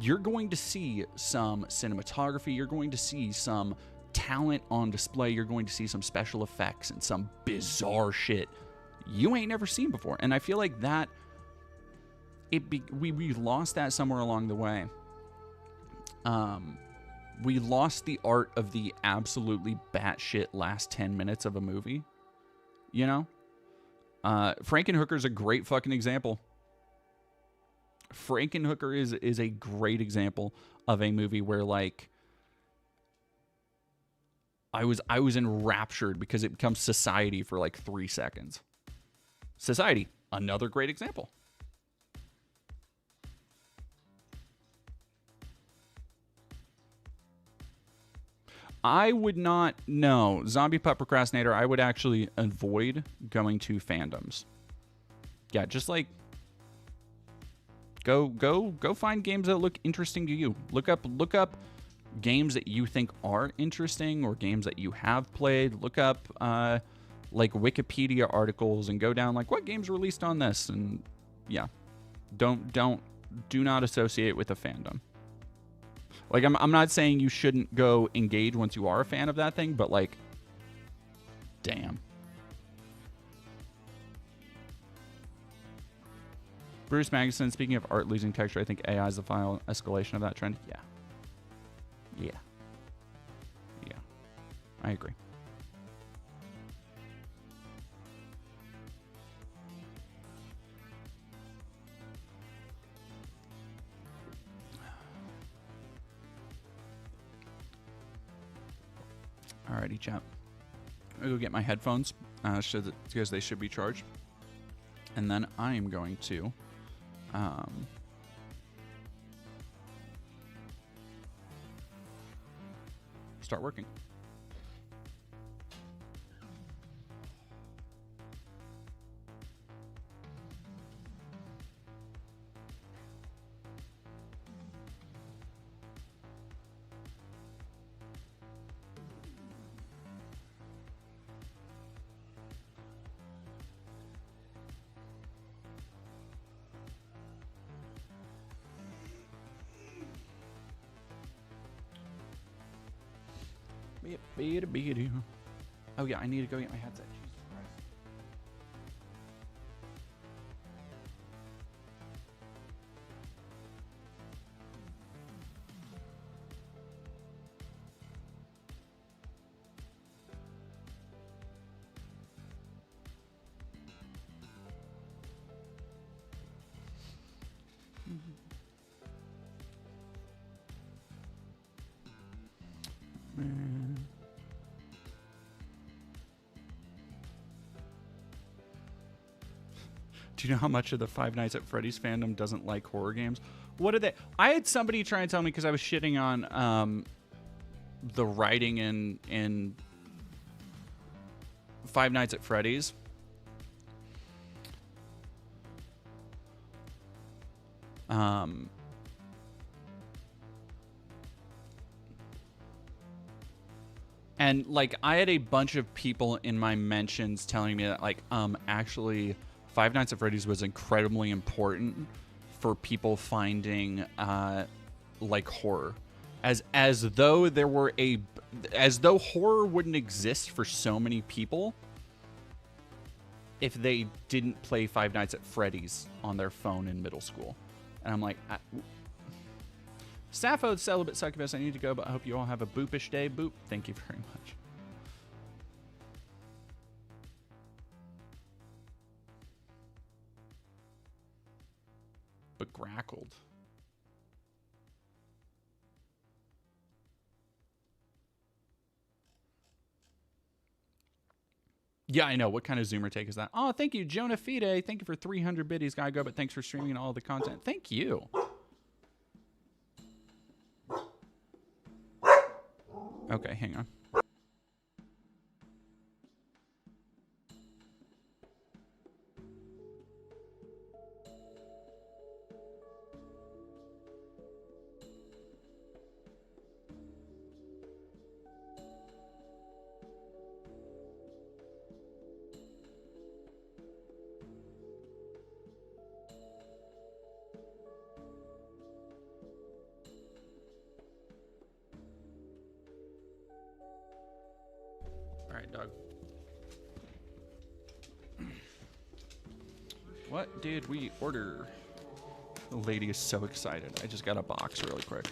you're going to see some cinematography, you're going to see some talent on display, you're going to see some special effects and some bizarre shit you ain't never seen before. And I feel like that we lost that somewhere along the way. We lost the art of the absolutely batshit last 10 minutes of a movie. Frankenhooker is a great fucking example. Frankenhooker is a great example of a movie where, like, I was enraptured because it becomes Society for like 3 seconds. Society, another great example. I would not know. Zombie Pup Procrastinator, I would actually avoid going to fandoms. Yeah, just like go find games that look interesting to you. Look up games that you think are interesting or games that you have played. Look up like Wikipedia articles and go down like what games released on this, and yeah. Do not associate with a fandom. Like, I'm not saying you shouldn't go engage once you are a fan of that thing, but, like, damn. Bruce Magnuson, speaking of art losing texture, I think AI is the final escalation of that trend. Yeah. I agree. Alrighty, chat. I'm gonna go get my headphones, because they should be charged, and then I am going to start working. Oh yeah, I need to go get my headset. Jesus Christ. Do you know how much of the Five Nights at Freddy's fandom doesn't like horror games? What did they? I had somebody try and tell me because I was shitting on the writing in Five Nights at Freddy's. And like I had a bunch of people in my mentions telling me that like actually Five Nights at Freddy's was incredibly important for people finding like horror, as though there were as though horror wouldn't exist for so many people if they didn't play Five Nights at Freddy's on their phone in middle school. And I'm like, Sappho, the celibate succubus, I need to go, but I hope you all have a boopish day. Boop. Thank you very much. But grackled. Yeah, I know. What kind of Zoomer take is that? Oh, thank you, Jonah Fide. Thank you for 300 biddies, Gotta go, but thanks for streaming all the content. Thank you. Okay, hang on. Dog. What did we order? The lady is so excited. I just got a box really quick.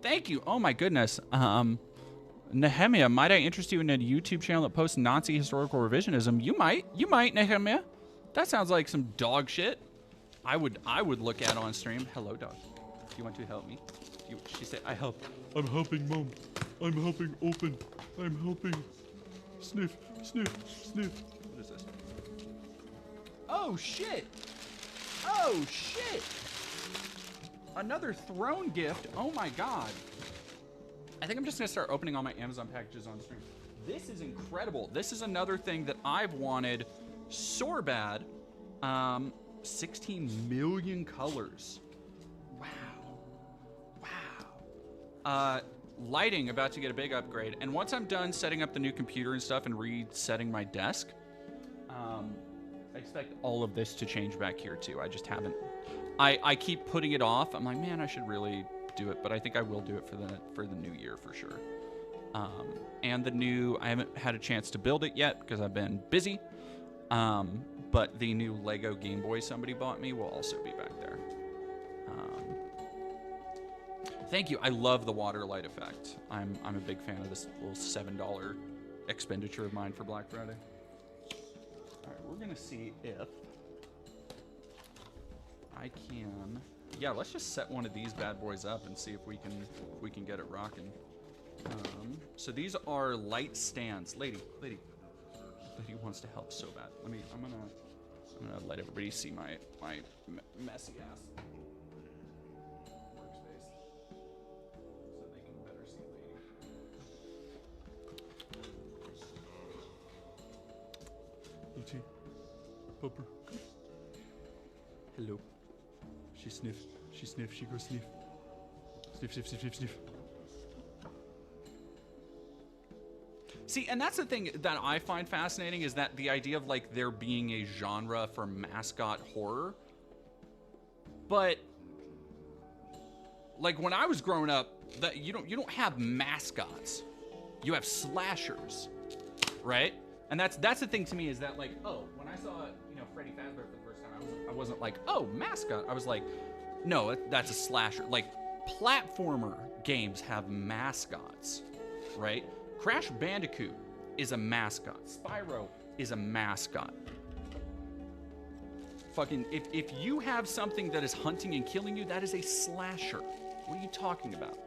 Thank you. Oh my goodness. Nehemiah, might I interest you in a YouTube channel that posts Nazi historical revisionism? You might, Nehemiah. That sounds like some dog shit. I would look at on stream. Hello, dog. Do you want to help me? She said, I help. I'm helping, Mom. I'm helping open. I'm helping. Sniff, sniff, sniff. What is this? Oh, shit. Oh, shit. Another throne gift. Oh, my God. I think I'm just going to start opening all my Amazon packages on stream. This is incredible. This is another thing that I've wanted so bad. 16 million colors. Lighting about to get a big upgrade, and once I'm done setting up the new computer and stuff and resetting my desk, I expect all of this to change back here too. I just haven't. I keep putting it off. I'm like, man, I should really do it, but I think I will do it for the new year for sure. And I haven't had a chance to build it yet because I've been busy. But the new Lego Game Boy somebody bought me will also be back there. Thank you. I love the water light effect. I'm a big fan of this little $7 expenditure of mine for Black Friday. All right, we're gonna see if I can. Yeah, let's just set one of these bad boys up and see if we can get it rocking. So these are light stands. Lady wants to help so bad. I'm gonna let everybody see my messy ass. Pupper. Hello. She sniff. She sniff. She goes sniff. Sniff, sniff, sniff, sniff, sniff. See, and that's the thing that I find fascinating is that the idea of like there being a genre for mascot horror. But like when I was growing up, that you don't have mascots. You have slashers, right? And that's the thing to me is that like, oh, when I saw, Freddy Fazbear for the first time, I wasn't like, oh, mascot. I was like, no, that's a slasher. Like platformer games have mascots, right? Crash Bandicoot is a mascot. Spyro is a mascot. Fucking, if you have something that is hunting and killing you, that is a slasher. What are you talking about?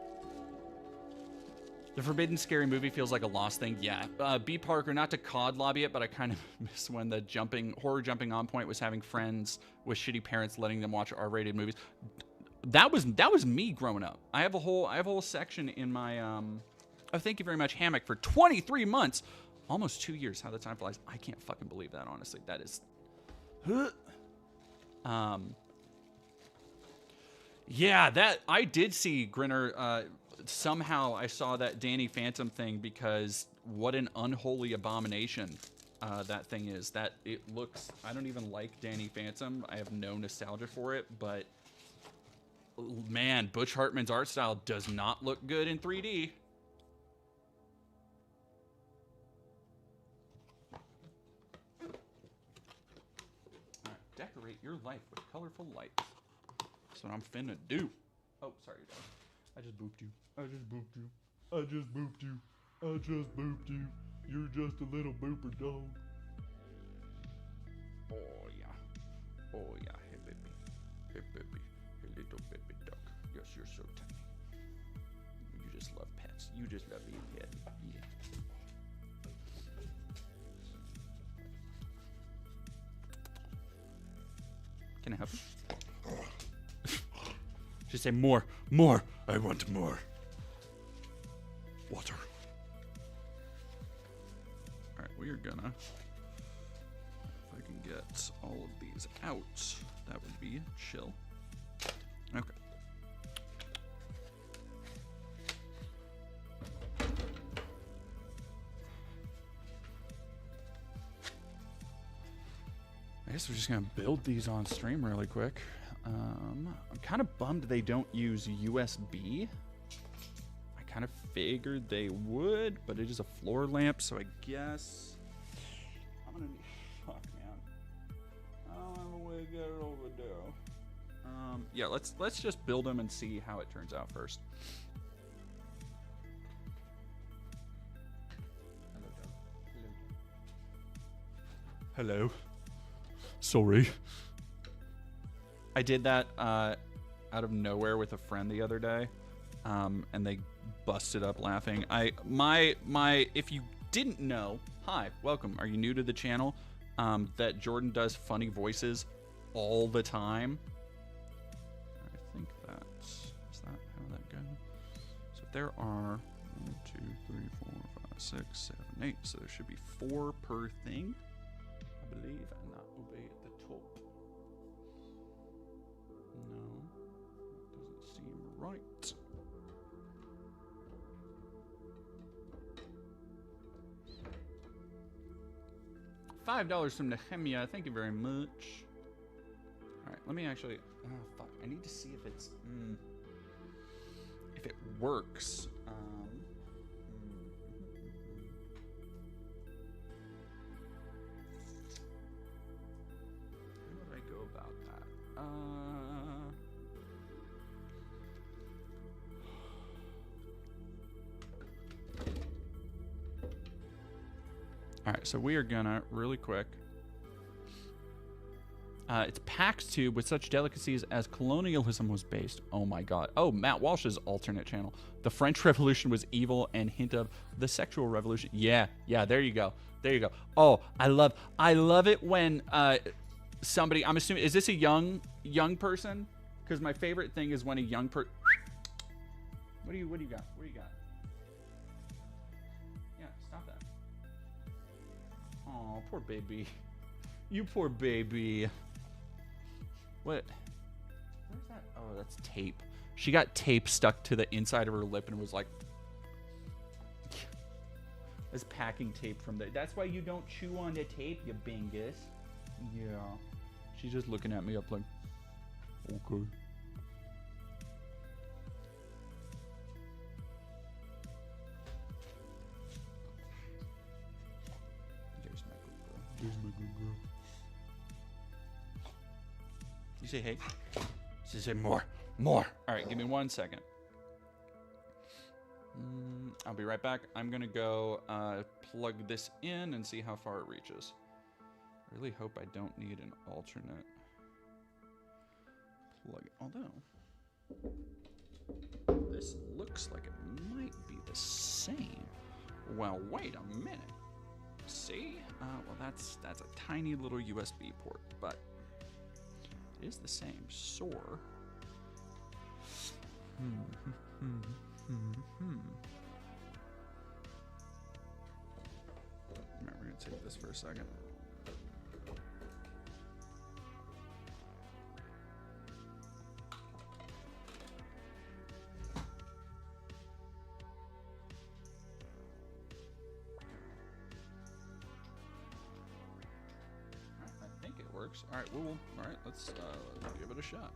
The Forbidden Scary Movie feels like a lost thing. Yeah. B. Parker, not to COD lobby it, but I kind of miss when the horror jumping on point was having friends with shitty parents letting them watch R-rated movies. That was me growing up. I have a whole section in my oh, thank you very much, Hammock, for 23 months. Almost 2 years. How the time flies. I can't fucking believe that, honestly. That is yeah, that I did see Grinner. Somehow I saw that Danny Phantom thing because what an unholy abomination that thing is. That it looks. I don't even like Danny Phantom. I have no nostalgia for it, but man, Butch Hartman's art style does not look good in 3D. All right, decorate your life with colorful lights. That's what I'm finna do. Oh, sorry, dog. I just booped you. I just booped you. I just booped you. I just booped you. You're just a little booper dog. Oh yeah. Oh yeah. Hey baby. Hey baby. Hey little baby dog. Yes, you're so tiny. You just love pets. You just love being pet. Yeah. Can I help you? Just say more, more. I want more. Water. All right, we are gonna. If I can get all of these out, that would be chill. Okay. I guess we're just gonna build these on stream really quick. I'm kind of bummed they don't use USB. I kind of figured they would, but it is a floor lamp, so I guess I'm gonna need. Fuck, man. I don't have a way to get it over there. Yeah, let's just build them and see how it turns out first. Hello. Sorry. I did that out of nowhere with a friend the other day, and they busted up laughing. If you didn't know, hi, welcome. Are you new to the channel? That Jordan does funny voices all the time. I think is that how that goes? So there are 1, 2, 3, 4, 5, 6, 7, 8. So there should be 4 per thing, I believe, and that will be at the top. No, that doesn't seem right. $5 from Nehemia. Thank you very much. All right, let me actually. Oh fuck! I need to see if it's if it works. How would I go about that? All right, so we are gonna really quick. It's PAX Tube with such delicacies as colonialism was based. Oh my god. Oh, Matt Walsh's alternate channel. The French Revolution was evil and hint of the sexual revolution. Yeah, there you go. There you go. Oh, I love it when somebody, I'm assuming, is this a young person? Because my favorite thing is when a young person. What do you got? What do you got? Yeah, stop that. Oh, poor baby. You poor baby. What? Where's that? Oh, that's tape. She got tape stuck to the inside of her lip and was like, this packing tape from the. That's why you don't chew on the tape, you bingus. Yeah. She's just looking at me up like, okay. There's my good girl. There's my good girl. You say hey? She say more. All right, give me 1 second. I'll be right back. I'm gonna go plug this in and see how far it reaches. I really hope I don't need an alternate plug. Although this looks like it might be the same. Well, wait a minute. See? Well, that's a tiny little USB port, but it is the same. SOAR. Remember, we're gonna take this for a second. I think it works. All right, all right. Let's give it a shot.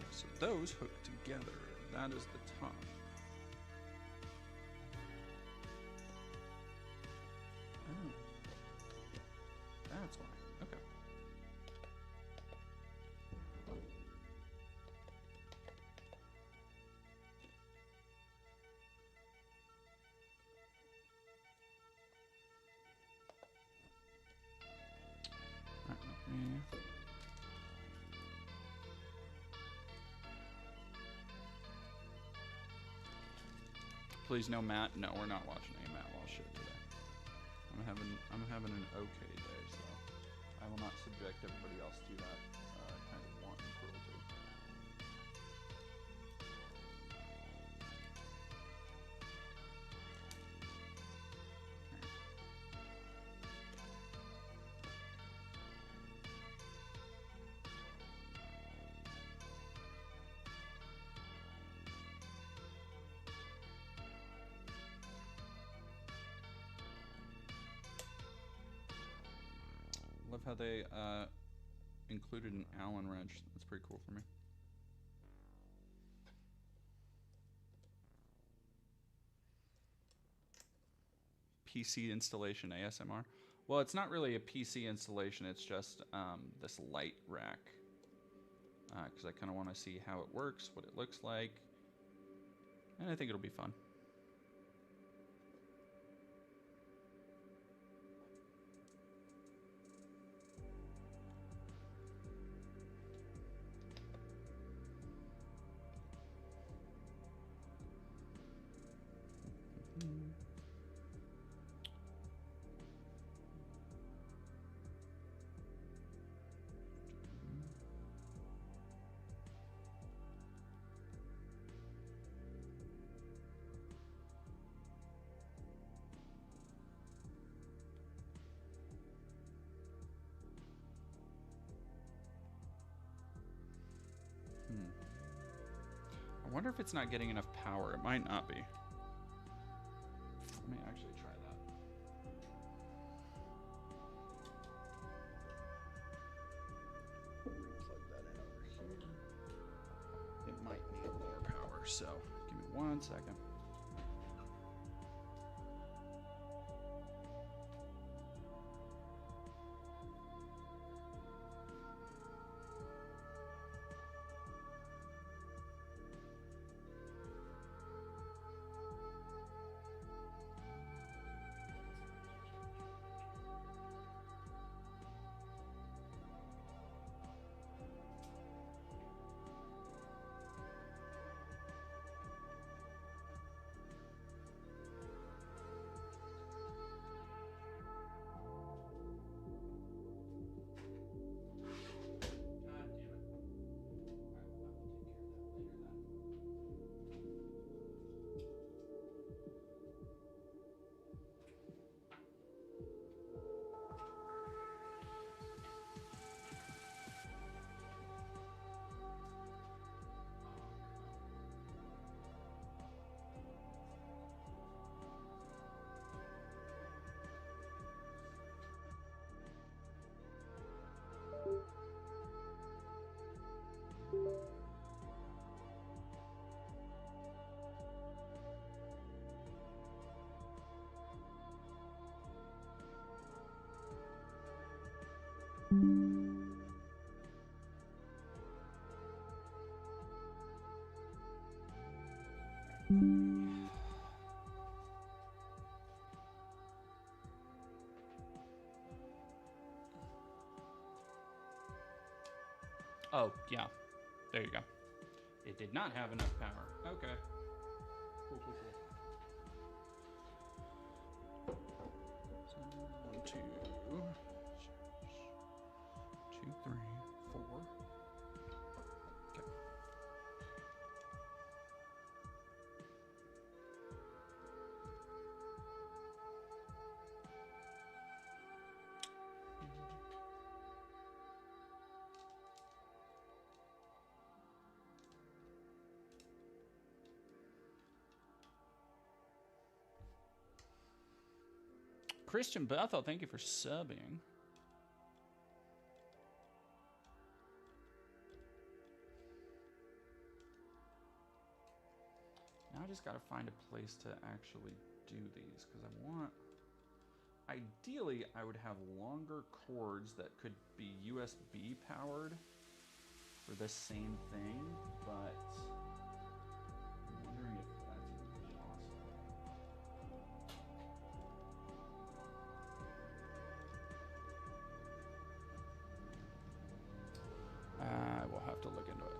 So those hook together. That is the top. Oh. That's why. Okay. All right, let me... Please no Matt. No, we're not watching any Matt Walsh shit today. I'm having an okay day, so I will not subject everybody else to that kind of wanton cruelty. Love how they included an Allen wrench. That's pretty cool for me. PC installation ASMR. Well, it's not really a PC installation. It's just this light rack. Because I kind of want to see how it works, what it looks like. And I think it'll be fun. I wonder if it's not getting enough power. It might not be. Let me actually try that. Plug that in over here. It might need more power, so give me 1 second. Oh, yeah. There you go. It did not have enough power. Okay. Cool, cool, cool. So, 1, 2, 2, 3, 4. Okay. Christian Bethel, thank you for subbing. Now I just gotta find a place to actually do these because I want. Ideally, I would have longer cords that could be USB powered for the same thing, but I'm wondering if that's even possible. I will have to look into it.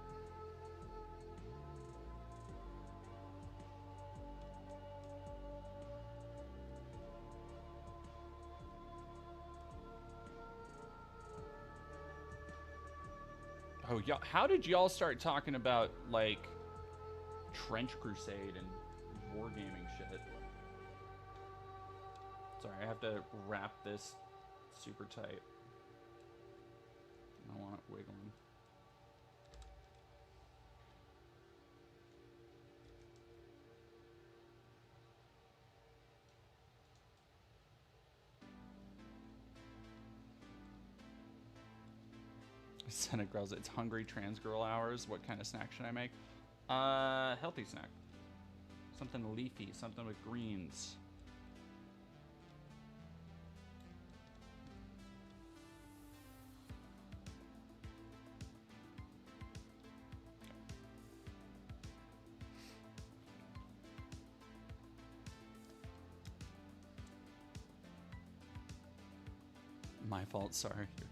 Oh, y'all, how did y'all start talking about, like, Trench Crusade and wargaming shit? Sorry, I have to wrap this super tight. I don't want it wiggling. Senate Girls, it's hungry trans girl hours. What kind of snack should I make? Healthy snack. Something leafy, something with greens. My fault, sorry. You're good.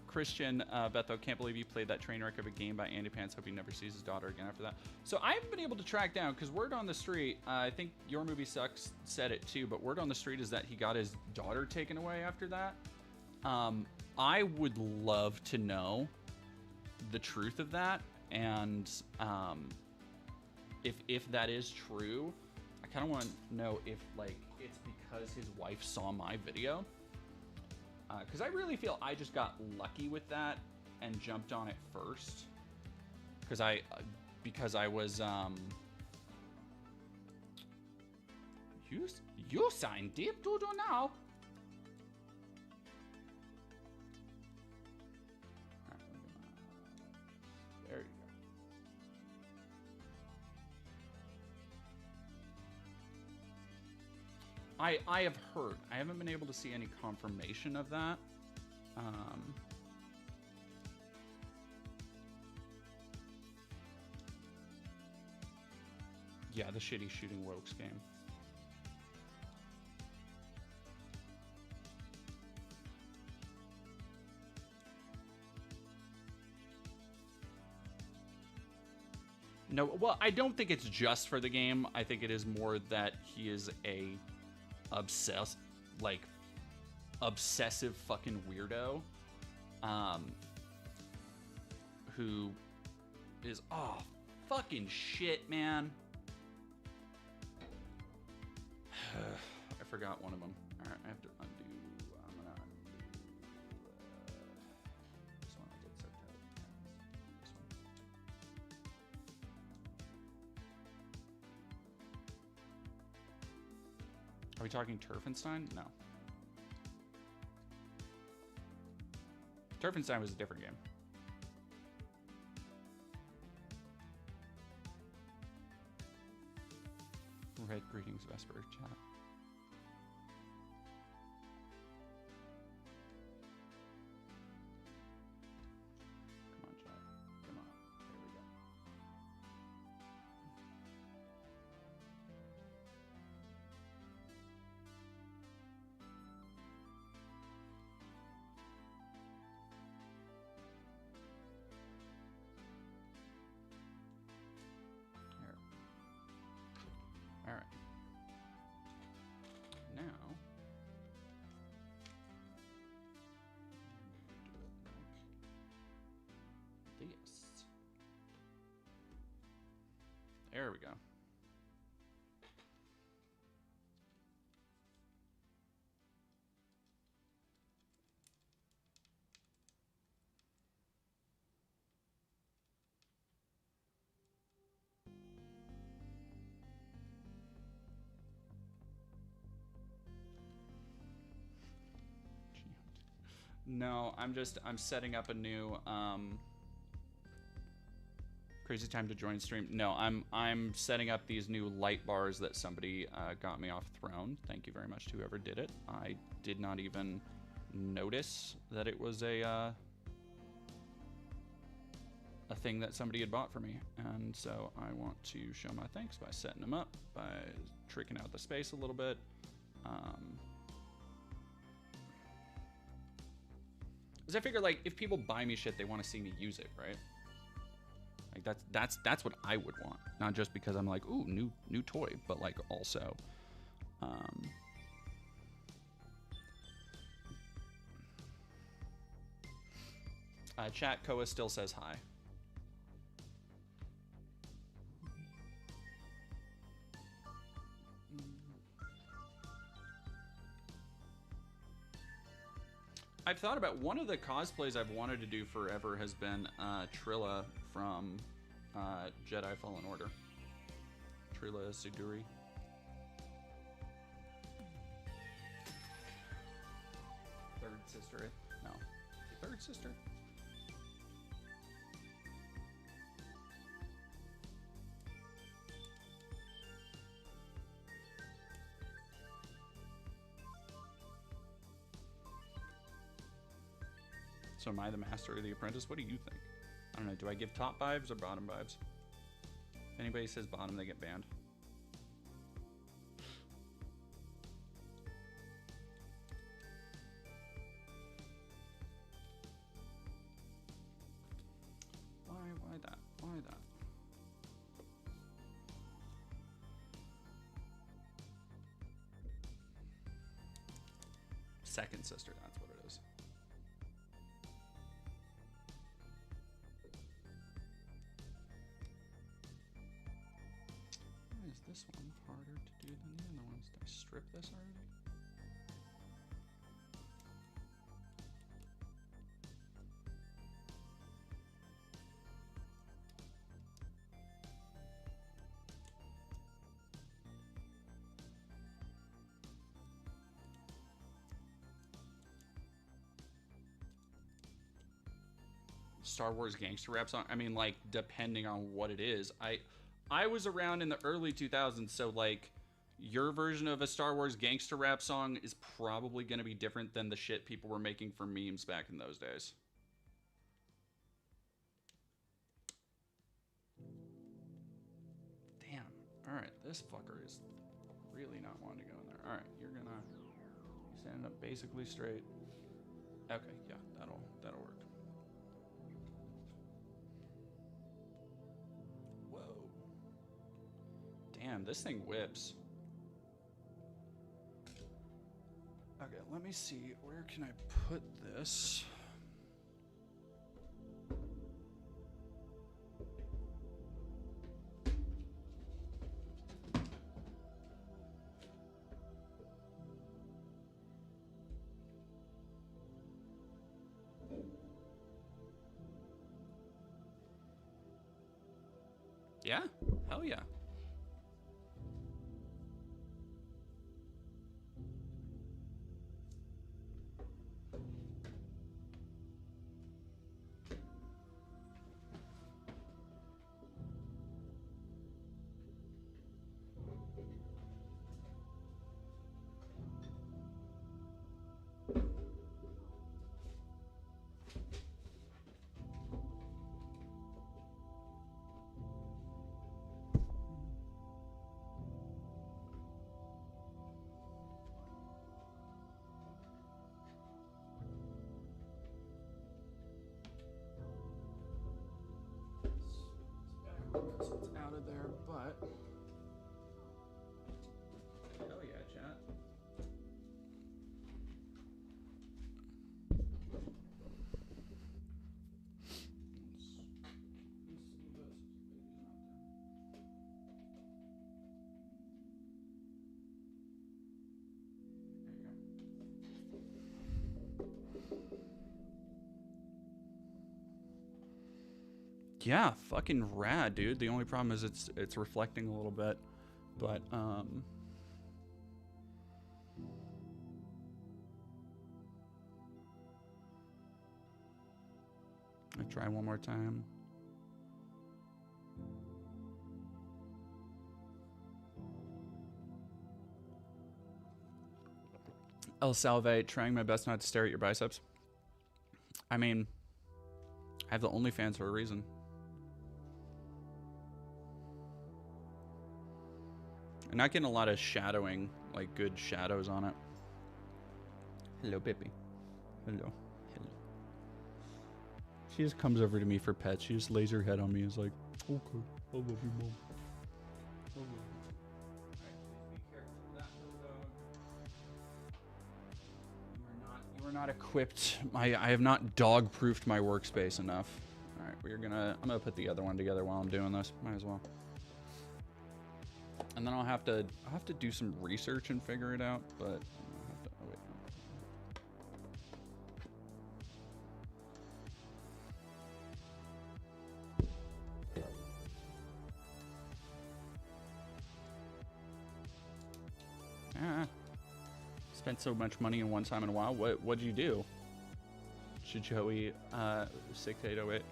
Christian Betho, can't believe you played that train wreck of a game by Andy Pants. Hope he never sees his daughter again after that. So I haven't been able to track down, because word on the street, I think Your Movie Sucks said it too, but word on the street is that he got his daughter taken away after that. I would love to know the truth of that, and if that is true, I kind of want to know if, like, it's because his wife saw my video. Because I really feel I just got lucky with that and jumped on it first. Because I was you sign deep to do now. There you go. I have heard. I haven't been able to see any confirmation of that. Yeah, the shitty Shooting Wokes game. No, well, I don't think it's just for the game. I think it is more that he is a obsessive fucking weirdo, who is, oh, fucking shit, man. I forgot one of them. All right, I have to undo. I'm gonna undo this one. I did subtitle. This one. Are we talking Turfenstein? No. Turfenstein was a different game. Red greetings, Vesper chat. There we go. No, I'm setting up a new crazy time to join stream. No, I'm setting up these new light bars that somebody got me off Throne. Thank you very much to whoever did it. I did not even notice that it was a thing that somebody had bought for me, and so I want to show my thanks by setting them up, by tricking out the space a little bit. Because I figure, like, if people buy me shit, they want to see me use it, right? Like, that's what I would want. Not just because I'm like, ooh, new toy, but, like, also, chat, Koa still says hi. I've thought about one of the cosplays I've wanted to do forever has been Trilla from Jedi Fallen Order. Trilla Suduri. Third sister? No. Third sister? So am I the master or the apprentice? What do you think? I don't know. Do I give top vibes or bottom vibes? If anybody says bottom, they get banned. Why that? Why that? Second sister, that's what it is. Why is this one harder to do than the other ones? Did I strip this already? Star Wars gangster rap song. I mean, like, depending on what it is. I was around in the early 2000s, so like your version of a Star Wars gangster rap song is probably going to be different than the shit people were making for memes back in those days. Damn. All right, this fucker is really not wanting to go in there. All right, you're standing up basically straight. Okay, yeah, that'll work. Damn, this thing whips. Okay, let me see. Where can I put this? Yeah? Hell yeah. So it's out of there, but hell yeah, chat. Yeah, fucking rad, dude. The only problem is it's reflecting a little bit, but I try one more time. El Salve, trying my best not to stare at your biceps. I mean, I have the OnlyFans for a reason. I'm not getting a lot of shadowing, like good shadows on it. Hello, Pippi. Hello. Hello. She just comes over to me for pets. She just lays her head on me. Is like, okay, I love you, Mom. I love you. You are not equipped. I have not dog-proofed my workspace enough. All right, I'm gonna put the other one together while I'm doing this. Might as well. And then I'll have to do some research and figure it out, but I'll have to, oh wait. Spent so much money in one time in a while. What'd you do? Should Joey 6808?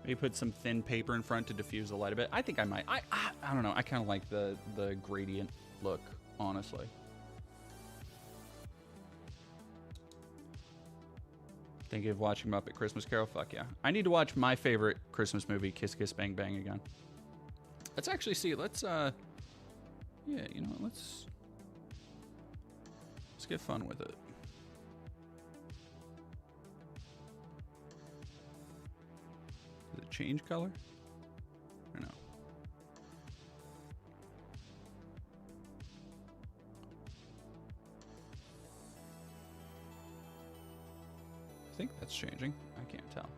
Maybe put some thin paper in front to diffuse the light a bit. I think I might. I don't know. I kind of like the gradient look, honestly. Thinking of watching Muppet Christmas Carol? Fuck yeah. I need to watch my favorite Christmas movie, Kiss Kiss Bang Bang, again. Let's actually see. Let's yeah, you know, let's get fun with it. Does it change color? Or no? I think that's changing. I can't tell.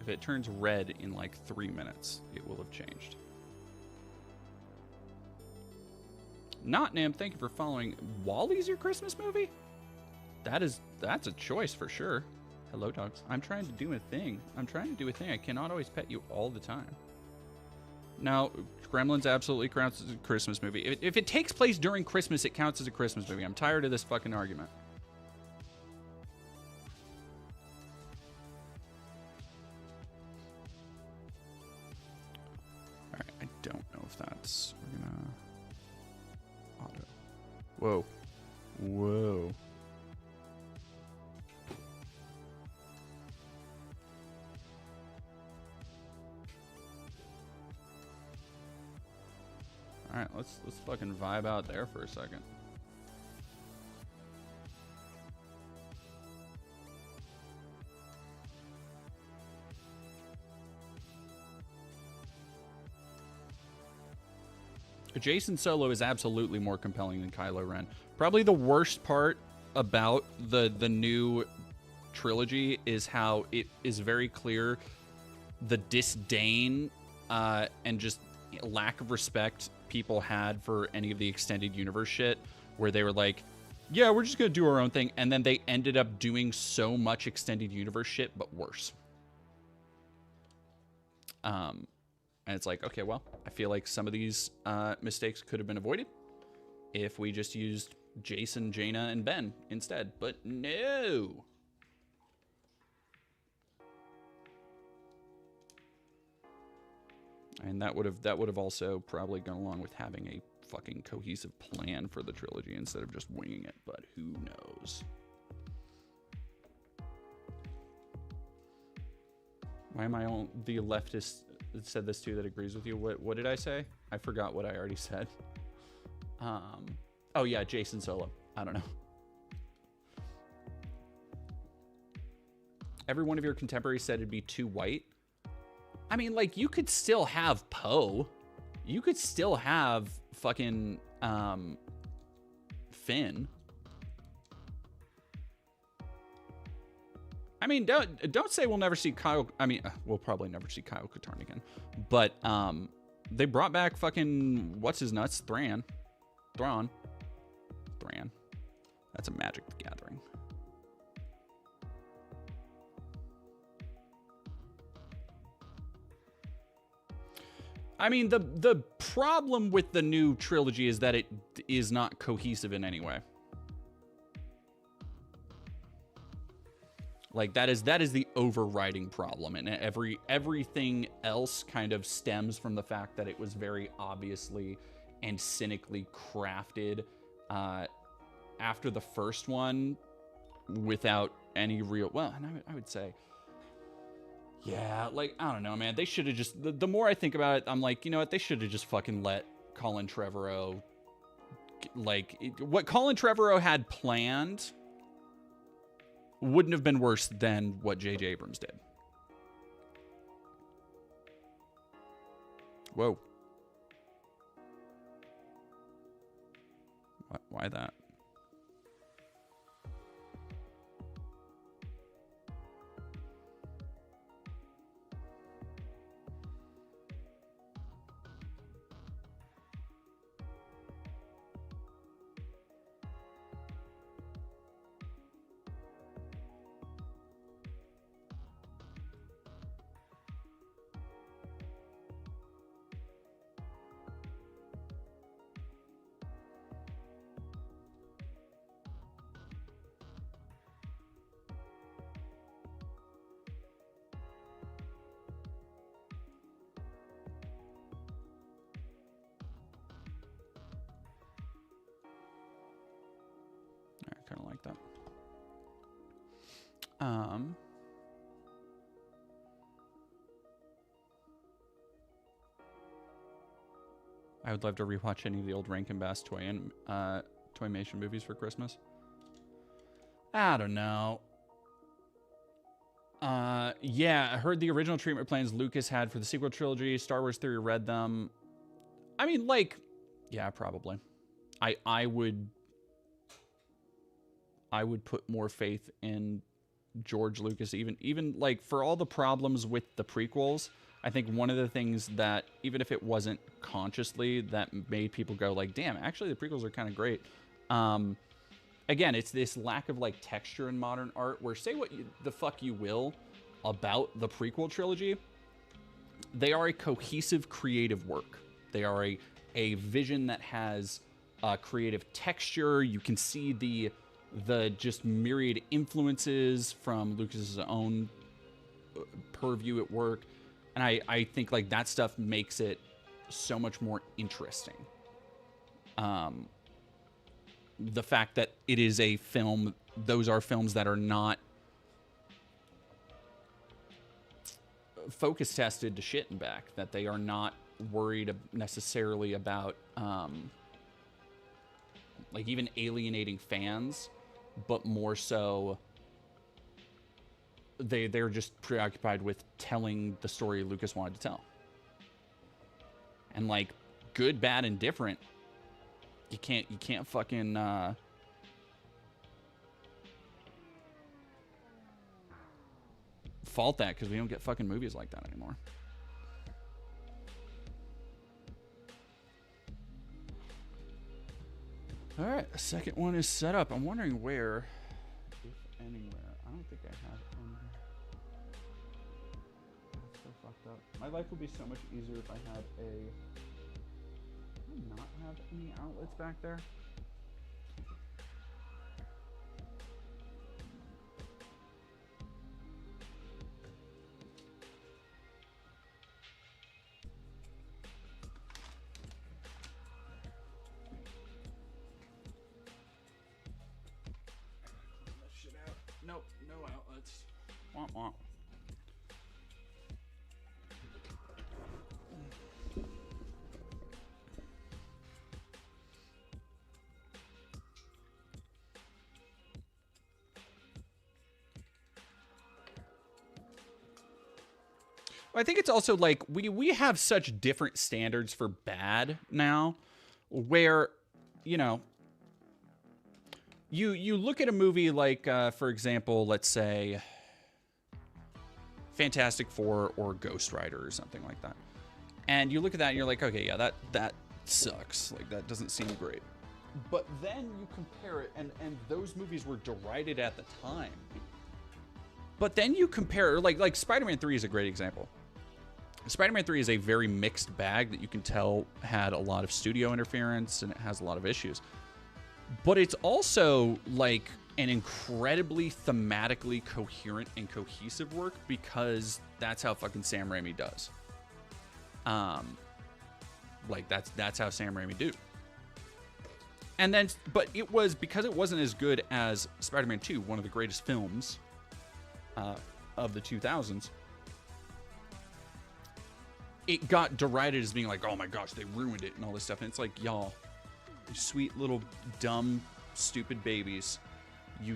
If it turns red in like 3 minutes, it will have changed. Notnam, thank you for following. Wally's your Christmas movie? That's a choice for sure. Hello, dogs. I'm trying to do a thing. I cannot always pet you all the time. Now, Gremlins absolutely counts as a Christmas movie. If it takes place during Christmas, it counts as a Christmas movie. I'm tired of this fucking argument. Alright, I don't know if that's... We're gonna... Auto. Whoa. Whoa. Alright, let's fucking vibe out there for a second. Jason Solo is absolutely more compelling than Kylo Ren. Probably the worst part about the new trilogy is how it is very clear the disdain and just lack of respect people had for any of the extended universe shit, where they were like, yeah, we're just gonna do our own thing, and then they ended up doing so much extended universe shit, but worse. And it's like, okay, well, I feel like some of these mistakes could have been avoided if we just used Jason, Jaina, and Ben instead, but no. And that would have also probably gone along with having a fucking cohesive plan for the trilogy instead of just winging it, but who knows. Why am I on the leftist that said this too that agrees with you? What did I say? I forgot what I already said. Oh yeah, Jason Solo. I don't know. Every one of your contemporaries said it'd be too white. I mean, like, you could still have Poe. You could still have fucking Finn. I mean, don't say we'll never see Kyle. I mean, we'll probably never see Kyle Katarn again. But They brought back fucking what's his nuts, Thrawn. That's a Magic the Gathering. I mean, the problem with the new trilogy is that it is not cohesive in any way. Like that is the overriding problem, and everything else kind of stems from the fact that it was very obviously and cynically crafted after the first one, without any real. Well, and I would say, yeah, like I don't know, man. They should have just. The more I think about it, I'm like, you know what? They should have just fucking let Colin Trevorrow. Like what Colin Trevorrow had planned wouldn't have been worse than what J.J. Abrams did. Whoa. Why that? Kind of like that. I would love to rewatch any of the old Rankin Bass Toymation movies for Christmas. I don't know. Yeah, I heard the original treatment plans Lucas had for the sequel trilogy. Star Wars Theory read them. I mean, like, yeah, probably. I would put more faith in George Lucas, even like for all the problems with the prequels. I think one of the things that, even if it wasn't consciously, that made people go like, damn, actually the prequels are kind of great. Again, it's this lack of like texture in modern art where say what the fuck you will about the prequel trilogy. They are a cohesive creative work. They are a vision that has creative texture. You can see the just myriad influences from Lucas's own purview at work. And I think like that stuff makes it so much more interesting. The fact that it is a film, those are films that are not focus tested to shit and back, that they are not worried necessarily about like even alienating fans, but more so they're just preoccupied with telling the story Lucas wanted to tell. And like good, bad, and different, you can't fucking fault that, because we don't get fucking movies like that anymore. All right, the second one is set up. I'm wondering where, if anywhere. I don't think I have any. That's so fucked up. My life would be so much easier if I had a. Do I not have any outlets back there? Nope, no outlets. Womp womp. I think it's also like we have such different standards for bad now, where, you know, you look at a movie like, for example, let's say Fantastic Four or Ghost Rider or something like that. And you look at that and you're like, okay, yeah, that sucks. Like, that doesn't seem great. But then you compare it, and those movies were derided at the time. But then you compare, like Spider-Man 3 is a great example. Spider-Man 3 is a very mixed bag that you can tell had a lot of studio interference and it has a lot of issues. But it's also like an incredibly thematically coherent and cohesive work because that's how fucking Sam Raimi does. Like that's how Sam Raimi do. And then, but it was because it wasn't as good as Spider-Man 2, one of the greatest films of the 2000s. It got derided as being like, oh my gosh, they ruined it and all this stuff. And it's like, y'all, you sweet little dumb, stupid babies.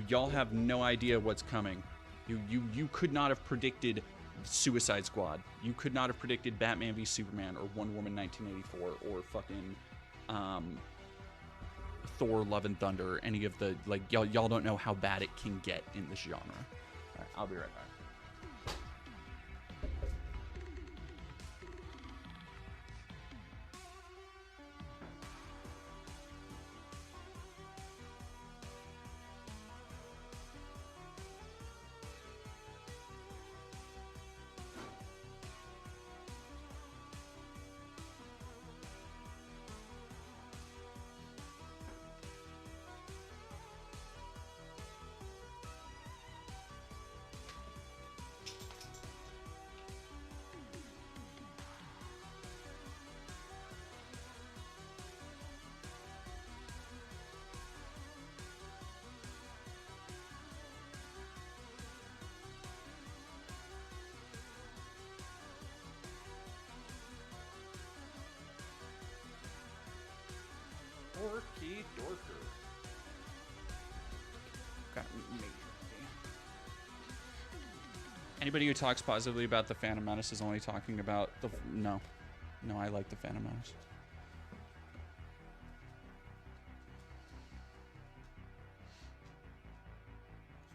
Y'all have no idea what's coming. You could not have predicted Suicide Squad. You could not have predicted Batman v Superman or Wonder Woman 1984 or fucking Thor Love and Thunder. Any of the, like, y'all don't know how bad it can get in this genre. All right, I'll be right back. Dorky Dorker. Got me. Anybody who talks positively about the Phantom Menace is only talking about the... No, I like the Phantom Menace.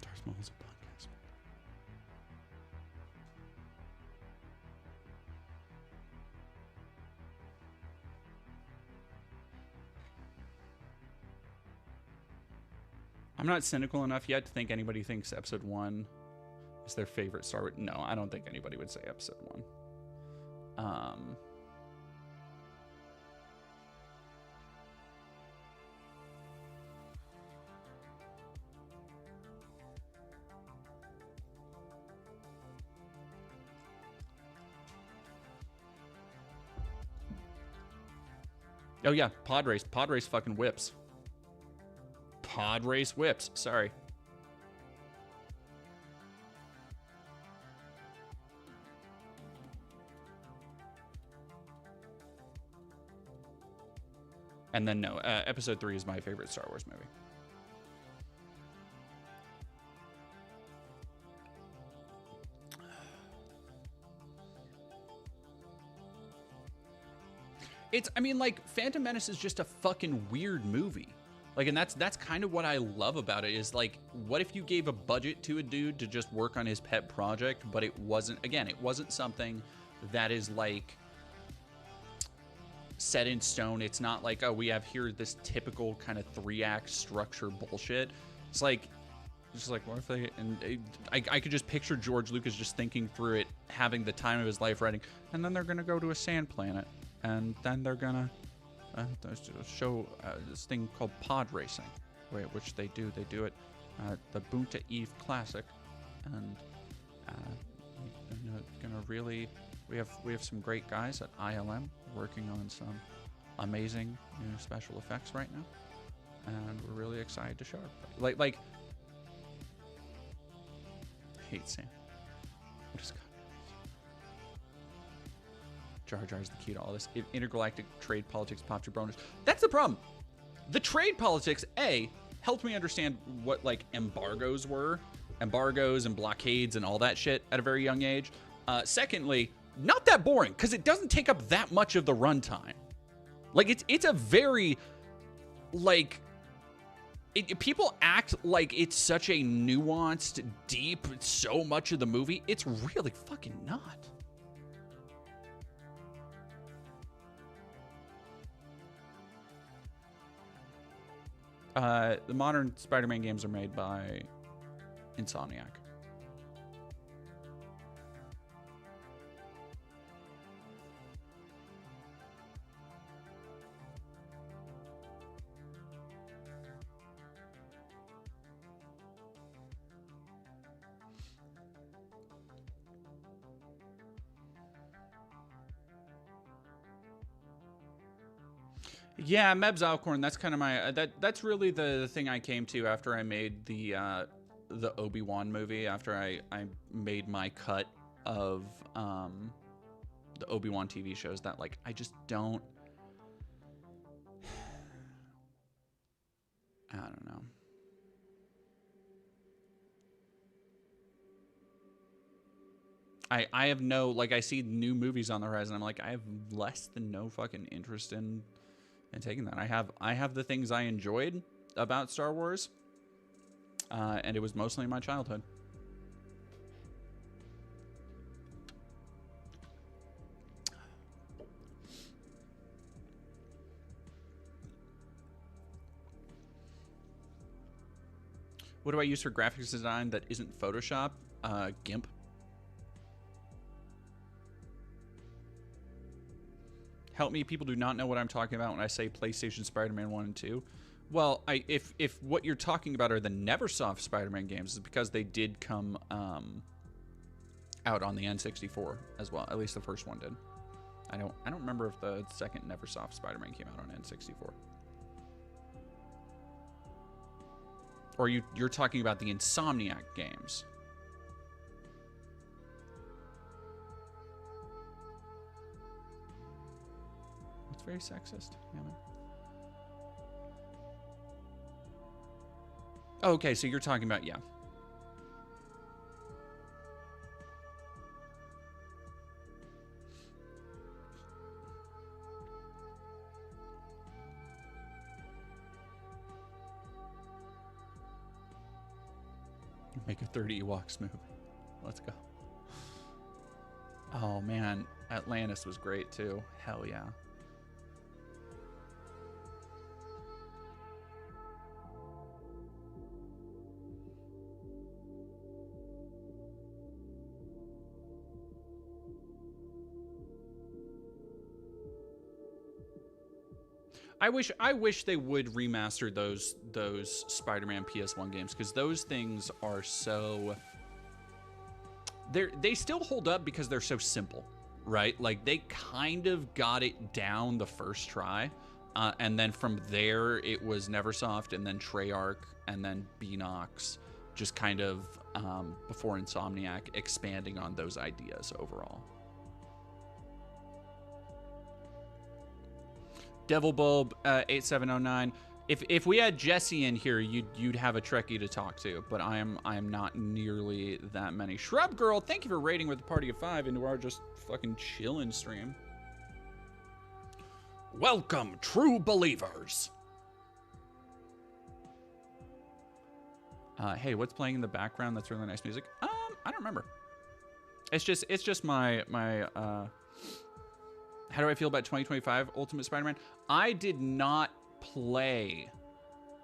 Darth Maul is a podcast. I'm not cynical enough yet to think anybody thinks Episode 1 is their favorite Star Wars. No, I don't think anybody would say Episode 1. Oh yeah, Pod Race. Pod Race fucking whips. Pod Race whips. Sorry. And then no, Episode 3 is my favorite Star Wars movie. I mean, like, Phantom Menace is just a fucking weird movie. Like, and that's kind of what I love about it is, like, what if you gave a budget to a dude to just work on his pet project, but it wasn't, again, it wasn't something that is, like, set in stone. It's not like, oh, we have here this typical kind of 3-act structure bullshit. It's like, just like, what if they, and I could just picture George Lucas just thinking through it, having the time of his life writing, and then they're going to go to a sand planet, and then they're going to show this thing called pod racing, which they do it the Boonta Eve Classic, and gonna really we have some great guys at ILM working on some amazing new special effects right now, and we're really excited to show everybody. Like I hate Sam. What is God? Jar Jar is the key to all this. If intergalactic trade politics popped your bonus. That's the problem. The trade politics, A, helped me understand what, like, embargoes were. Embargoes and blockades and all that shit at a very young age. Secondly, not that boring, because it doesn't take up that much of the runtime. Like, it's a very, like... people act like it's such a nuanced, deep, so much of the movie. It's really fucking not. The modern Spider-Man games are made by Insomniac. Yeah, Meb's Alcorn. That's kind of my that's really the thing I came to after I made the Obi-Wan movie. After I made my cut of the Obi-Wan TV shows, that like I just don't. I don't know. I have no, like, I see new movies on the horizon. I'm like, I have less than no fucking interest in taking that. I have the things I enjoyed about Star Wars, and it was mostly in my childhood. What do I use for graphics design that isn't Photoshop? GIMP. Help me, people do not know what I'm talking about when I say PlayStation Spider-Man 1 and 2. Well, if what you're talking about are the Neversoft Spider-Man games, it's because they did come out on the N64 as well. At least the first one did. I don't remember if the second Neversoft Spider-Man came out on N64. Or you're talking about the Insomniac games. It's very sexist. Yeah, man. Oh, okay, so you're talking about, yeah. Make a 30 Ewoks movie. Let's go. Oh, man. Atlantis was great, too. Hell yeah. I wish they would remaster those Spider-Man PS1 games, because those things are so they still hold up because they're so simple, right? Like they kind of got it down the first try, and then from there it was Neversoft and then Treyarch and then Beenox, just kind of before Insomniac expanding on those ideas overall. Devil Bulb 8709. If we had Jesse in here, you'd have a Trekkie to talk to, but I am not nearly that many. Shrub Girl, thank you for raiding with a party of 5 into our just fucking chillin' stream. Welcome, true believers. Hey, what's playing in the background? That's really nice music. I don't remember. It's just my how do I feel about 2025 Ultimate Spider-Man? I did not play.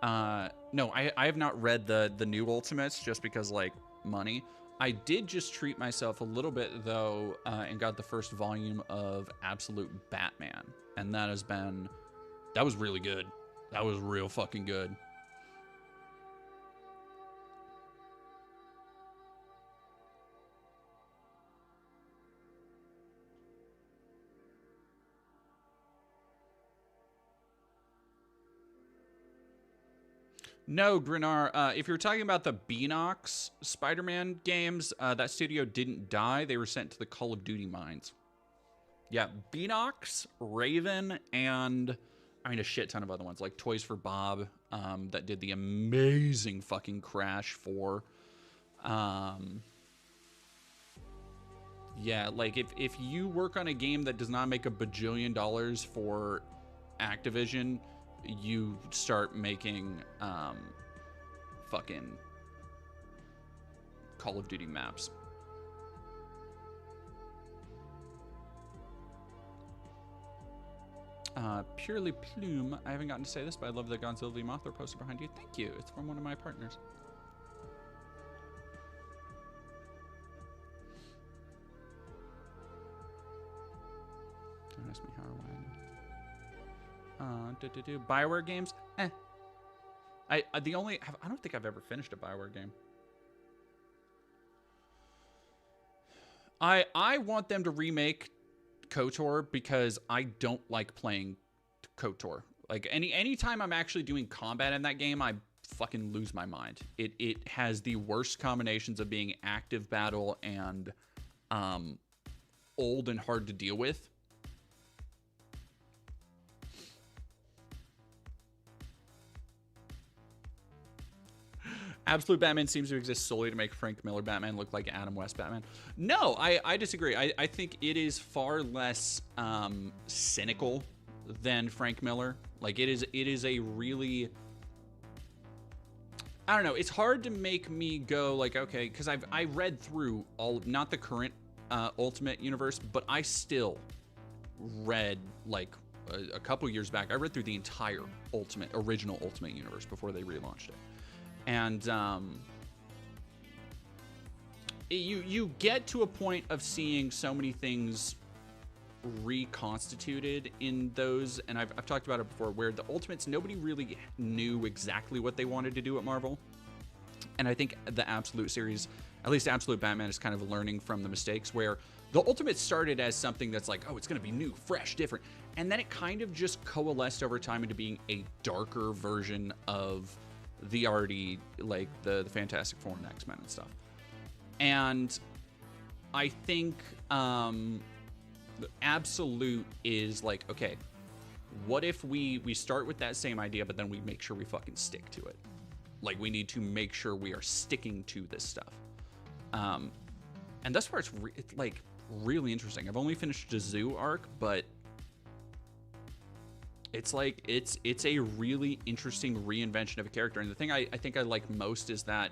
No, I have not read the new Ultimates just because, like, money. I did just treat myself a little bit, though, and got the first volume of Absolute Batman. And that was really good. That was real fucking good. No, Grinar, if you're talking about the Beenox Spider-Man games, that studio didn't die. They were sent to the Call of Duty mines. Yeah, Beenox, Raven, and I mean a shit ton of other ones, like Toys for Bob, that did the amazing fucking Crash 4. Yeah, like if you work on a game that does not make a bajillion dollars for Activision, you start making fucking Call of Duty maps. Purely Plume. I haven't gotten to say this, but I love the Godzilla v Mothra poster behind you. Thank you. It's from one of my partners. Don't ask me how or when. Bioware games? I don't think I've ever finished a Bioware game. I want them to remake KOTOR because I don't like playing KOTOR. Like anytime I'm actually doing combat in that game, I fucking lose my mind. It has the worst combinations of being active battle and old and hard to deal with. Absolute Batman seems to exist solely to make Frank Miller Batman look like Adam West Batman. No, I disagree. I think it is far less cynical than Frank Miller. Like it is a really, I don't know. It's hard to make me go like, okay, because I read through all, not the current Ultimate Universe, but I still read like a couple years back. I read through the entire original Ultimate Universe before they relaunched it. And you get to a point of seeing so many things reconstituted in those, and I've talked about it before, where the Ultimates, nobody really knew exactly what they wanted to do at Marvel. And I think the Absolute series, at least Absolute Batman, is kind of learning from the mistakes, where the Ultimates started as something that's like, oh, it's going to be new, fresh, different. And then it kind of just coalesced over time into being a darker version of the already, like, the Fantastic Four and X-Men and stuff. And I think Absolute is like, okay, what if we start with that same idea, but then we make sure we fucking stick to it? Like, we need to make sure we are sticking to this stuff. And thus far, it's like really interesting. I've only finished the Zoo arc, but it's like it's a really interesting reinvention of a character. And the thing I think I like most is that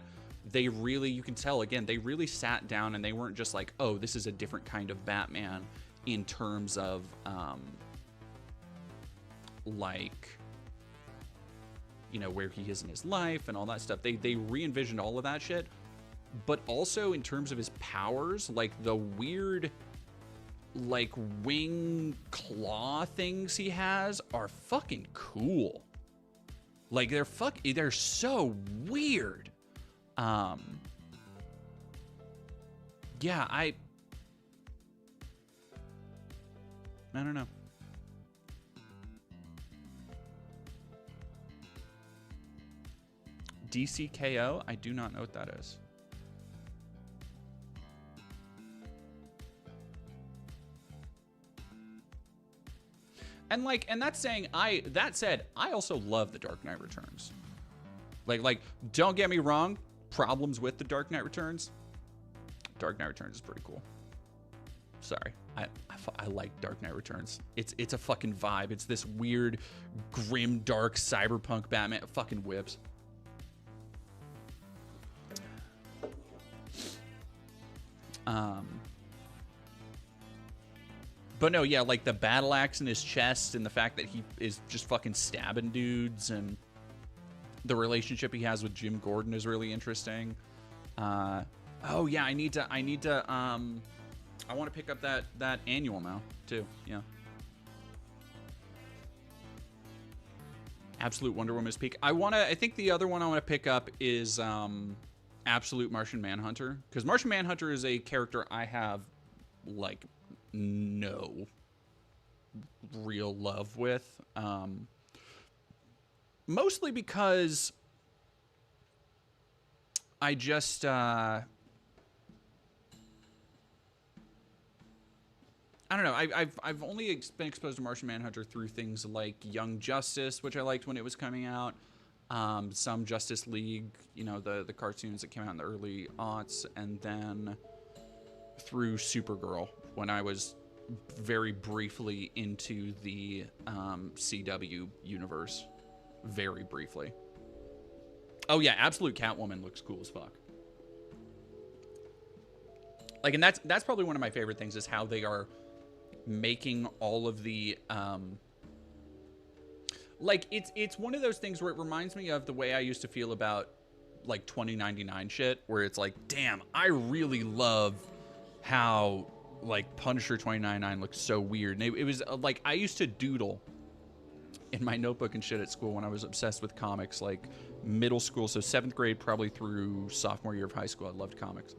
they really, you can tell again, they really sat down and they weren't just like, oh, this is a different kind of Batman in terms of like, you know, where he is in his life and all that stuff. They re-envisioned all of that shit, but also in terms of his powers, like the weird like wing claw things he has are fucking cool. Like they're so weird. Yeah, I don't know. DCKO? I do not know what that is. And like, and that's saying that said, I also love The Dark Knight Returns. Like, don't get me wrong, problems with The Dark Knight Returns. Dark Knight Returns is pretty cool. Sorry, I like Dark Knight Returns. It's a fucking vibe. It's this weird, grim, dark, cyberpunk Batman. It fucking whips. But no, yeah, like the battle axe in his chest and the fact that he is just fucking stabbing dudes, and the relationship he has with Jim Gordon is really interesting. Oh yeah, I want to pick up that annual now too. Yeah. Absolute Wonder Woman is peak. I think the other one I want to pick up is Absolute Martian Manhunter, because Martian Manhunter is a character I have like no real love with, mostly because I just I don't know. I've only been exposed to Martian Manhunter through things like Young Justice, which I liked when it was coming out. Some Justice League, you know, the cartoons that came out in the early aughts, and then through Supergirl when I was very briefly into the CW universe. Very briefly. Oh yeah, Absolute Catwoman looks cool as fuck. Like, and that's probably one of my favorite things, is how they are making all of the Like, it's one of those things where it reminds me of the way I used to feel about, like, 2099 shit, where it's like, damn, I really love how, like, Punisher 2099 looks so weird. And it was, like, I used to doodle in my notebook and shit at school when I was obsessed with comics, like, middle school, so 7th grade probably through sophomore year of high school. I loved comics.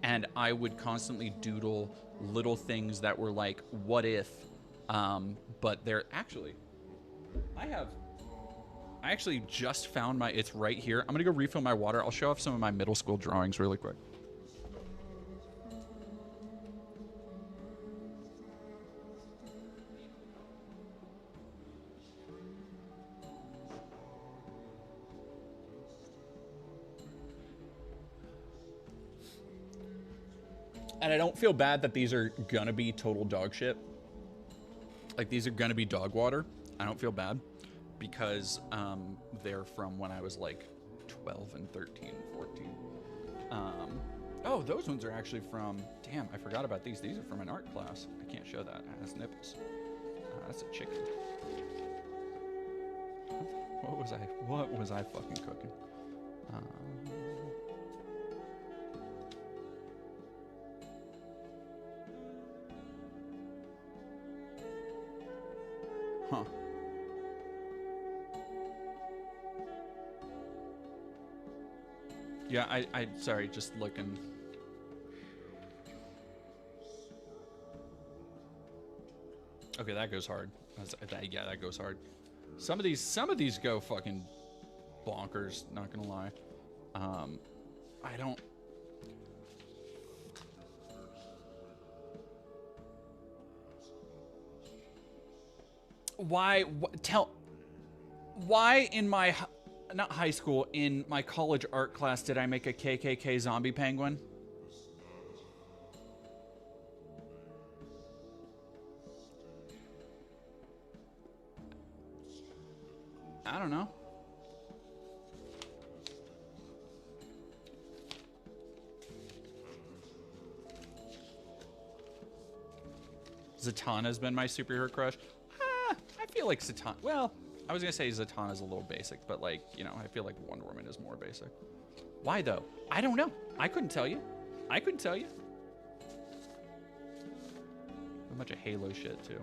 And I would constantly doodle little things that were like, what if, but they're actually... I actually just found it's right here. I'm gonna go refill my water. I'll show off some of my middle school drawings really quick. And I don't feel bad that these are gonna be total dog shit. Like, these are gonna be dog water. I don't feel bad because they're from when I was like 12 and 13, 14. Oh, those ones are actually from, damn, I forgot about these. These are from an art class. I can't show that. It has nipples. That's a chicken. What was I fucking cooking? Huh. Yeah, I sorry, just looking. Okay, that goes hard. Yeah, that goes hard. Some of these go fucking bonkers, not gonna lie. I don't... Why in my, not high school, in my college art class did I make a KKK zombie penguin? I don't know. Zatanna's been my superhero crush. I feel like Zatanna, well, I was gonna say Zatanna's a little basic, but like, you know, I feel like Wonder Woman is more basic. Why though? I don't know. I couldn't tell you. A bunch of Halo shit too.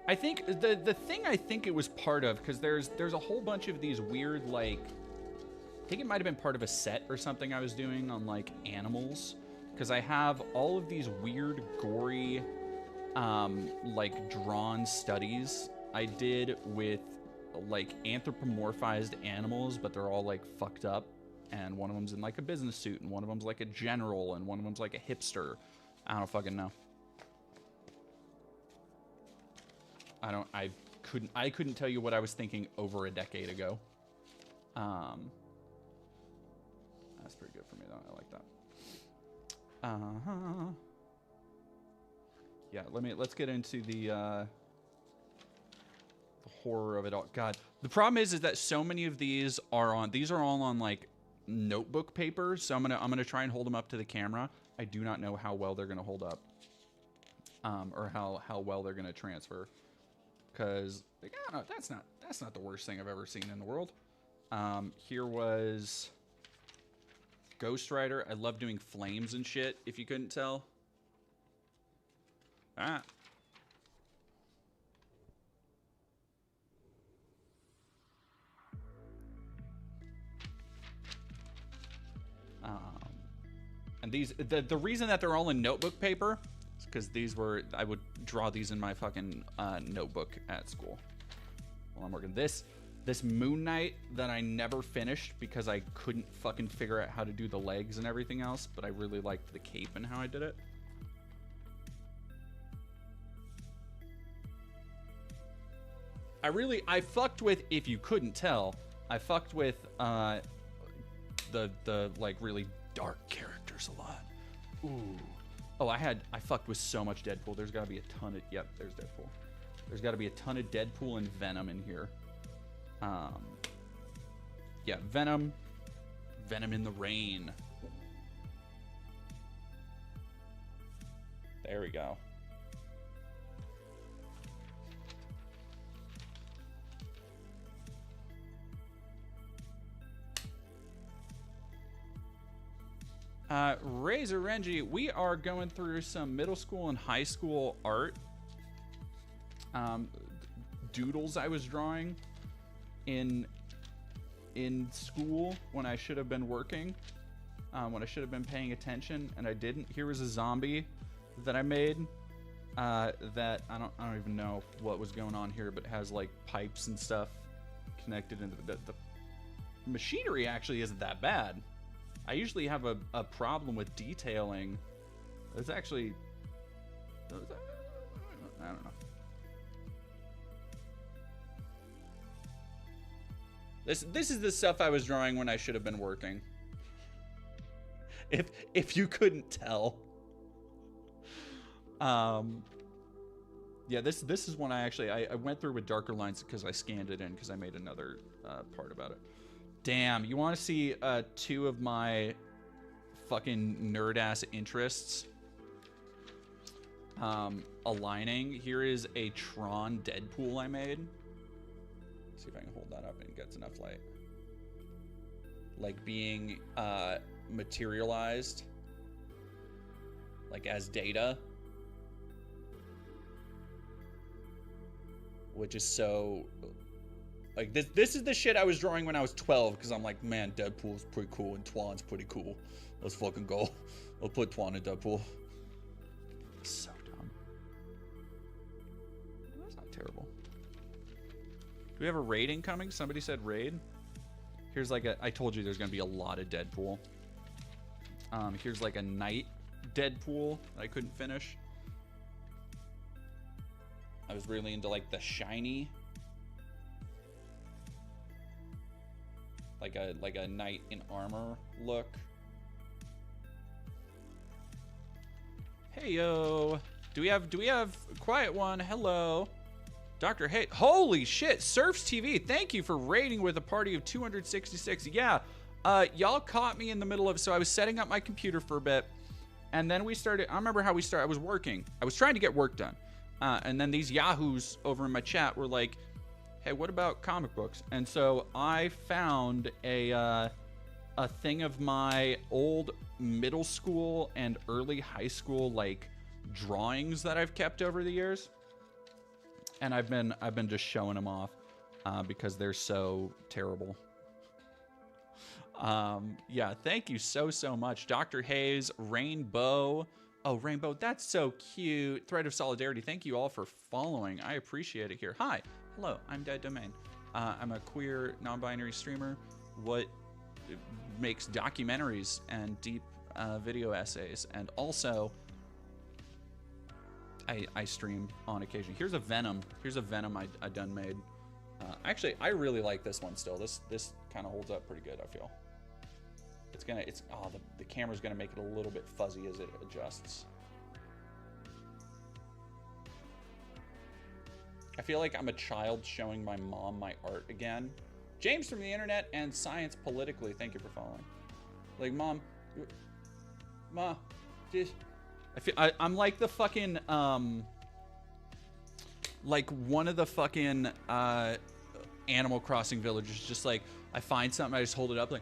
I think the thing I think it was part of, because there's a whole bunch of these weird, like, I think it might have been part of a set or something I was doing on like animals, because I have all of these weird gory like drawn studies I did with like anthropomorphized animals, but they're all like fucked up, and one of them's in like a business suit, and one of them's like a general, and one of them's like a hipster. I don't fucking know. I couldn't tell you what I was thinking over a decade ago. That's pretty good for me though. I like that. Yeah, let's get into the horror of it all. God, the problem is that so many of these are all on like notebook paper. So I'm gonna try and hold them up to the camera. I do not know how well they're gonna hold up, or how well they're gonna transfer. Because like, I don't know, that's not the worst thing I've ever seen in the world. Here was Ghost Rider. I love doing flames and shit, if you couldn't tell. Ah. And these, the reason that they're all in notebook paper is because I would draw these in my fucking notebook at school while I'm working. This Moon Knight that I never finished because I couldn't fucking figure out how to do the legs and everything else, but I really liked the cape and how I did it. I fucked with, if you couldn't tell, I fucked with the like really dark characters a lot. Ooh. Oh, I fucked with so much Deadpool. There's gotta be a ton of, yep, there's Deadpool. There's gotta be a ton of Deadpool and Venom in here. Yeah, Venom in the Rain. There we go. Razor Renji, we are going through some middle school and high school art. Doodles I was drawing in school when I should have been working, when I should have been paying attention, and I didn't. Here was a zombie that I made that I don't even know what was going on here, but has like pipes and stuff connected into the machinery. Actually isn't that bad. I usually have a problem with detailing. It's actually, I don't know. This is the stuff I was drawing when I should have been working. If you couldn't tell. Yeah, this is one I went through with darker lines because I scanned it in because I made another part about it. Damn, you want to see 2 of my fucking nerd ass interests aligning? Here is a Tron Deadpool I made. Let's see if I can hold that up and gets enough light. Like being materialized, like as data, which is so. Like, this is the shit I was drawing when I was 12, because I'm like, man, Deadpool's pretty cool, and Twan's pretty cool. Let's fucking go. I'll put Twan in Deadpool. So dumb. That's not terrible. Do we have a raid incoming? Somebody said raid. Here's like I told you there's going to be a lot of Deadpool. Here's like a night Deadpool that I couldn't finish. I was really into like the shiny. Like a knight in armor look. Hey yo, do we have quiet one? Hello, Dr. Hey, holy shit, Surfs TV, thank you for raiding with a party of 266. Yeah, y'all caught me in the middle of, so I was setting up my computer for a bit, and then we started. I remember how we started. I was working. I was trying to get work done, and then these yahoos over in my chat were like, hey, what about comic books? And so I found a thing of my old middle school and early high school like drawings that I've kept over the years, and I've been just showing them off because they're so terrible. Yeah, thank you so much, Dr. Hayes, Rainbow. Oh, Rainbow, that's so cute. Thread of Solidarity. Thank you all for following. I appreciate it here. Hi. Hello, I'm Dead Domain. I'm a queer, non-binary streamer. What makes documentaries and deep video essays, and also I stream on occasion. Here's a Venom. Here's a Venom I done made. Actually, I really like this one still. This kind of holds up pretty good. I feel. The camera's gonna make it a little bit fuzzy as it adjusts. I feel like I'm a child showing my mom my art again. James from the internet and Science Politically, thank you for following. Like, Mom, just, I'm like the fucking, like one of the fucking Animal Crossing villagers, just like, I find something, I just hold it up like.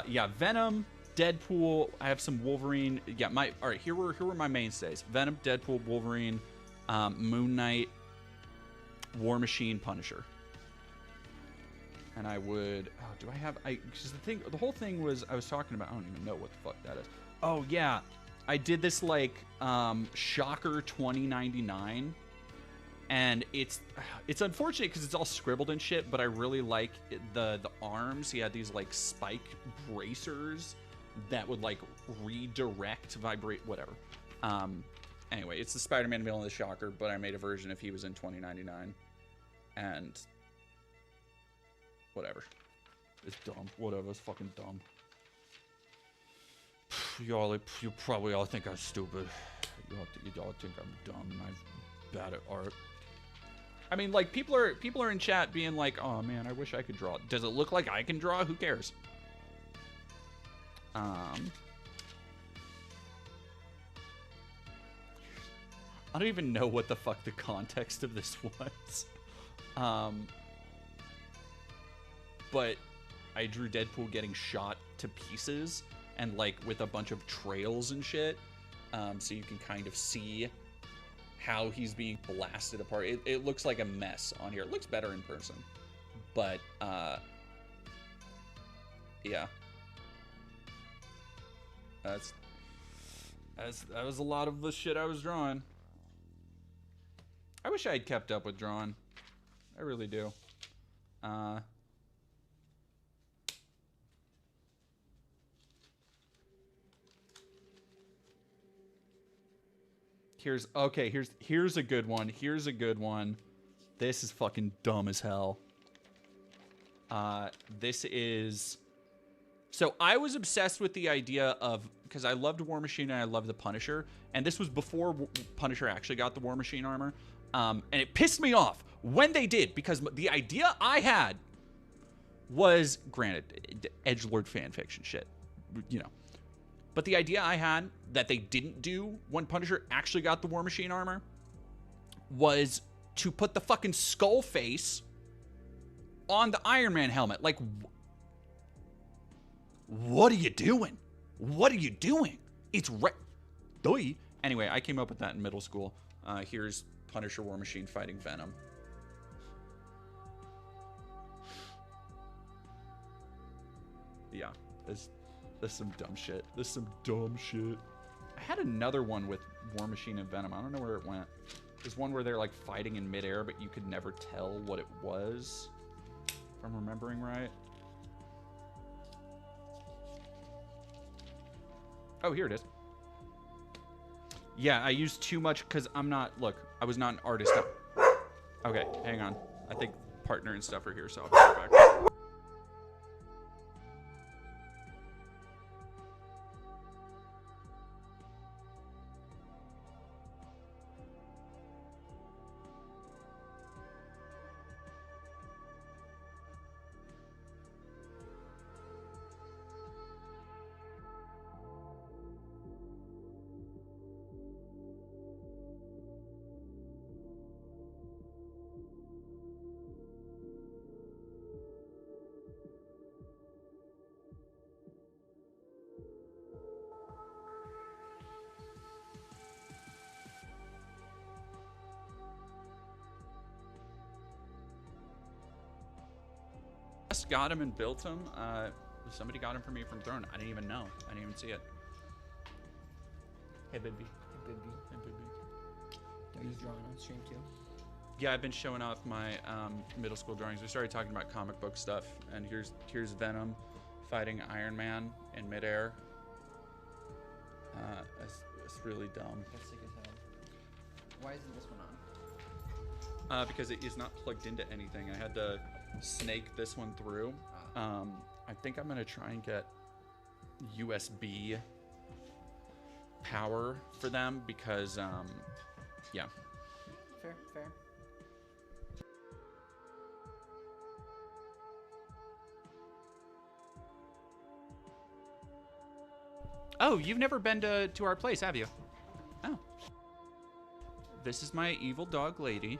Yeah, Venom, Deadpool, I have some Wolverine. Yeah, all right, here were my mainstays. Venom, Deadpool, Wolverine, Moon Knight, War Machine, Punisher. And I would, do I have, because the whole thing was, I was talking about, I don't even know what the fuck that is. Oh yeah, I did this like, Shocker 2099. And it's unfortunate because it's all scribbled and shit, but I really like the arms. He had these like spike bracers that would like redirect, vibrate, whatever. Anyway, it's the Spider-Man villain, the Shocker, but I made a version if he was in 2099. And whatever. It's dumb. Whatever, it's fucking dumb. You probably all think I'm stupid. You all think I'm dumb and I'm bad at art. I mean, like, people are in chat being like, oh man, I wish I could draw. Does it look like I can draw? Who cares? I don't even know what the fuck the context of this was. but I drew Deadpool getting shot to pieces and like with a bunch of trails and shit, so you can kind of see how he's being blasted apart. It looks like a mess on here. It looks better in person, but yeah, that was a lot of the shit I was drawing. I wish I had kept up with drawing. I really do. Here's a good one. Here's a good one. This is fucking dumb as hell. This is... So I was obsessed with the idea of... Because I loved War Machine and I loved the Punisher. And this was before Punisher actually got the War Machine armor. And it pissed me off when they did. Because the idea I had was... Granted, edgelord fanfiction shit. You know. But the idea I had that they didn't do when Punisher actually got the War Machine armor was to put the fucking skull face on the Iron Man helmet. Like, what are you doing? What are you doing? It's Anyway, I came up with that in middle school. Here's Punisher War Machine fighting Venom. Yeah, This is some dumb shit. This is some dumb shit. I had another one with War Machine and Venom. I don't know where it went. There's one where they're like fighting in midair, but you could never tell what it was. If I'm remembering right. Oh, here it is. Yeah, I used too much because I'm not... Look, I was not an artist. Okay, hang on. I think partner and stuff are here, so I'll be right back. Got him and built him. Somebody got him for me from Throne. I didn't even know. I didn't even see it. Hey, baby. Hey, baby. Hey, baby. Are you drawing on stream too? Yeah, I've been showing off my middle school drawings. We started talking about comic book stuff, and here's Venom fighting Iron Man in midair. It's really dumb. That's sick as hell. Why isn't this one on? Because it is not plugged into anything. I had to snake this one through. I think I'm gonna try and get USB power for them because yeah. Fair. Oh, you've never been to our place, have you? Oh. This is my evil dog lady.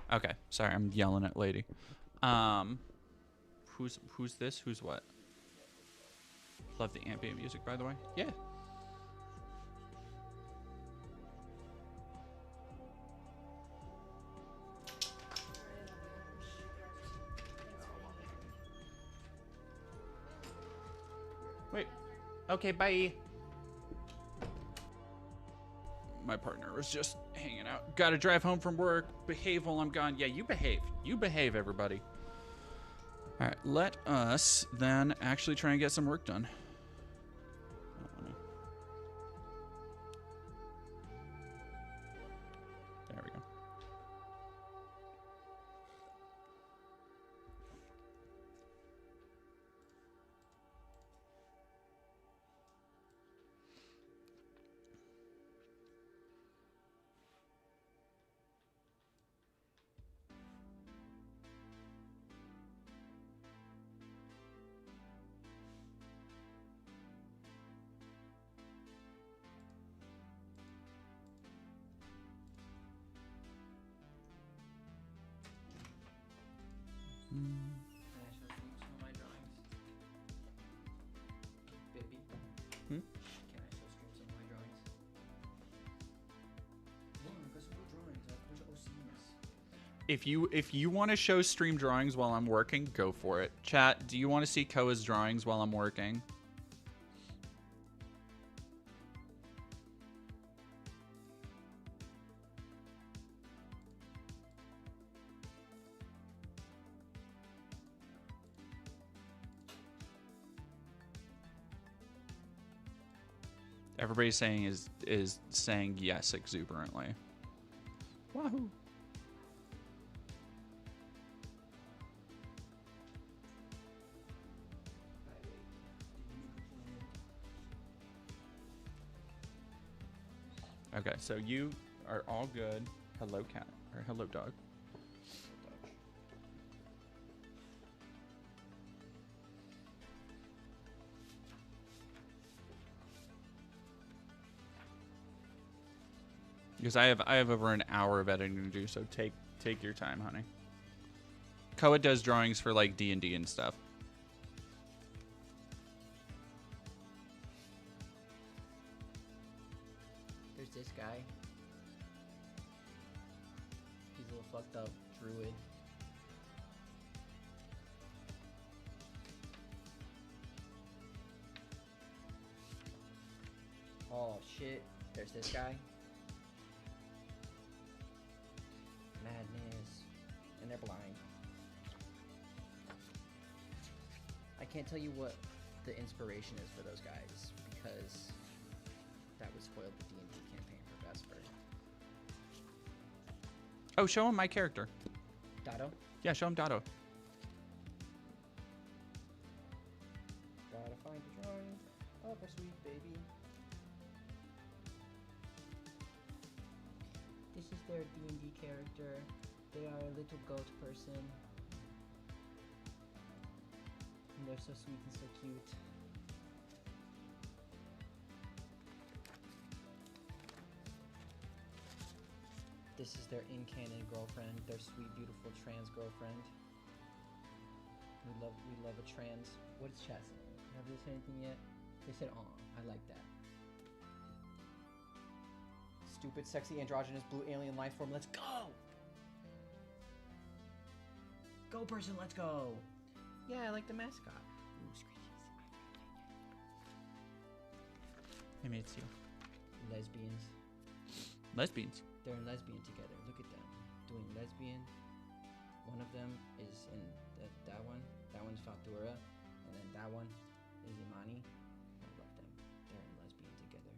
Okay, sorry, I'm yelling at lady. Who's this? Who's what? Love the ambient music, by the way. Yeah. Wait. Okay, bye. My partner was just hanging out. Gotta drive home from work. Behave while I'm gone. Yeah, you behave. You behave, everybody. All right, let us then actually try and get some work done. Can I show you some of my drawings? Baby? Hmm? Can I show stream some of my drawings? Yeah, because some good drawings. There's OCs. If you want to show stream drawings while I'm working, go for it. Chat, do you want to see Koa's drawings while I'm working? Everybody's saying is saying yes exuberantly. Wahoo! Okay, so you are all good. Hello, cat. Or hello, dog. Because I have over an hour of editing to do, so take your time, honey. Koa does drawings for like D&D and stuff. There's this guy. He's a little fucked up druid. Oh shit. There's this guy. Madness. And they're blind. I can't tell you what the inspiration is for those guys because that would spoil the D&D campaign for Vesper. Oh, show him my character. Dado? Yeah, show him Dado. Gotta find a drawing of a sweet baby. This is their D&D character. They are a little goat person. And they're so sweet and so cute. This is their in-canon girlfriend, their sweet, beautiful trans girlfriend. We love a trans. What is chat saying? Have they said anything yet? They said, "Aw, I like that." Stupid, sexy, androgynous blue alien life form. Let's go! Go, person, let's go! Yeah, I like the mascot. Ooh, screeches. Hey, mate, it's you. Lesbians. Lesbians. They're in lesbian together. Look at them doing lesbian. One of them is in that one. That one's Fatura, and then that one is Imani. I love them. They're in lesbian together.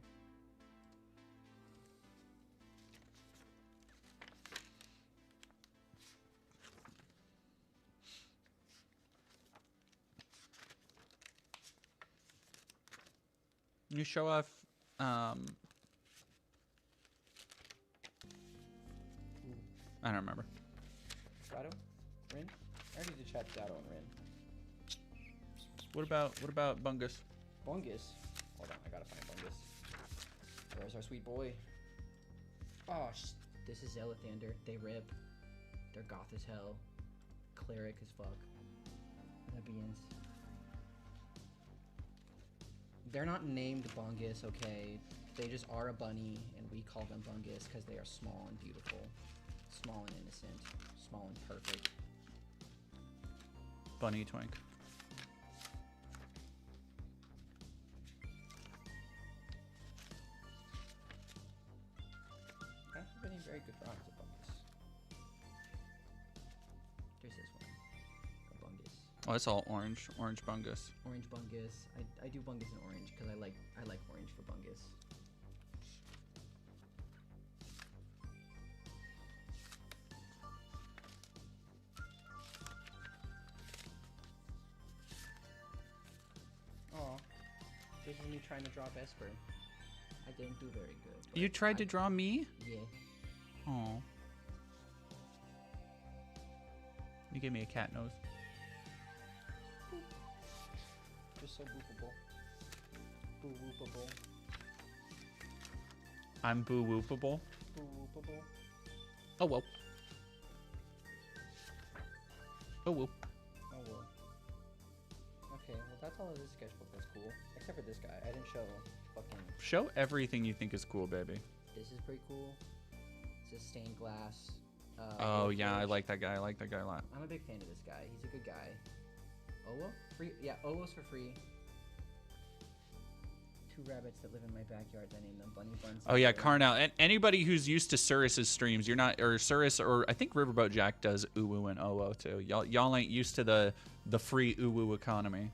You show off. I don't remember. Dado? Rin? I already did chat Dado and Rin. What about Bungus? Bungus? Hold on, I gotta find Bungus. Where's our sweet boy? Oh, this is Zelathander. They rip. They're goth as hell. Cleric as fuck. Lesbians. They're not named Bungus, okay? They just are a bunny, and we call them Bungus because they are small and beautiful. Small and innocent. Small and perfect. Bunny Twink. I don't have any very good drawings of Bungus. There's this one. A Bungus. Oh, it's all orange. Orange Bungus. Orange Bungus. I do Bungus in orange because I like orange for Bungus. Aw. This is me trying to draw Vesper. I didn't do very good. You tried to draw me? Yeah. Oh. You gave me a cat nose. Just so boopable. Boo-whoopable. I'm boo-whoopable. Boo-whoopable. Oh well. Oh well. That's all of this sketchbook that's cool. Except for this guy. I didn't show fucking... Show everything you think is cool, baby. This is pretty cool. It's a stained glass. Oh, yeah, I forge. like that guy. I like that guy a lot. I'm a big fan of this guy. He's a good guy. Owo? Free? Yeah, Owo's for free. 2 rabbits that live in my backyard. I named them Bunny Buns. Oh, yeah, Carnal. And anybody who's used to Surus's streams, you're not... Or Surus, or I think Riverboat Jack does Uwu and Owo, too. Y'all ain't used to the free Uwu economy.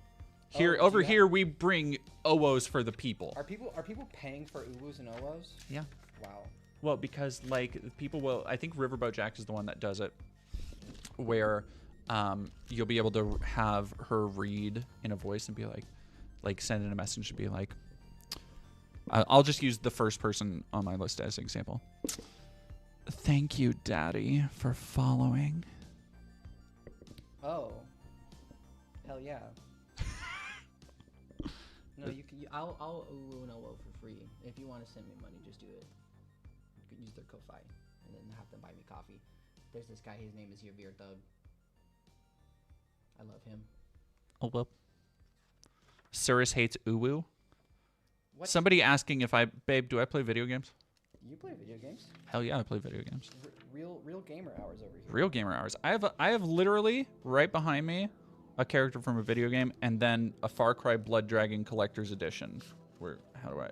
Here, Oh, over yeah. here, we bring Owos for the people. Are people paying for Uwus and Owos? Yeah. Wow. Well, because like people will, I think Riverboat Jack is the one that does it, where you'll be able to have her read in a voice and be like send in a message to be like, I'll just use the first person on my list as an example. Thank you, Daddy, for following. Oh. Hell yeah. No, I'll Uwu and Owo for free. If you want to send me money, just do it. You can use their Ko-Fi and then have them buy me coffee. There's this guy, his name is Yavir Thug. I love him. Oh well. Surus hates Uwu. What? Somebody asking if babe, do I play video games? You play video games? Hell yeah, I play video games. Real gamer hours over here. Real gamer hours. I have literally right behind me a character from a video game and then a Far Cry Blood Dragon Collector's Edition. Where how do I? All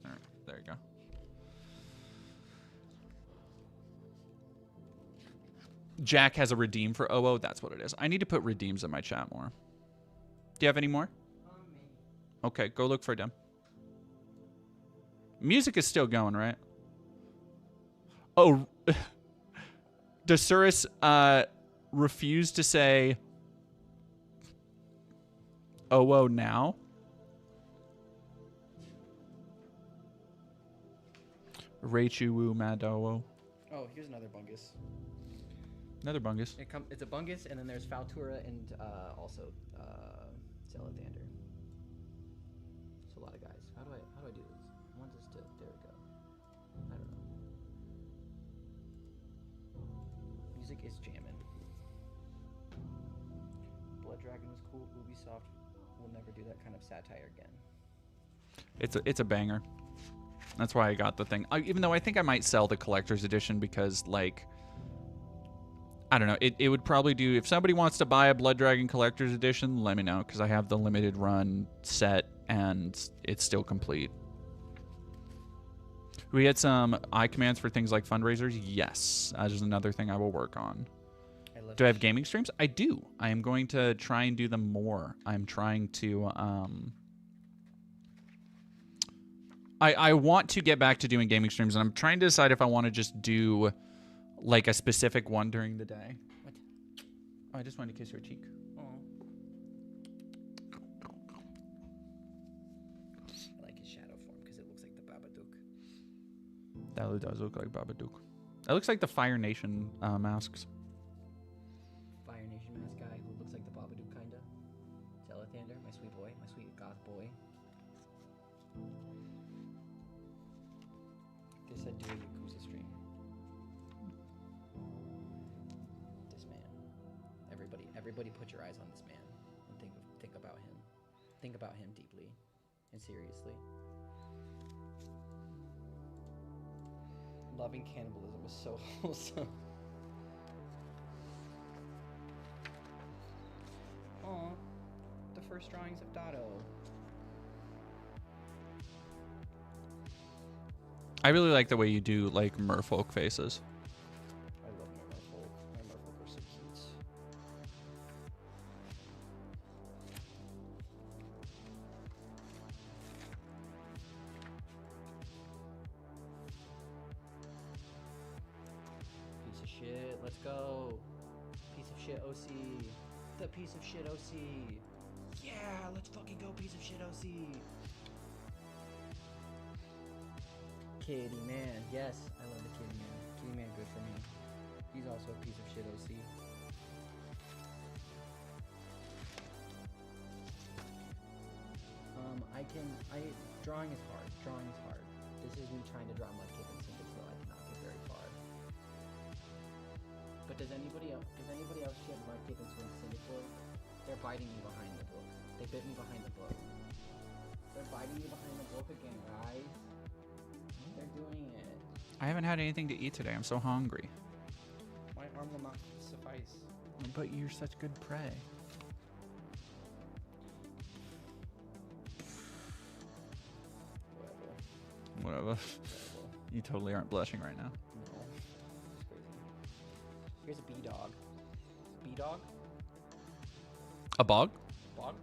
right, there you go. Jack has a redeem for OO. That's what it is. I need to put redeems in my chat more. Do you have any more? Okay, go look for them. Music is still going, right? Oh, does Surus refuse to say OO now? Raichu Wu Mad OO. Oh, here's another Bungus. Another Bungus. It's a Bungus, and then there's Faltura and also Celathander. It's a lot of guys. How do I do this? I want this to... There we go. I don't know. Music is jamming. Blood Dragon was cool. Ubisoft will never do that kind of satire again. It's a banger. That's why I got the thing. Even though I think I might sell the collector's edition because, like, I don't know. It would probably do... If somebody wants to buy a Blood Dragon collector's edition, let me know, because I have the limited run set, and it's still complete. We get some commands for things like fundraisers. Yes. That is another thing I will work on. Do I have gaming streams? I do. I am going to try and do them more. I'm trying to... I want to get back to doing gaming streams, and I'm trying to decide if I want to just do like a specific one during the day. What? Oh, I just wanted to kiss your cheek. Oh. I like his shadow form because it looks like the Babadook. That does look like Babadook. That looks like the Fire Nation masks. Fire Nation mask guy who looks like the Babadook kinda. Celathander, my sweet boy, my sweet goth boy. They said do a Yakuza stream. This man. Everybody put your eyes on this man and think about him. Think about him deeply and seriously. Loving cannibalism is so wholesome. Aw, the first drawings of Dotto. I really like the way you do like merfolk faces. I love my Merfolk. My Merfolk are so cute. Piece of shit, let's go. Piece of shit OC. The piece of shit OC. Yeah, let's fucking go, piece of shit OC. Kitty Man, yes, I love the Kitty Man. Kitty Man, good for me. He's also a piece of shit OC. Drawing is hard. Drawing is hard. This is me trying to draw Mudkip and Cyndaquil. I cannot get very far. But does anybody else get Mudkip and Cyndaquil? They're biting me behind the book. They bit me behind the book. They're biting me behind the book again, guys. They're doing it. I haven't had anything to eat today. I'm so hungry. My arm will not suffice. But you're such good prey. Whatever. Whatever. You totally aren't blushing right now. No. It's crazy. Here's a bee dog. Bee dog? A bog? Bog?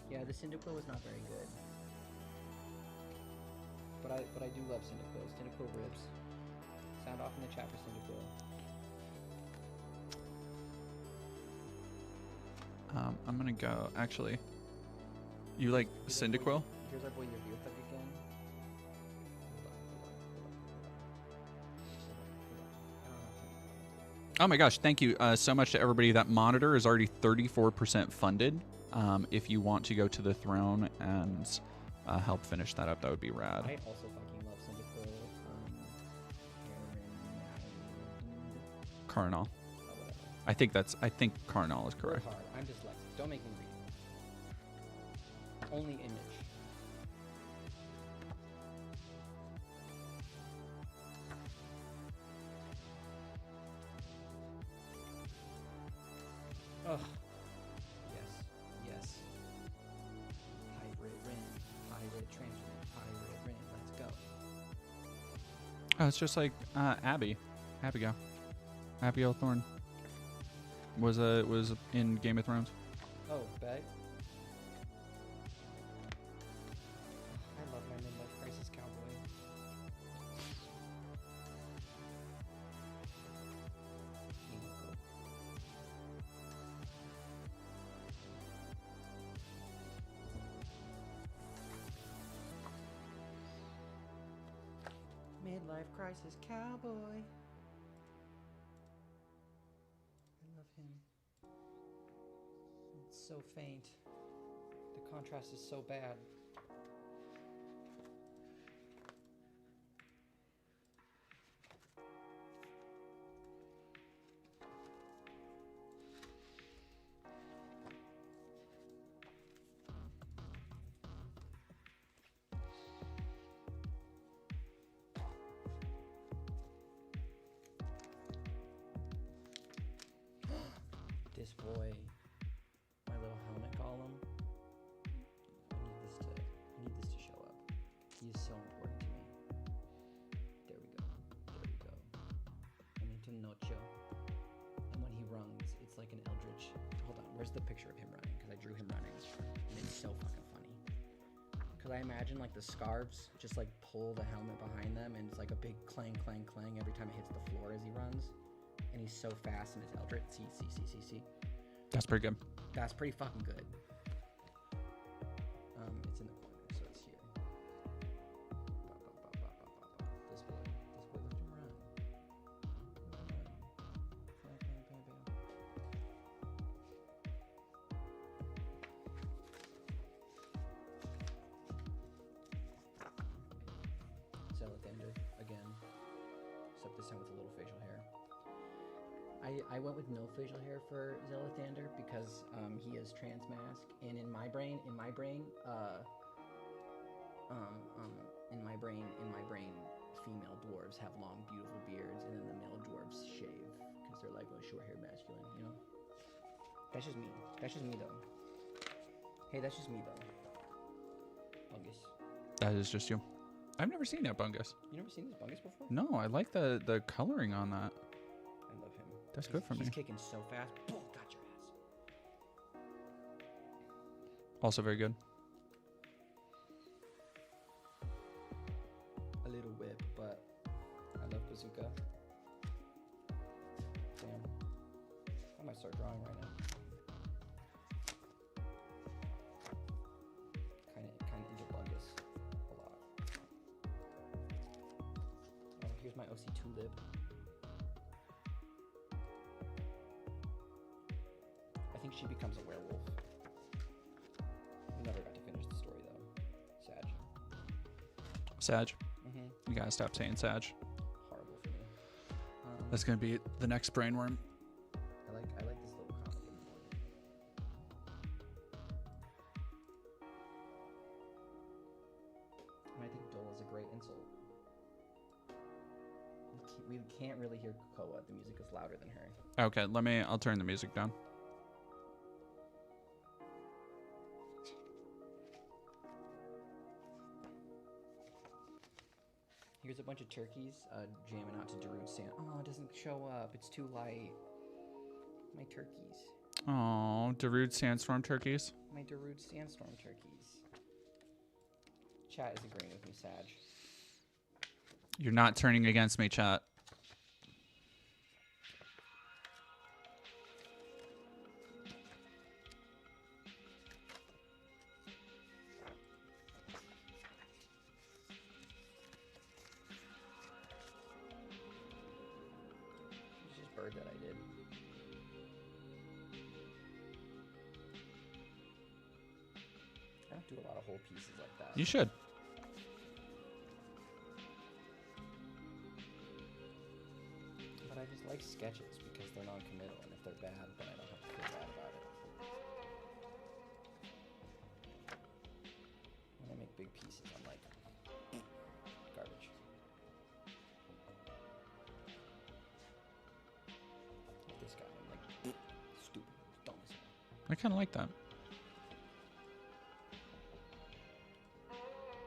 Yeah, the Cyndaquil was not very good. But I do love Cyndaquil. Cyndaquil ribs. Sound off in the chat for Cyndaquil. I'm gonna go. Actually, you like Cyndaquil? Here's our boy Yavir Thug again. Oh my gosh! Thank you so much to everybody. That monitor is already 34% funded. If you want to go to the throne and help finish that up, that would be rad. I also fucking love Cyndaquil. Carnal. Whatever. I think Carnal is correct. Hard. I'm dyslexic. Don't make me read. Only image. Ugh. Yes. Hybrid Rin. Hybrid Transfer. Hybrid Rin. Let's go. Oh, it's just like Abigail. Abigail Thorne was in Game of Thrones. Oh, bet. I love my Midlife Crisis Cowboy. Midlife Crisis Cowboy. I love him. It's so faint. The contrast is so bad. This boy, my little helmet golem. I need this to show up. He is so important to me. There we go. Remington Nocho. And when he runs, it's like an eldritch. Hold on, where's the picture of him running? Because I drew him running, and it's so fucking funny. Because I imagine like the scarves just like pull the helmet behind them, and it's like a big clang, clang, clang every time it hits the floor as he runs. And he's so fast in his eldritch. See. That's pretty good. That's pretty fucking good. It's in the corner, so it's here. This boy, let him run. Zealothander again, except this time with a little facial hair. I went with no facial hair for Zealothander because he is Transmask, and in my brain, female dwarves have long, beautiful beards, and then the male dwarves shave because they're like a short-haired masculine, you know. That's just me. Though. Hey, that's just me though. Bungus. That is just you. I've never seen that Bungus. You never seen this Bungus before? No, I like the coloring on that. I love him. That's good for me. He's kicking so fast. Boom, got your ass. Also very good. A little whip, but I love Bazooka. Damn. I might start drawing right now. Kinda into Bungus a lot. Oh, here's my OC Tulip. I think she becomes a werewolf. We never got to finish the story though. Sag. Mm-hmm. You gotta stop saying Sag. Horrible for me. That's gonna be the next brainworm. I like this little comic Koa. The music is louder than her. Okay, I'll turn the music down. Here's a bunch of turkeys jamming out to Darude Sand. Oh, it doesn't show up. It's too light. My turkeys. Oh, Darude Sandstorm turkeys. My Darude Sandstorm turkeys. Chat is agreeing with me, Sag. You're not turning against me, chat. It's just bird that I did. I don't do a lot of whole pieces like that. You should. But I just like sketches because they're non-committal, and if they're bad, then I don't have to feel bad about it. When I make big pieces, I'm like, garbage. Like this guy, I'm like, stupid, dumb as hell. I kind of like that.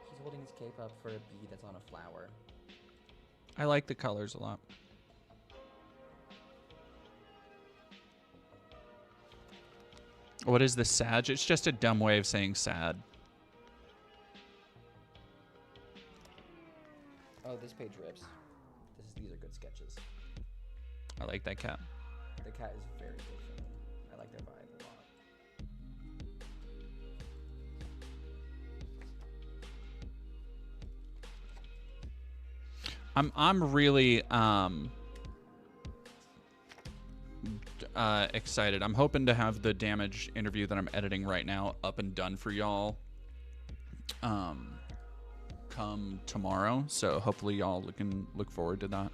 He's holding his cape up for a bee that's on a flower. I like the colors a lot. What is the Sag? It's just a dumb way of saying sad. Oh, this page rips. These are good sketches. I like that cat. The cat is very good for me. I like their vibe a lot. I'm really excited. I'm hoping to have the Damage interview that I'm editing right now up and done for y'all come tomorrow. So hopefully y'all can look forward to that.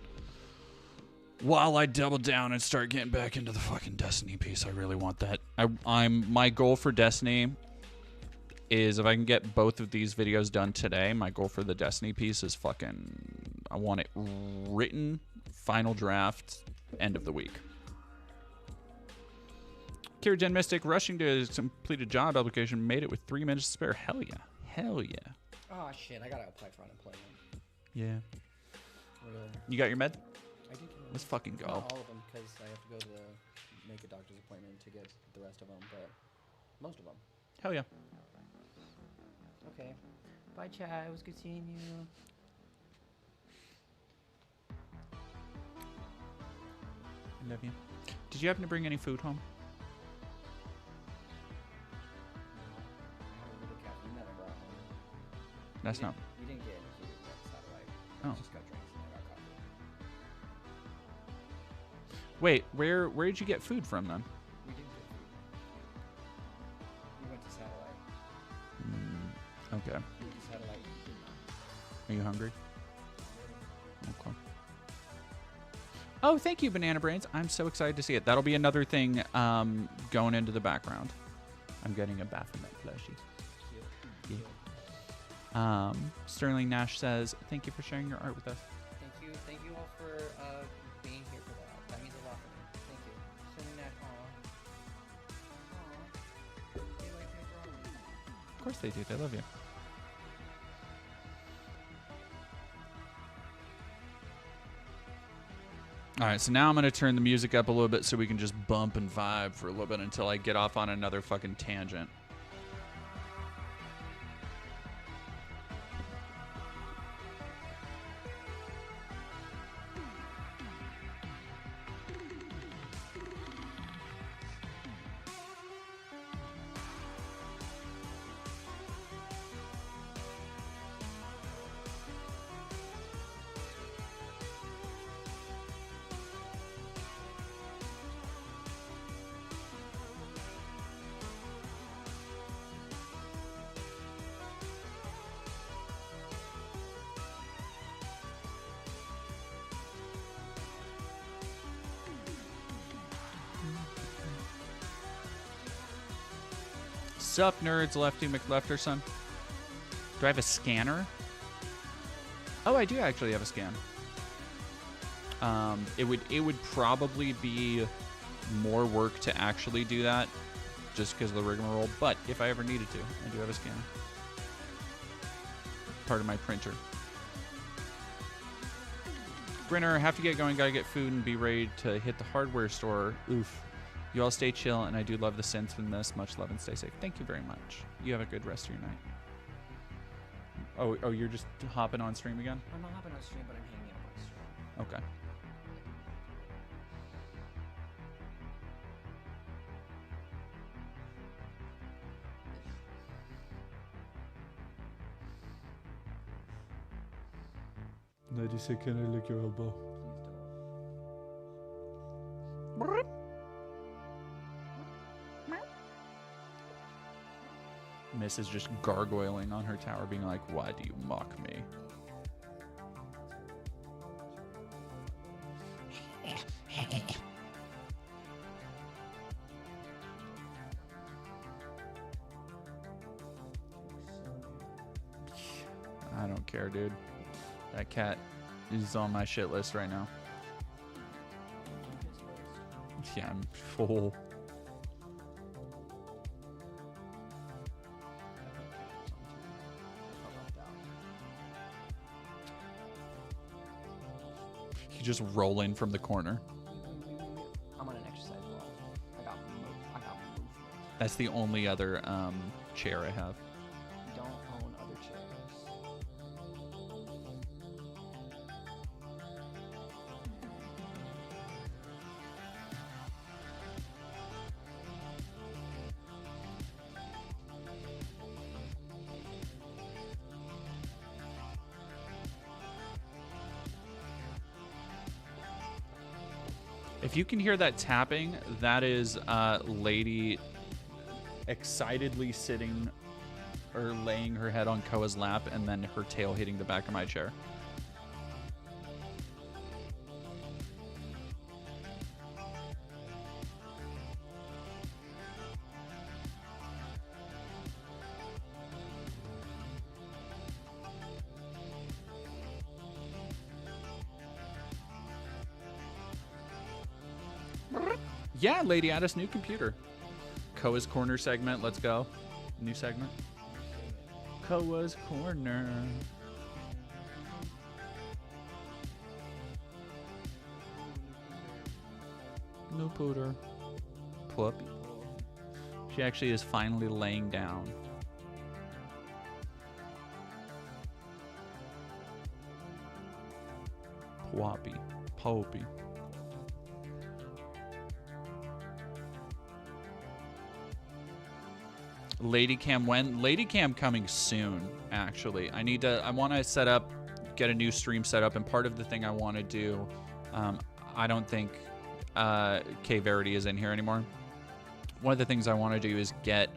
While I double down and start getting back into the fucking Destiny piece, I really want that. My goal for Destiny is if I can get both of these videos done today, my goal for the Destiny piece is I want it written, final draft, end of the week. Kira Mystic rushing to complete a job application, made it with 3 minutes to spare. Hell yeah. Hell yeah. Oh shit, I gotta apply for unemployment. Yeah. Really? You got your med? I do. Let's fucking go. Not all of them, because I have to go to make a doctor's appointment to get the rest of them, but most of them. Hell yeah. Okay. Bye, Chad. It was good seeing you. I love you. Did you happen to bring any food home? I had a little caffeine that I brought home. That's not. We didn't get any food at Satellite. Oh. We just got drinks and I got coffee. Wait, where did you get food from then? We didn't get food. We went to Satellite. Okay. We went to Satellite. We did not. Are you hungry? Okay. Oh, thank you, Banana Brains. I'm so excited to see it. That'll be another thing going into the background. I'm getting a Baphomet plushie. Cute. Yeah. Sterling Nash says, thank you for sharing your art with us. Thank you. Thank you all for being here for that. That means a lot for me. Thank you. Sending that. Aw. They like my drawing. Of course they do. They love you. All right, so now I'm going to turn the music up a little bit so we can just bump and vibe for a little bit until I get off on another fucking tangent. Sup, nerds, Lefty McLefterson. Do I have a scanner? Oh, I do actually have a scan. It would probably be more work to actually do that, just because of the rigmarole. But if I ever needed to, I do have a scanner. Part of my printer. Grinner, have to get going. Gotta get food and be ready to hit the hardware store. Oof. You all stay chill, and I do love the synths in this. Much love and stay safe. Thank you very much. You have a good rest of your night. Oh, you're just hopping on stream again? I'm not hopping on stream, but I'm hanging out on stream. Okay. Nadie say, can I lick your elbow? Miss is just gargoyling on her tower, being like, why do you mock me? I don't care, dude. That cat is on my shit list right now. Yeah, I'm full. You just roll in from the corner. I'm on an exercise ball. I got movement. That's the only other chair I have. Don't own other chairs. If you can hear that tapping, that is Lady excitedly sitting or laying her head on Koa's lap and then her tail hitting the back of my chair. Yeah, Lady Addis, new computer. Koa's Corner segment, let's go. New segment. Koa's Corner. No pooter. Puppy. She actually is finally laying down. Poppy. Poppy. Lady Cam when? Lady Cam coming soon, actually. I want to set up, get a new stream set up, and part of the thing I want to do, I don't think K Verity is in here anymore. One of the things I want to do is get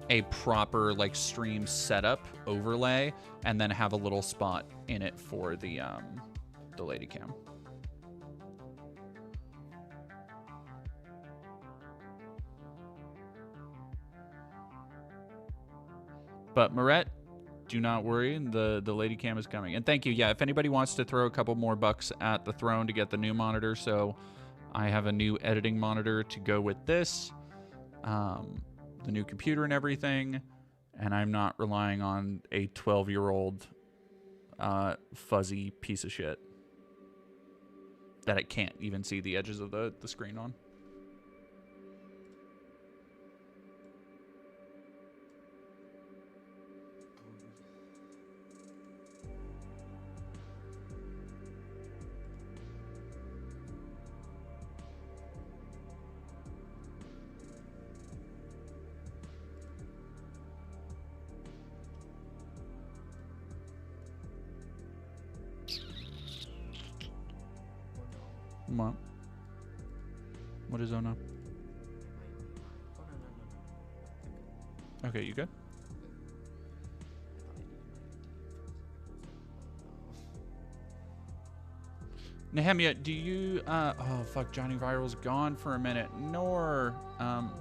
a proper like stream setup overlay, and then have a little spot in it for the Lady Cam. But Moret, do not worry, the Lady Cam is coming. And thank you. Yeah, if anybody wants to throw a couple more bucks at the throne to get the new monitor, so I have a new editing monitor to go with this, the new computer and everything, and I'm not relying on a 12-year-old fuzzy piece of shit that I can't even see the edges of the screen on. What? What is Ono? Okay, you good? Nehemia, do you oh fuck, Johnny Viral's gone for a minute. Nor can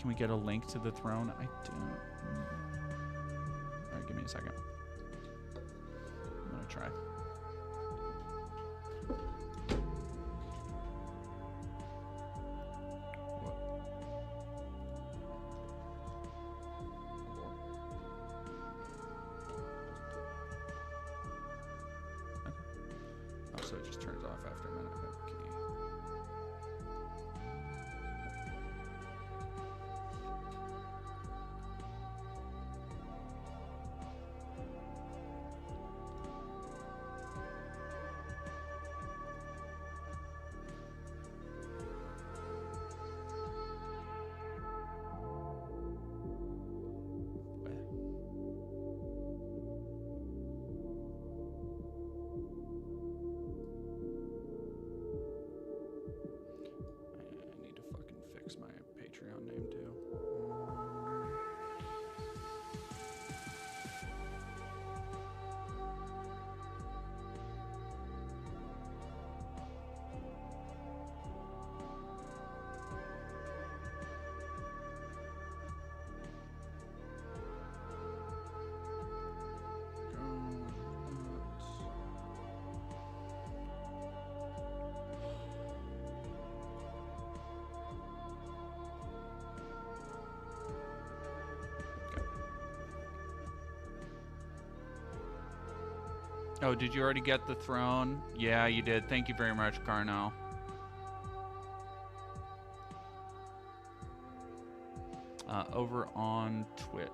we get a link to the throne? I don't. Alright, give me a second. gonna try. Oh, so it just turns off after a minute. Okay. I need to fucking fix my Patreon name too. Oh, did you already get the throne? Yeah, you did. Thank you very much, Carno. Over on Twitch.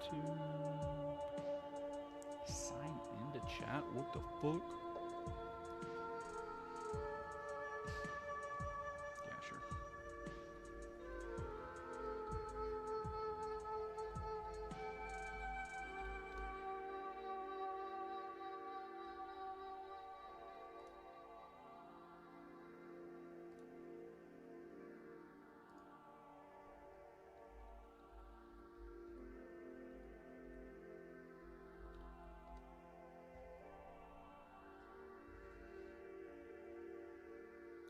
YouTube. Sign into chat? What the fuck? Yeah, sure.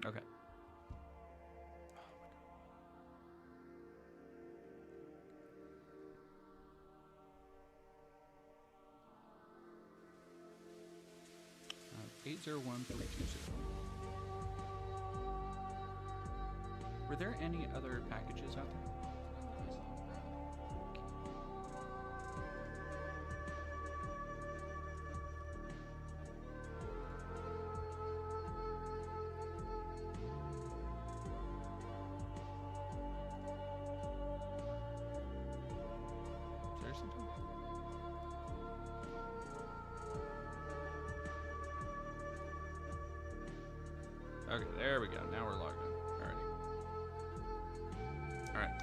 Okay. Uh, 801320. Were there any other packages out there? Seriously? Okay, there we go. Now we're logged in. Alrighty. Alright.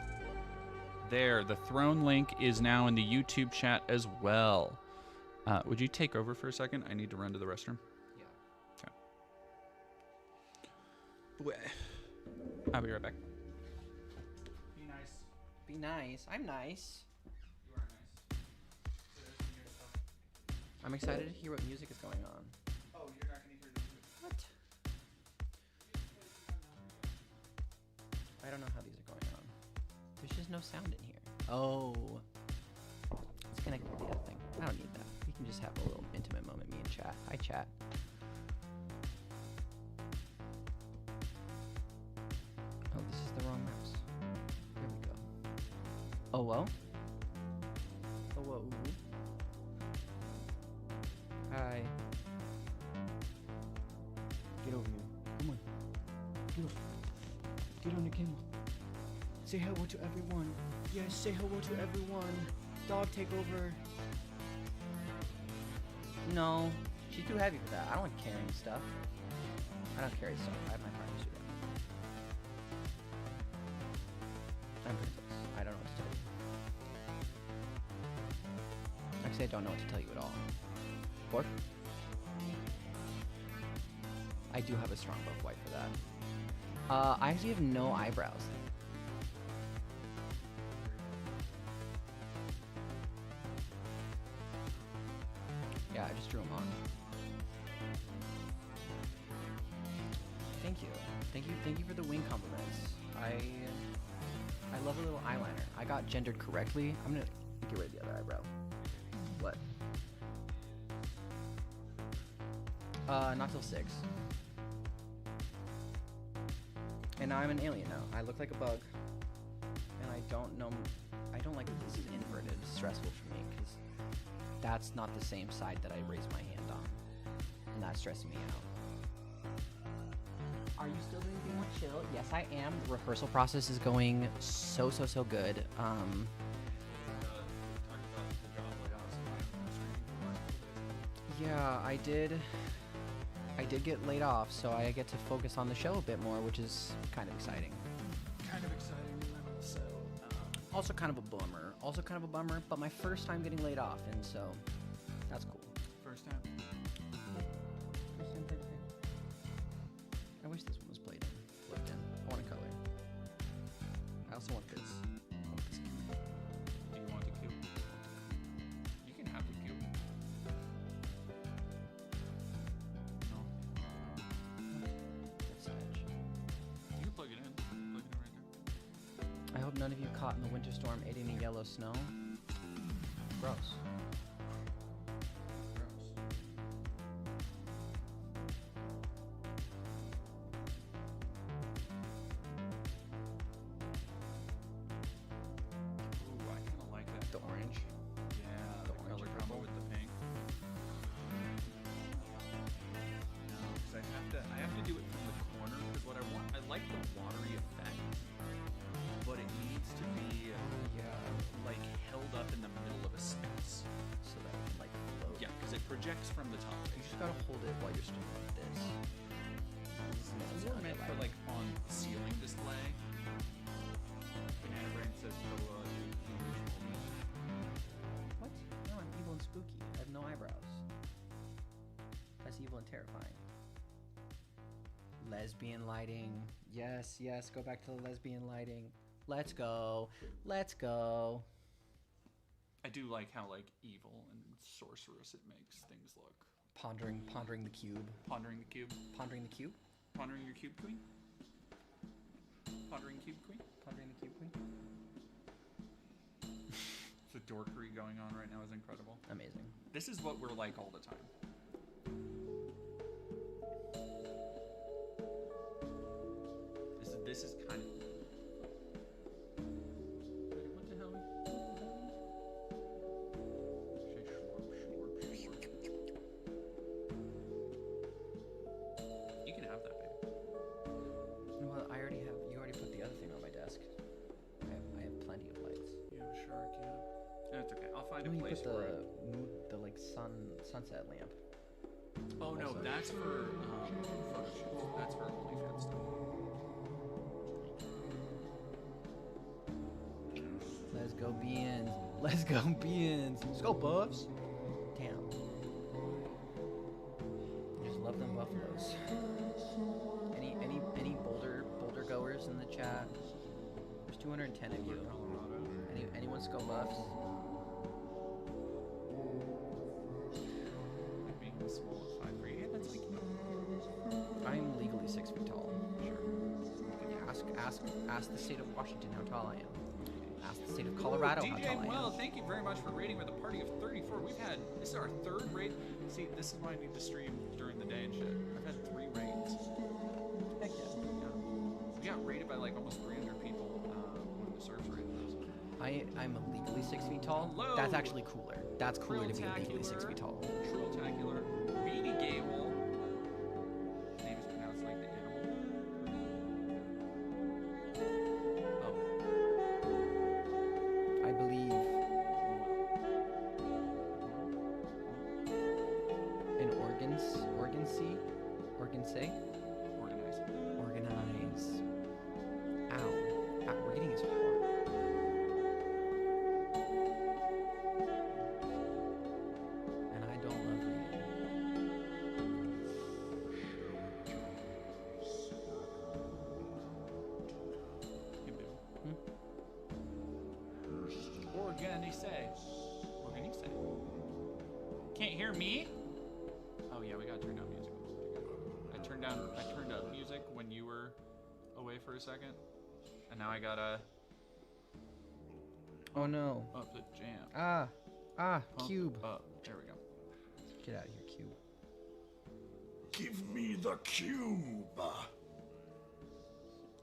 There, the throne link is now in the YouTube chat as well. Would you take over for a second? I need to run to the restroom. Yeah. Okay. I'll be right back. Be nice. Be nice. I'm nice. You are nice. I'm excited to hear what music is going on. Oh, you're not going to hear the music. What? I don't know how these are going on. There's just no sound in here. Oh. It's connected to the other thing. I don't need that. We can just have a little intimate moment, me and chat. Hi, chat. Oh, this is the wrong mouse. Here we go. Oh, well. Oh, whoa. Hi. Get over here. Come on. Get up. Get on the camera. Say hello to everyone. Yes, say hello to everyone. Dog, take over. No, she's too heavy for that. I don't like carrying stuff. I don't carry stuff. I have my friends do that. I'm Princess. I don't know what to tell you. Actually, I don't know what to tell you at all. Pork? I do have a strong buff white for that. I actually have no eyebrows. Yeah, I just drew them on. Thank you for the wing compliments. I love a little eyeliner. I got gendered correctly. I'm gonna get rid of the other eyebrow. What? Not till 6. And I'm an alien now. I look like a bug. And I don't know. I don't like that this is inverted. It's stressful for me because that's not the same side that I raise my hand on. And that's stressing me out. Are you still doing Game with Chill? Yes, I am. The rehearsal process is going so good. Yeah, I did get laid off, so I get to focus on the show a bit more, which is kind of exciting. Also kind of a bummer, but my first time getting laid off, and so that's cool. First time. First time type of thing. I wish this one was played in. Flipped in. I want a color. I also want this. I want this cube. Do you want the cube? You can have the cube. No. That's edge. You can plug it in. Plug it in right there. I hope none of you caught in the winter storm ate any yellow snow. Gross. Ooh, I kind of like that. The orange. Yeah, The the orange color and combo purple. with the pink. No, because I have to do it from the corner because what I want, I like the watery effect, but it needs to be Yeah. like held up in the middle of a space. So that it can like float. Yeah, because it projects from the top. You just gotta hold it while you're streaming like this. It's more meant for like on ceiling display. Banana Brain says Cola. What? No, I'm evil and spooky. I have no eyebrows. That's evil and terrifying. Lesbian lighting. Yes, go back to the lesbian lighting. Let's go. I do like how like evil and sorcerous it makes things look. Pondering the cube. Pondering the cube. Pondering the cube? Pondering your cube queen. Pondering cube queen. Pondering the cube queen? The dorkery going on right now is incredible. Amazing. This is what we're like all the time. This is kind of. What the hell? You can have that, baby. Well, you already put the other thing on my desk. I have plenty of lights. You have a shark, yeah. That's okay. I'll find No, a you place put for it. the like sunset lamp. Oh no, also. that's for photo shoots. That's for OnlyFans stuff. Let's go beans. Let's go beans. Let's go buffs. Damn. I just love them buffaloes. Any boulder goers in the chat? There's 210 of you. Anyone go buffs? Being small at 5'3", yeah, that's like I'm legally 6 feet tall. Sure. Ask the state of Washington how tall I am. Ask the state of Colorado how tall DJ I am. Well, thank you very much for raiding with a party of 34. This is our 3rd raid. See, this is why I need to stream during the day and shit. I've had 3 raids. Heck yeah. We got raided by like almost 300 people when the servers raided us. I'm legally 6 feet tall. Hello. That's actually cooler. That's cooler to be legally 6 Trilltacular. feet tall. Trilltacular. Beanie Gable. His name is pronounced like the animal. Oh. I believe in organs, organize. Ow, we're getting his heart. And I don't love reading. Hey, boo. Organize. Can't hear me? Oh yeah, we gotta turn down music. I turned up music when you were away for a second, and now I gotta Oh no. up the jam. Ah, Pump cube. Up. There we go. Get out of here, cube. Give me the cube.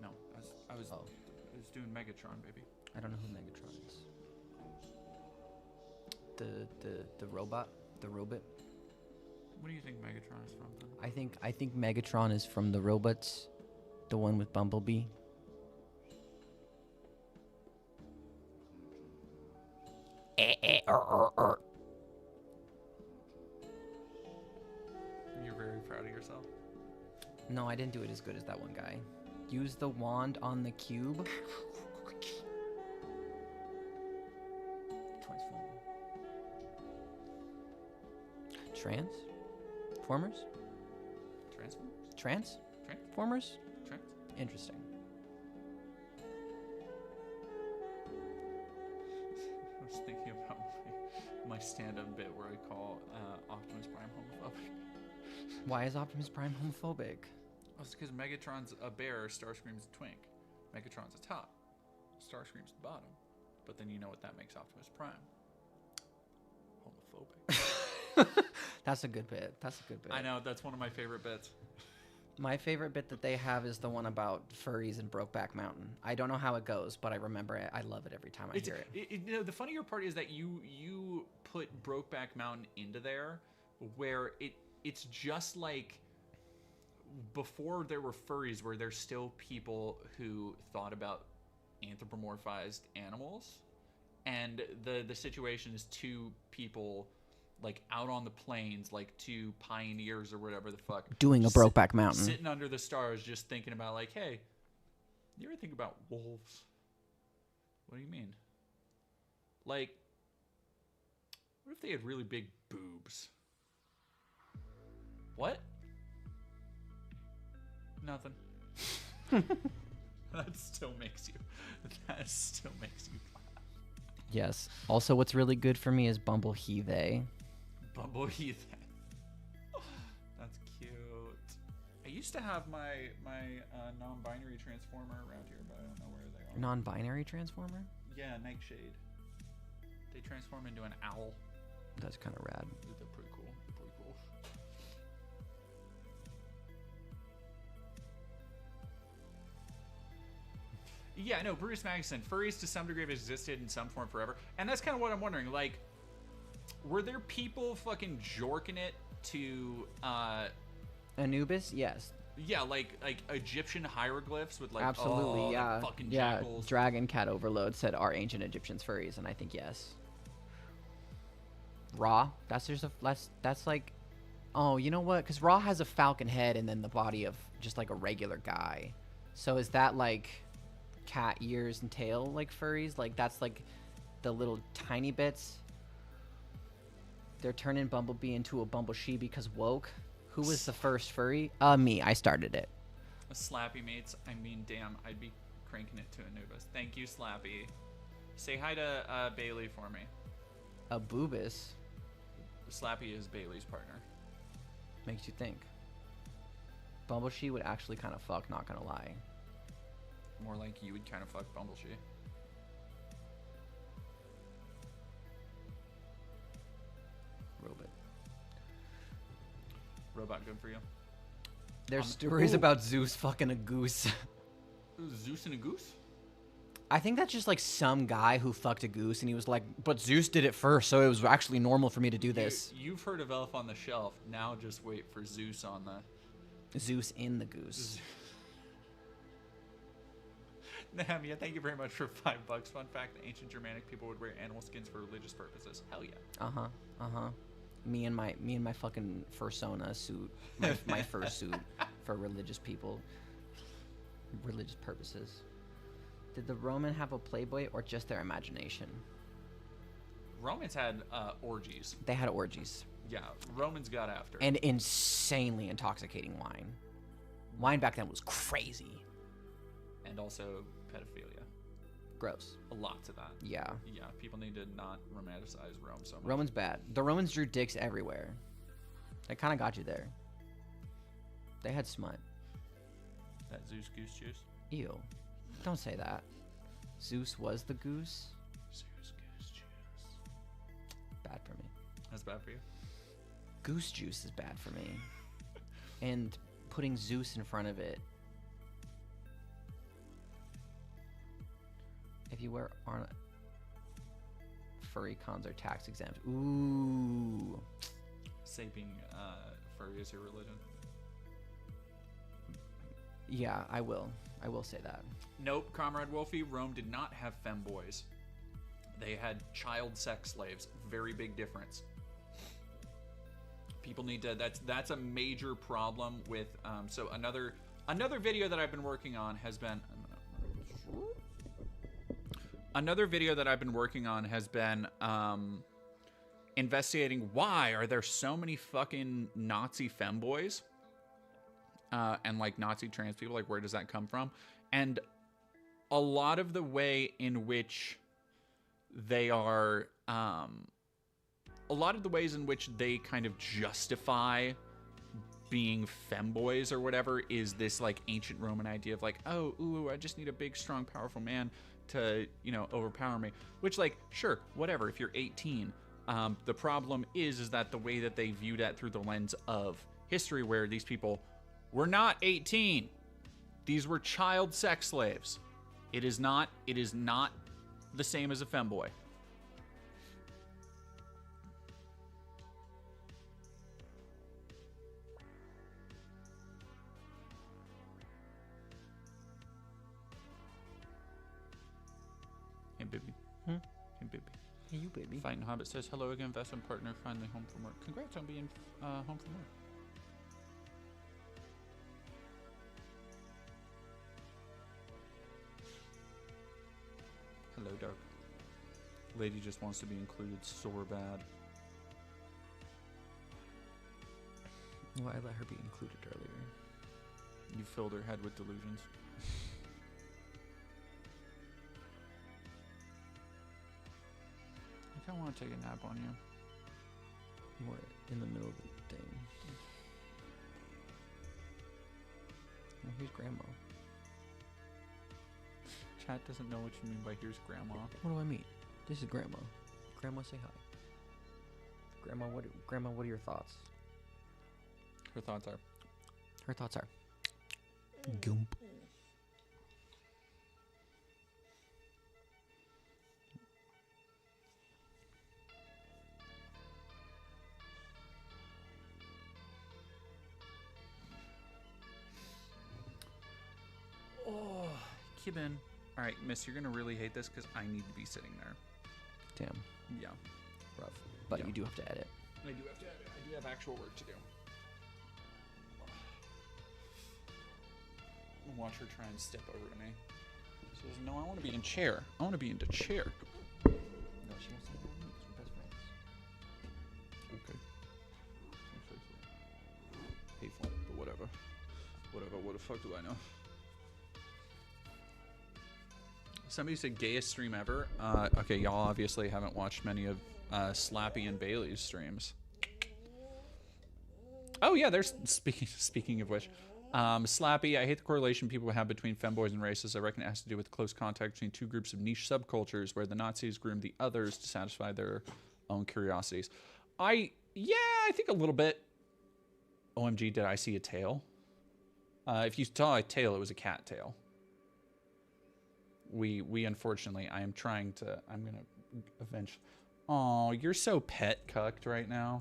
No, I was doing Megatron, baby. I don't know who Megatron is. The robot, the robot. What do you think Megatron is from? Then? I think Megatron is from the robots, the one with Bumblebee. You're very proud of yourself. No, I didn't do it as good as that one guy. Use the wand on the cube. Transform. Transformers? Transformers? Transformers? Trans? Interesting. I was thinking about my stand-up bit where I call Optimus Prime homophobic. Why is Optimus Prime homophobic? Oh, it's because Megatron's a bear, Starscream's a twink. Megatron's a top, Starscream's the bottom. But then you know what that makes Optimus Prime? Homophobic. That's a good bit. That's a good bit. I know, that's one of my favorite bits. My favorite bit that they have is the one about furries in Brokeback Mountain. I don't know how it goes, but I remember it. I love it every time I hear it. You know, the funnier part is that you put Brokeback Mountain into there, where it's just like before there were furries, where there's still people who thought about anthropomorphized animals, and the situation is two people like out on the plains, like two pioneers or whatever the fuck, Doing a just Brokeback Mountain. sitting under the stars, just thinking about like, hey, you ever think about wolves? What do you mean? Like, what if they had really big boobs? What? Nothing. That still makes you laugh. Yes. Also, what's really good for me is Bumble He They. Bumblebee. That's cute. I used to have my non-binary transformer around here, but I don't know where they are. Non-binary transformer? Yeah, Nightshade. They transform into an owl. That's kind of rad. They're pretty cool. Yeah, no, Bruce Magnuson. Furries to some degree have existed in some form forever. And that's kind of what I'm wondering. Like, were there people fucking jorking it to, Anubis? Yes. yeah, like Egyptian hieroglyphs with like, Absolutely, oh, yeah. the fucking Yeah, jackals. Dragon Cat Overload said, are ancient Egyptians furries? And I think yes. Ra? That's like... Oh, you know what? Because Ra has a falcon head and then the body of just like a regular guy. So is that like cat ears and tail like furries? Like that's like the little tiny bits? They're turning Bumblebee into a Bumblebee because woke. Who was the first furry? Me. I started it. Slappy mates. I mean, damn, I'd be cranking it to Anubis. Thank you, Slappy. Say hi to Bailey for me. A Boobus Slappy is Bailey's partner. makes you think. Bumblebee would actually kind of fuck, not gonna lie. More like you would kind of fuck Bumblebee. Robot good for you. There's stories Ooh. about Zeus fucking a goose. Zeus and a goose? I think that's just like some guy who fucked a goose and he was like, but Zeus did it first, so it was actually normal for me to do this. You've heard of Elf on the Shelf. Now just wait for Zeus on the... Zeus in the goose. Nehemia, thank you very much for $5. Fun fact, the ancient Germanic people would wear animal skins for religious purposes. Hell yeah. Me and my fucking fursona suit, my fursuit for religious people, religious purposes. Did the Roman have a Playboy or just their imagination? Romans had orgies. They had orgies. Yeah, Romans got after. And insanely intoxicating wine. Wine back then was crazy. And also pedophilia. Gross. Lots of that. Yeah. Yeah, people need to not romanticize Rome so much. Roman's bad. The Romans drew dicks everywhere. They kind of got you there. They had smut. That Zeus goose juice. Ew. Don't say that. Zeus was the goose? Bad for me. That's bad for you. Goose juice is bad for me. And putting Zeus in front of it. If you wear Arna... Furry cons are tax exempt. Ooh. Say being furry is your religion. Yeah, I will. I will say that. Nope, Comrade Wolfie, Rome did not have femboys. They had child sex slaves. Very big difference. People need to. That's a major problem with. So another video that I've been working on has been. Another video that I've been working on has been investigating why are there so many fucking Nazi femboys and like Nazi trans people. Like, where does that come from? And a lot of the way in which they are, a lot of the ways in which they kind of justify being femboys or whatever is this like ancient Roman idea of like, oh, ooh, I just need a big, strong, powerful man to, you know, overpower me. Which, like, sure, whatever, if you're 18. The problem is that the way that they view that through the lens of history, where these people were not 18. These were child sex slaves. It is not the same as a femboy. Hey, baby. Hey, baby. Hey, you baby. Fighting Hobbit says, hello again, investment partner, finally home from work. Congrats on being home from work. Hello, Dark. Lady just wants to be included so bad. Well, I let her be included earlier. You filled her head with delusions. I kind of want to take a nap on you. We're in the middle of the thing. Oh, here's Grandma. Chat doesn't know what you mean by here's Grandma. What do I mean? This is Grandma. Grandma, say hi. Grandma, what are your thoughts? Her thoughts are. Her thoughts are. Goomp. Oh, Kibin. All right, miss, you're going to really hate this because I need to be sitting there. Damn. Yeah. Rough. But Yeah. you do have to edit. I do have to edit. I do have actual work to do. I'm gonna watch her try and step over to me. She says, no, I want to be in chair. I want to be in the chair. No, she wants to hang out with me because we're best friends. Okay. Hateful, but whatever. Whatever, what the fuck do I know? Somebody said gayest stream ever. Okay, y'all obviously haven't watched many of Slappy and Bailey's streams. Oh yeah, there's speaking of which. Slappy, I hate the correlation people have between femboys and races. I reckon it has to do with close contact between two groups of niche subcultures where the Nazis groomed the others to satisfy their own curiosities. I think a little bit. OMG, did I see a tail? If you saw a tail, it was a cat tail. We unfortunately, I'm gonna eventually. Oh, you're so pet cucked right now.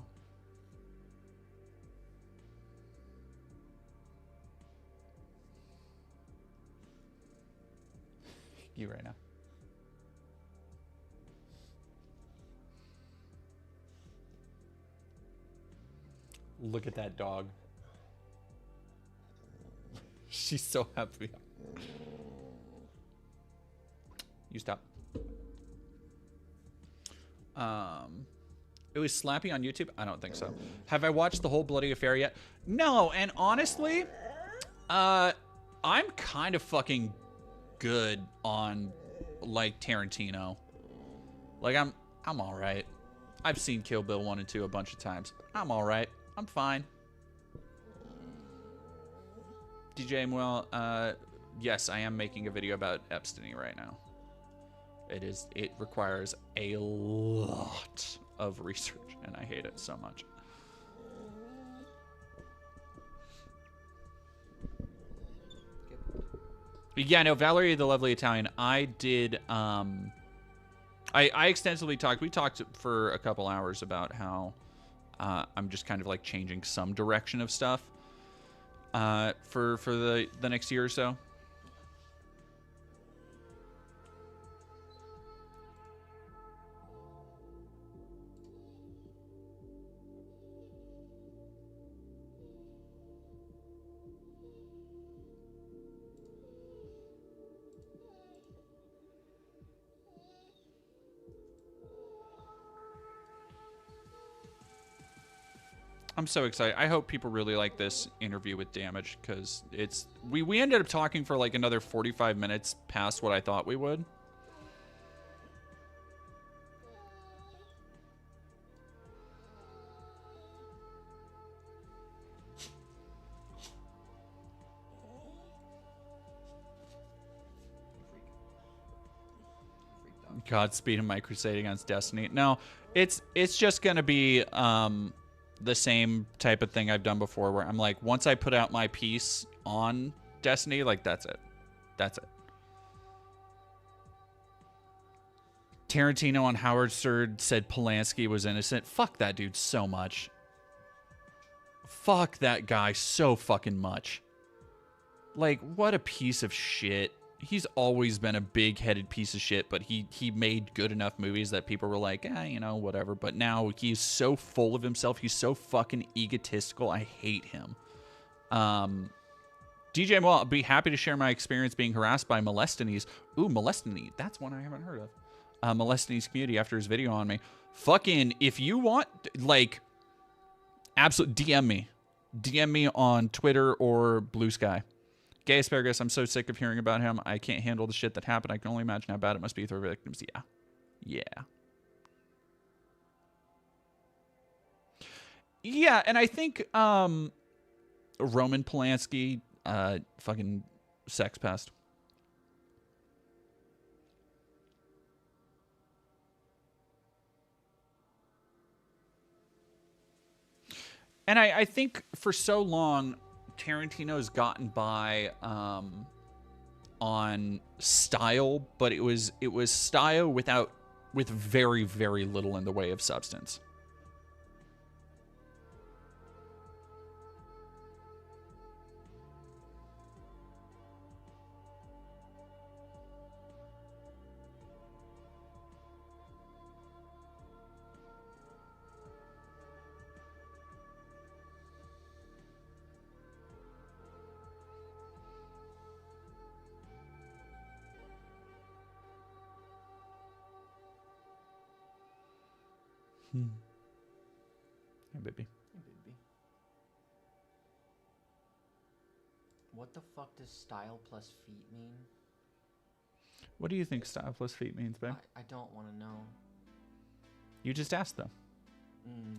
You right now. Look at that dog. She's so happy. You stop. It was Slappy on YouTube? I don't think so. Have I watched the whole bloody affair yet? No, and honestly, I'm kind of fucking good on like Tarantino. Like I'm all right. I've seen Kill Bill 1 and 2 a bunch of times. I'm all right. I'm fine. DJ Well, yes, I am making a video about Epstein right now. It requires a lot of research, and I hate it so much. Yeah, no, Valerie the Lovely Italian, I did, I extensively talked, we talked for a couple hours about how I'm just kind of like changing some direction of stuff for the next year or so. I'm so excited. I hope people really like this interview with Damage, because we ended up talking for like another 45 minutes past what I thought we would. Godspeed in my crusade against Destiny. No, it's just gonna be the same type of thing I've done before, where I'm like, once I put out my piece on Destiny, like that's it. That's it. Tarantino on Howard Stern said Polanski was innocent. Fuck that dude so much. Fuck that guy so fucking much. Like, what a piece of shit. He's always been a big-headed piece of shit, but he made good enough movies that people were like, you know, whatever. But now he's so full of himself. He's so fucking egotistical. I hate him. DJ Mo, I'll be happy to share my experience being harassed by Molestines. Ooh, Molestines. That's one I haven't heard of. Molestines community after his video on me. Fucking, if you want, like, absolute DM me. DM me on Twitter or Blue Sky. Gay Asparagus, I'm so sick of hearing about him. I can't handle the shit that happened. I can only imagine how bad it must be for victims. Yeah. Yeah. Yeah, and I think Roman Polanski, fucking sex pest. And I think for so long, Tarantino's gotten by on style, but it was style with very, very little in the way of substance. Hey, baby. Hey, baby. What the fuck does style plus feet mean? What do you think style plus feet means, babe? I don't want to know. You just asked, though.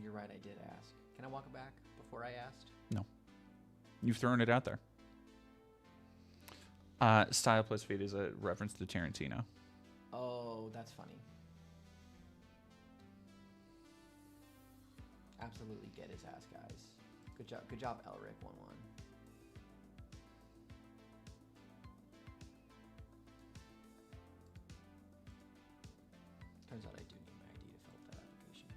You're right, I did ask. Can I walk it back before I asked? No. You've thrown it out there. Style plus feet is a reference to Tarantino. Oh, that's funny. Absolutely get his ass, guys. Good job, Elric11. Turns out I do need my ID to fill out that application.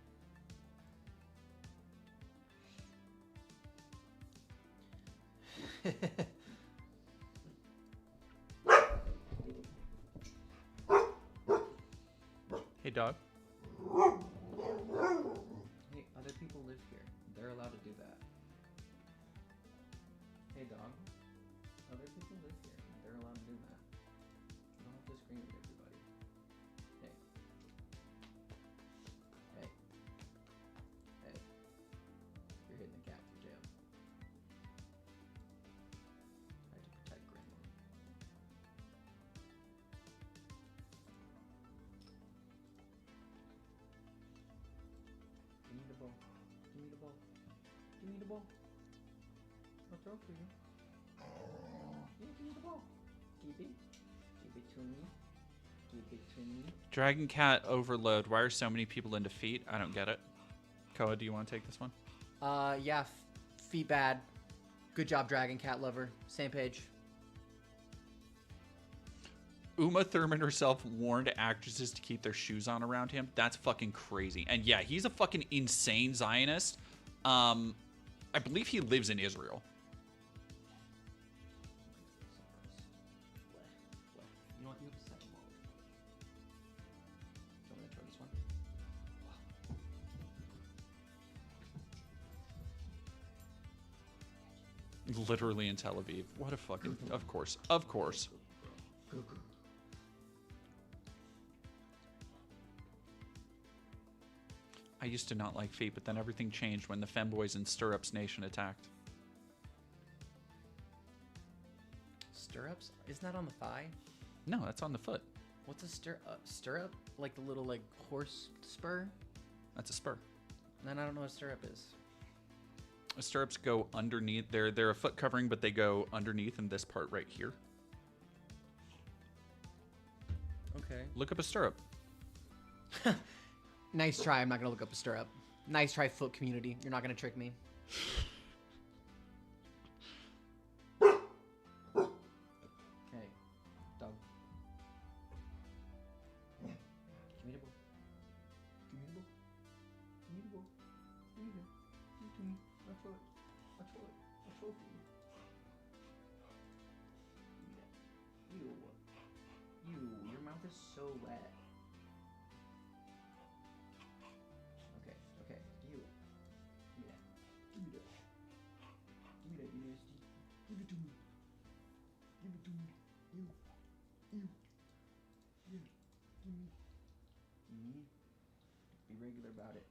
Hey, dog. Hey, other people live here. They're allowed to do that. Hey, dog. Other people live here. They're allowed to do that. You don't have to scream at everybody. Hey. Hey. Hey. You're hitting the cat to jail. I had to protect Grandma. Give me the ball. Give me the ball. Give me the ball. I'll throw for you. Yeah, give me the ball. Keep it. Keep it to me. Keep it to me. Dragon Cat Overload. Why are so many people in defeat? I don't get it. Koa, do you want to take this one? Yeah. Feet bad. Good job, Dragon Cat lover. Same page. Uma Thurman herself warned actresses to keep their shoes on around him. That's fucking crazy. And yeah, he's a fucking insane Zionist. I believe he lives in Israel. You know what? You have a second wall. So I'm gonna try this one. Literally in Tel Aviv. What a fucking... Of course. Of course. I used to not like feet, but then everything changed when the femboys in Stirrups Nation attacked. Stirrups? Isn't that on the thigh? No, that's on the foot. What's a stirrup? Like the little like horse spur? That's a spur. Then I don't know what a stirrup is. Stirrups go underneath. They're a foot covering, but they go underneath in this part right here. Okay. Look up a stirrup. Nice try. I'm not gonna look up a stirrup. Nice try, foot community. You're not gonna trick me. Okay. Dog. Give me the ball. Give me the ball. Give me the ball. Give me the. Give it to me. I'll throw it. I'll throw it. I'll throw it for you. Give me that. Ew. Ew. Your mouth is so wet. Okay, you. Give me that. Give me that. Give me that, you nasty. Give it to me. Give it to me. You. You. Yeah. Give me. Me. Be regular about it.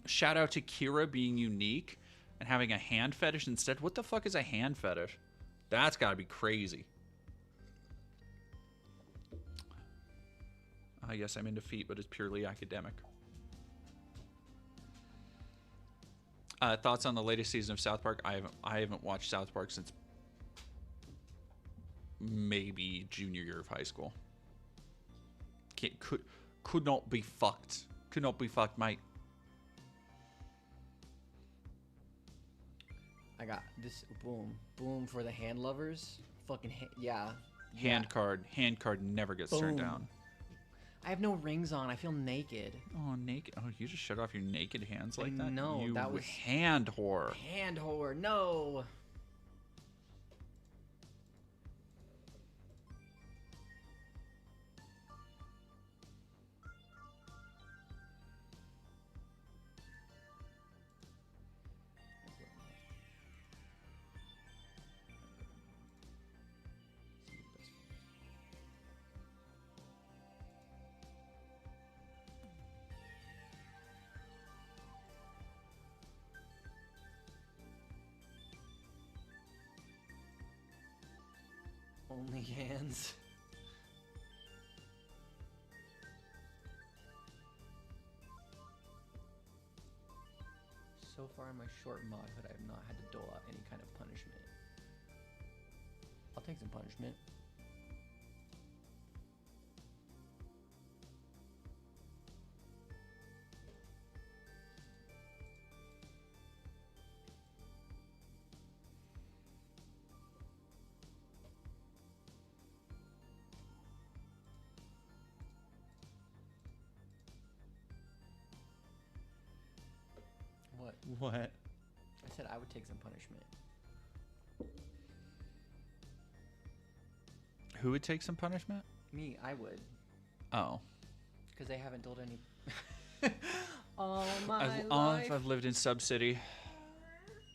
Shout out to Kira being unique and having a hand fetish instead. What the fuck is a hand fetish? That's gotta be crazy. Yes, I'm into feet, but it's purely academic. Thoughts on the latest season of South Park? I haven't watched South Park since maybe junior year of high school. Could not be fucked. Could not be fucked, mate. I got this. Boom for the hand lovers. Fucking yeah. Hand card never gets turned down. I have no rings on. I feel naked. Oh, naked. Oh, you just shut off your naked hands like that? No, you that was hand whore. Hand whore. No. Only hands. So far in my short modhood, I have not had to dole out any kind of punishment. I'll take some punishment. What? I said I would take some punishment. Who would take some punishment? Me, I would. Oh. Because they haven't told any... All my life. I've lived in Sub City.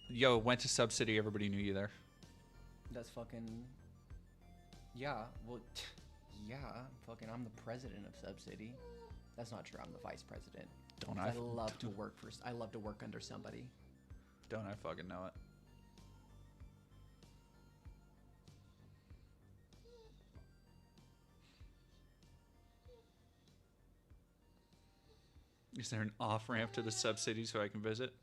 Yo, went to Sub City. Everybody knew you there. That's fucking... Yeah, well... Yeah, fucking I'm the president of Sub City. That's not true. I'm the vice president. Don't I love to work for... I love to work under somebody. Don't I fucking know it. Is there an off ramp to the sub city so I can visit?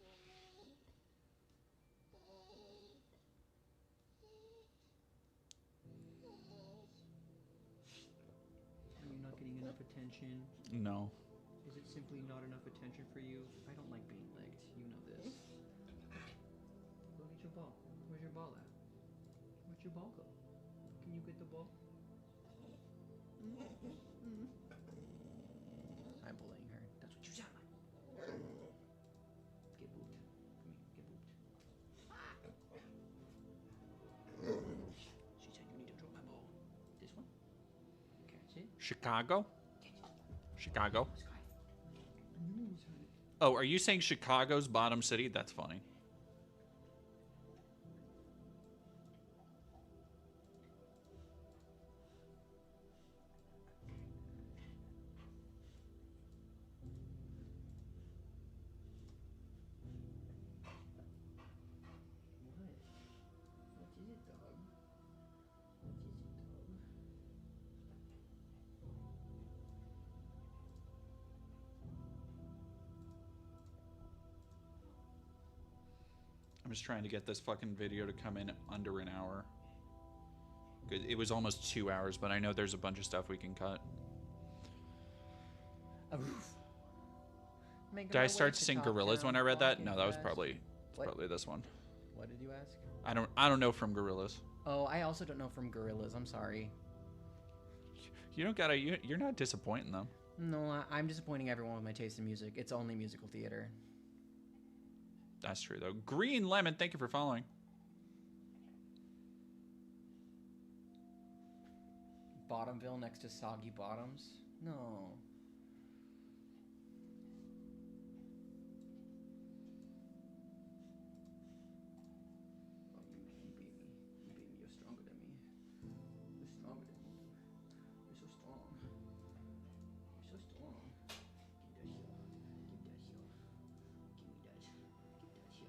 Are you not getting enough attention? No. Is it simply not enough attention for you? I don't like being licked. You know this. Go get your ball. Where's your ball at? Where'd your ball go? Can you get the ball? I'm bullying her. That's what you sound like. Get booped. Come here. Get booped. She said you need to throw my ball. This one? Catch it. Chicago? Chicago. Let's go. Oh, are you saying Chicago's bottom city? That's funny. What is it, dog? What is it, dog? I'm just trying to get this fucking video to come in under an hour. It was almost 2 hours, but I know there's a bunch of stuff we can cut. Did I start to sing Gorillaz when I read that? No, that was probably this one. What did you ask? I don't know from Gorillaz. Oh, I also don't know from Gorillaz. I'm sorry. You don't gotta. You're not disappointing them. No, I'm disappointing everyone with my taste in music. It's only musical theater. That's true though. Green Lemon, thank you for following. Bottomville next to Soggy Bottoms? No. Oh, you beat me. You beat me. You're stronger than me. You're stronger than me. You're so strong. You're so strong. Give that heel. Give that heel. Give me that. Give that heel.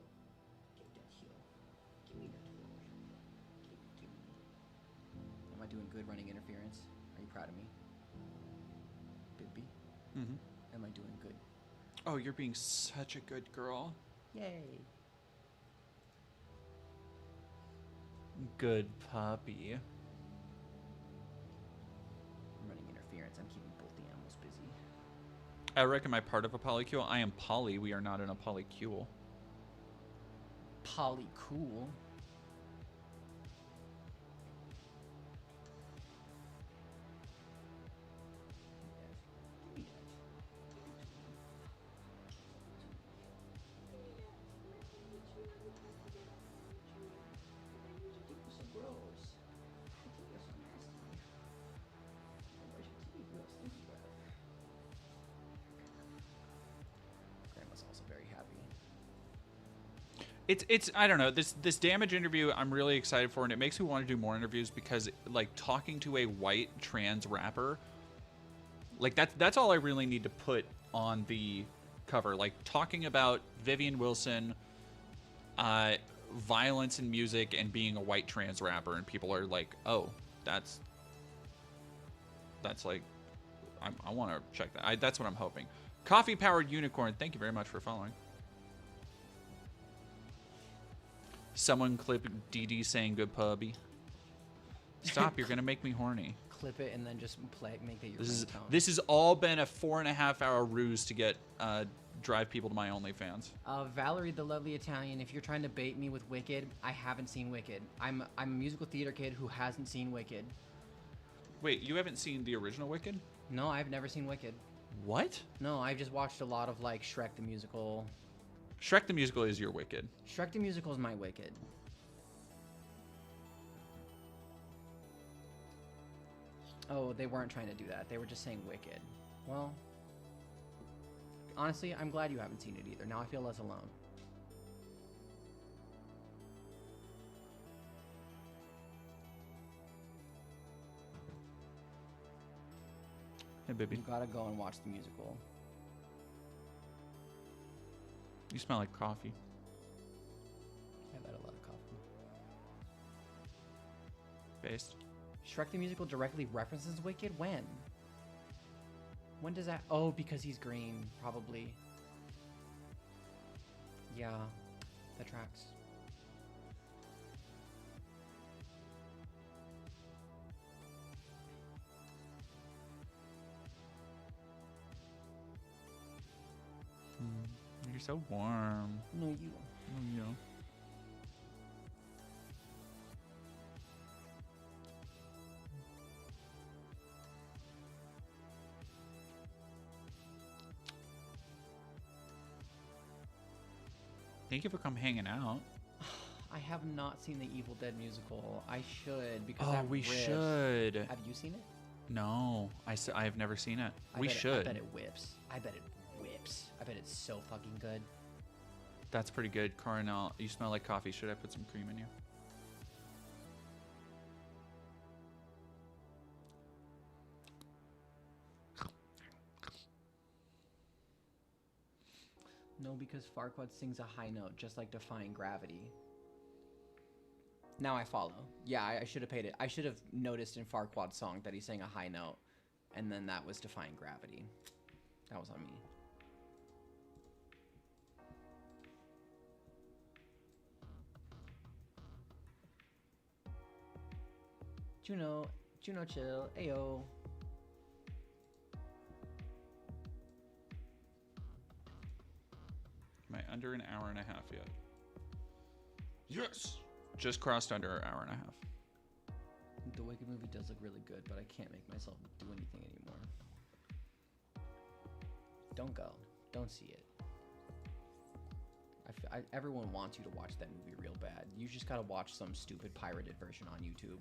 Give that heel. Give me that heel. Give me. Am I doing good running interference? Are you proud of me? Bibby? Mm-hmm. Am I doing good? Oh, you're being such a good girl. Yay. Good puppy. I'm running interference. I'm keeping both the animals busy. I reckon my part of a polycule. I am poly. We are not in a polycule. Polycool. Grandma's also very happy. It's I don't know, this Damage interview I'm really excited for, and it makes me want to do more interviews because like talking to a white trans rapper, like that's all I really need to put on the cover. Like talking about Vivian Wilson, violence in music, and being a white trans rapper, and people are like, oh, that's like I want to check that. That's what I'm hoping. Coffee Powered Unicorn, thank you very much for following. Someone clip DD saying good puppy. Stop, you're gonna make me horny. Clip it and then just make that your ringtone. This has all been a 4.5 hour ruse to get drive people to my OnlyFans. Valerie the Lovely Italian, if you're trying to bait me with Wicked, I haven't seen Wicked. I'm a musical theater kid who hasn't seen Wicked. Wait, you haven't seen the original Wicked? No, I've never seen Wicked. What? No, I've just watched a lot of like Shrek the Musical. Shrek the Musical is your Wicked. Shrek the Musical is my Wicked. Oh, they weren't trying to do that. They were just saying Wicked. Well, honestly, I'm glad you haven't seen it either. Now I feel less alone. Hey, baby. You gotta go and watch the musical. You smell like coffee. I've had a lot of coffee. Based. Shrek the Musical directly references Wicked? When? When does that? Oh, because he's green, probably. Yeah, that tracks. You're so warm. No, you. Oh, yeah. Thank you for come hanging out. I have not seen the Evil Dead musical. I should because Oh, that we riff. should. Have you seen it? No, I have never seen it. We I should. bet it whips. I bet it whips. I bet it's so fucking good. That's pretty good. Coronel, you smell like coffee. Should I put some cream in you? No, because Farquaad sings a high note, just like Defying Gravity. Now I follow. Yeah, I should have paid it. I should have noticed in Farquaad's song that he sang a high note, and then that was Defying Gravity. That was on me. Juno chill, ayo. Am I under an hour and a half yet? Yes. Just crossed under an hour and a half. The Wicked movie does look really good, but I can't make myself do anything anymore. Don't go. Don't see it. Everyone wants you to watch that movie real bad. You just gotta watch some stupid pirated version on YouTube.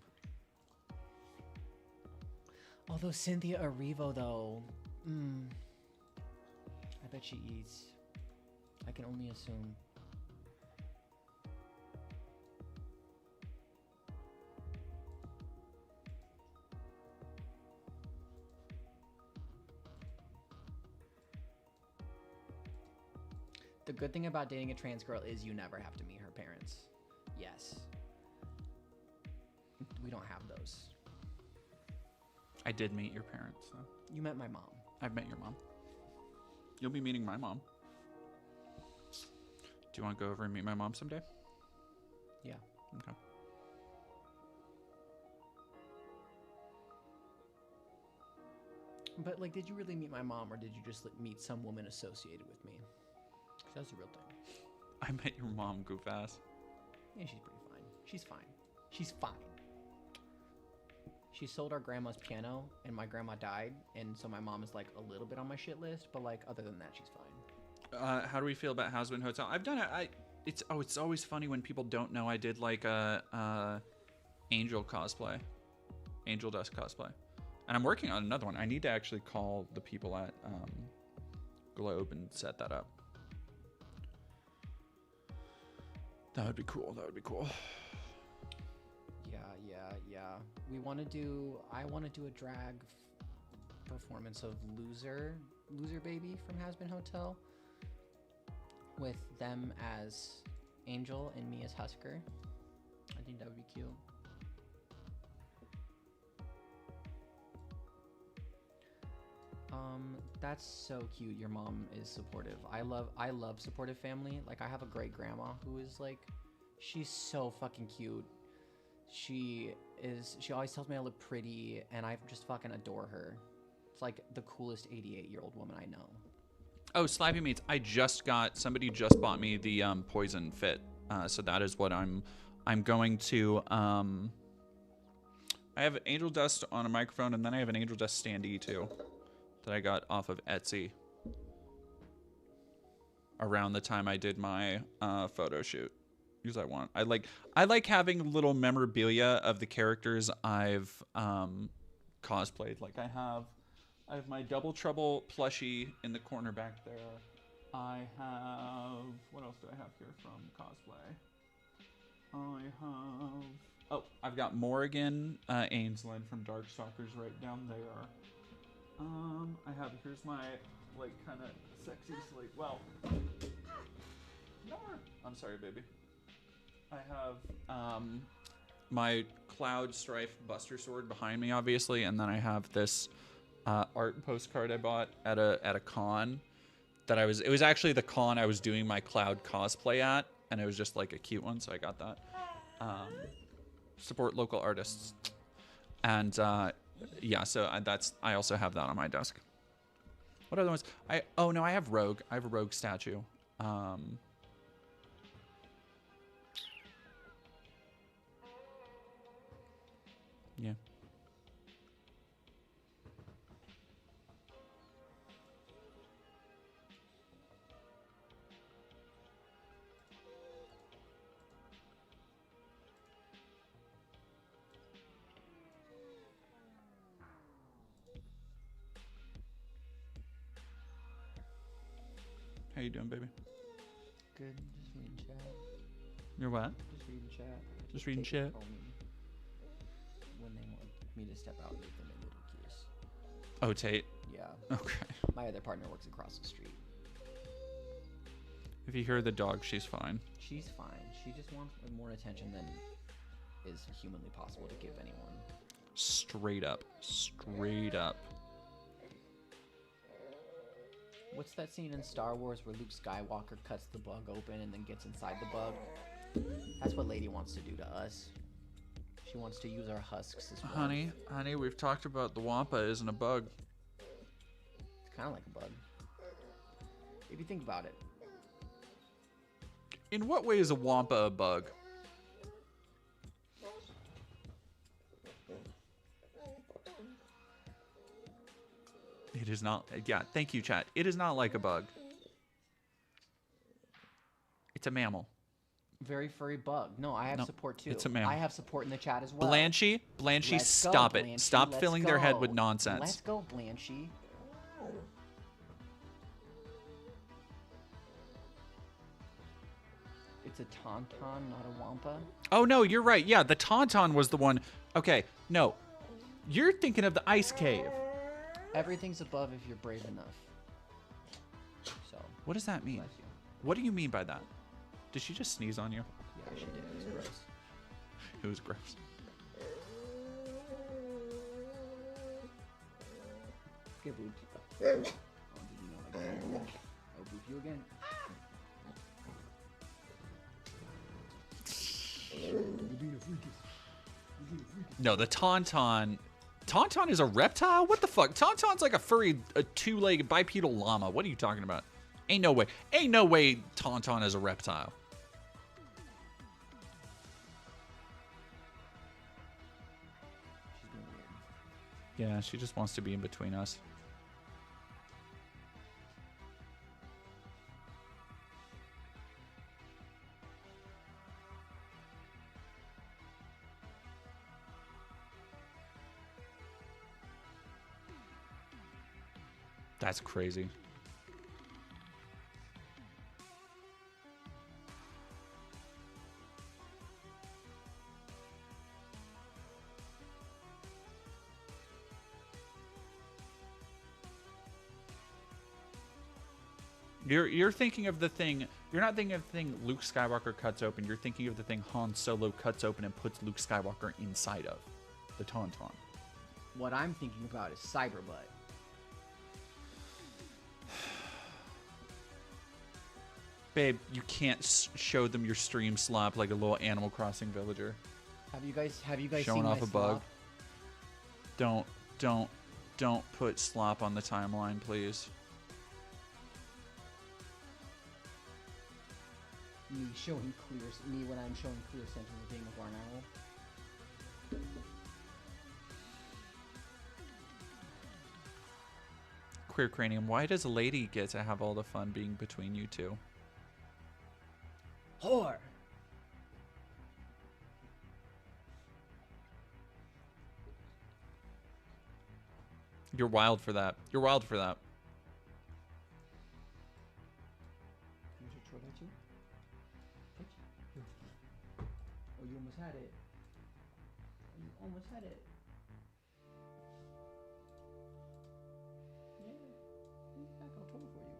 Although Cynthia Erivo, though, I bet she eats. I can only assume. The good thing about dating a trans girl is you never have to meet her parents. Yes. We don't have those. I did meet your parents, though. You met my mom. I've met your mom. You'll be meeting my mom. Do you want to go over and meet my mom someday? Yeah. Okay. But, like, did you really meet my mom, or did you just like, meet some woman associated with me? 'Cause that's the real thing. I met your mom, goof ass. Yeah, she's pretty fine. She's fine. She's fine. She sold our grandma's piano, and my grandma died, and so my mom is, like, a little bit on my shit list, but, like, other than that, she's fine. How do we feel about Hazbin Hotel? I've done it. It's always funny when people don't know I did like a Angel cosplay, Angel Dust cosplay, and I'm working on another one. I need to actually call the people at Globe and set that up. That would be cool. That would be cool. Yeah. I want to do a drag performance of Loser Baby from Hazbin Hotel, with them as Angel and me as Husker. I think that would be cute. That's so cute. Your mom is supportive. I love supportive family. Like, I have a great grandma who is like, she's so fucking cute. She always tells me I look pretty, and I just fucking adore her. It's like the coolest 88-year-old woman I know. Oh, Slappy Meats. Somebody just bought me the Poison Fit. So that is what I'm going to, I have Angel Dust on a microphone, and then I have an Angel Dust standee too that I got off of Etsy around the time I did my photo shoot. Because I like having little memorabilia of the characters I've cosplayed. Like I have my Double Trouble plushie in the corner back there. I have, what else do I have here from cosplay? I've got Morrigan Ainsland from Darkstalkers right down there. Here's my like kind of sexy sleep. Well, no, I'm sorry, baby. I have my Cloud Strife Buster Sword behind me, obviously, and then I have this art postcard I bought at a con that it was actually the con I was doing my Cloud cosplay at, and it was just like a cute one, so I got that. Support local artists. And yeah, so I also have that on my desk. What other ones? Oh no, I have Rogue. I have a Rogue statue. Yeah. How you doing, baby? Good. Just reading chat. You're what? Just reading chat. Just reading They chat? call me when they want me to step out and give them a little kiss. Oh, Tate. Yeah. Okay. My other partner works across the street. If you hear the dog, she's fine. She's fine. She just wants more attention than is humanly possible to give anyone. Straight up. Straight up. What's that scene in Star Wars where Luke Skywalker cuts the bug open and then gets inside the bug? That's what Lady wants to do to us. She wants to use our husks as well. Honey, we've talked about the Wampa isn't a bug. It's kind of like a bug. If you think about it. In what way is a Wampa a bug? It is not. Yeah, thank you, chat. It is not like a bug. It's a mammal. Very furry bug. No, I have No, support too. it's a mammal. I have support in the chat as well. Blanchy, Let's go, stop it. Blanchy, Stop let's filling their head go. with nonsense. Let's go, Blanchy. It's a tauntaun, not a wampa. Oh no, you're right. Yeah, the tauntaun was the one. Okay, no. You're thinking of the ice cave. Everything's above if you're brave enough. So, What does that mean? bless you. What do you mean by that? Did she just sneeze on you? Yeah, she did. It was gross. It was gross. Get booped. Oh, did you know I did? I'll boop you again. No, the tauntaun. Tauntaun is a reptile? What the fuck? Tauntaun's like a furry, a two-legged bipedal llama. What are you talking about? Ain't no way. Ain't no way tauntaun is a reptile. She's being weird. Yeah, she just wants to be in between us. That's crazy. You're thinking of the thing. You're not thinking of the thing Luke Skywalker cuts open. You're thinking of the thing Han Solo cuts open and puts Luke Skywalker inside of, the tauntaun. What I'm thinking about is Cyberbutt. Babe, you can't show them your stream slop like a little Animal Crossing villager. Have you guys Showing seen off my a bug. slop? Don't put slop on the timeline, please. Me when I'm showing clear sense of being a barn owl. Queer Cranium, why does a lady get to have all the fun being between you two? Whore. You're wild for that. You're wild for that. Can you throw that too? Oh, you almost had it. You almost had it. Yeah. Bring it back. I'll throw it for you.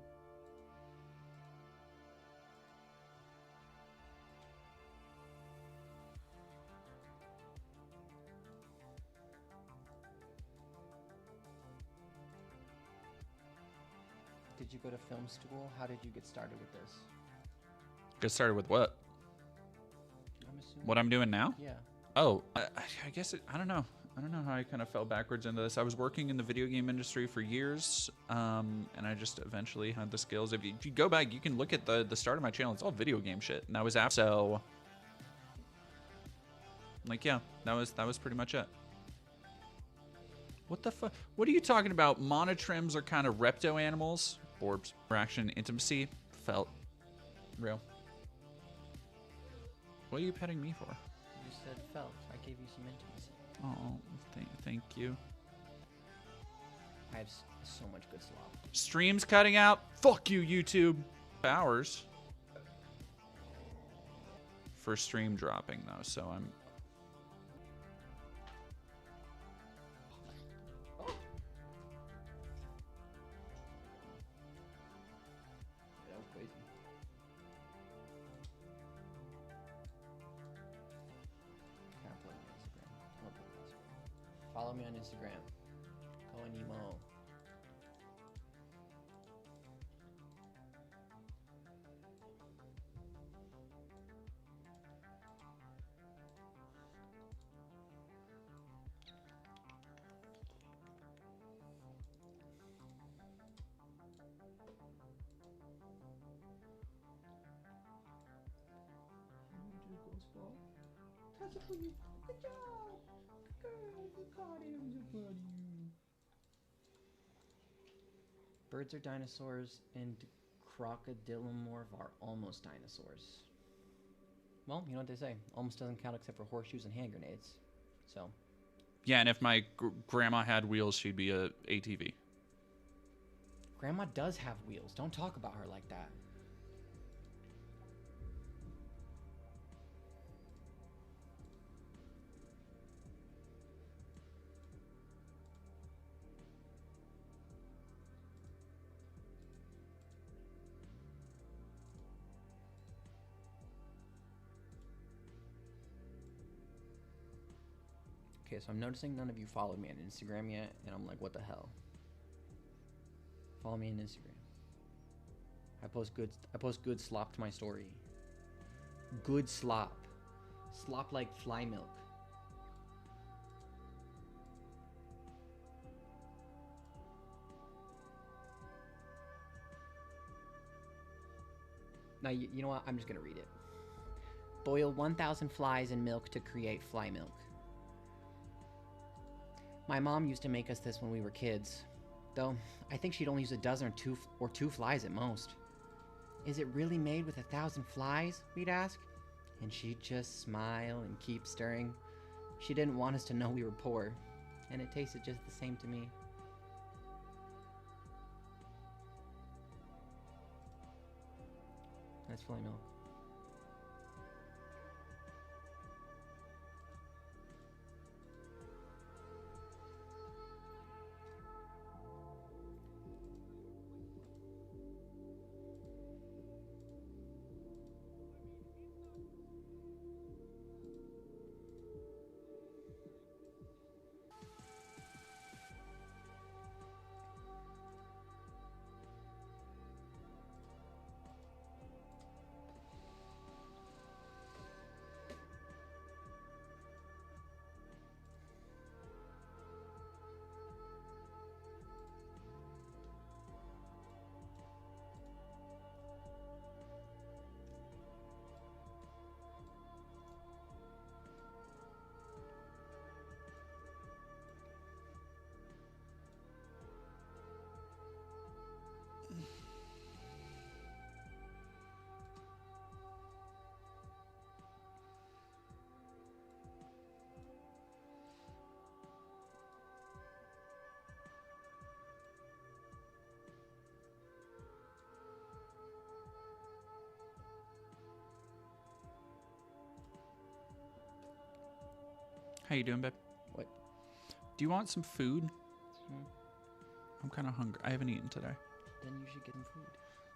Did you go to film school? How did you get started with this? Get started with what? I'm assuming. What I'm doing now? Yeah. Oh, I guess I don't know. I don't know how I kind of fell backwards into this. I was working in the video game industry for years, and I just eventually had the skills. If you go back, you can look at the start of my channel. It's all video game shit, and that was after. So, like, yeah, that was pretty much it. What the fuck? What are you talking about? Monotrims are kind of repto animals. Orbs, interaction, intimacy, felt real. What are you petting me for? You said felt. I gave you some intimacy. Oh, thank you. I have so much good slop. Streams cutting out. Fuck you, YouTube. Hours for stream dropping though, so I'm. That was crazy. Can't play on Instagram. Don't play on Instagram. Follow me on Instagram. Cohen Emo. Touch it for you. Good job. Good girl. You caught him. I'm so proud of you. Birds are dinosaurs, and crocodilomorph are almost dinosaurs. Well, you know what they say. Almost doesn't count except for horseshoes and hand grenades. So. Yeah, and if my grandma had wheels, she'd be a ATV. Grandma does have wheels. Don't talk about her like that. Okay, so I'm noticing none of you followed me on Instagram yet, and I'm like, what the hell? Follow me on Instagram. I post good slop to my story. Good slop. Slop like fly milk. Now, you know what? I'm just gonna read it. Boil 1,000 flies in milk to create fly milk. My mom used to make us this when we were kids. Though, I think she'd only use a dozen or two flies at most. Is it really made with 1,000 flies? We'd ask. And she'd just smile and keep stirring. She didn't want us to know we were poor. And it tasted just the same to me. That's fly milk. How you doing, babe? What? Do you want some food? Hmm? I'm kind of hungry. I haven't eaten today. Then you should get him food.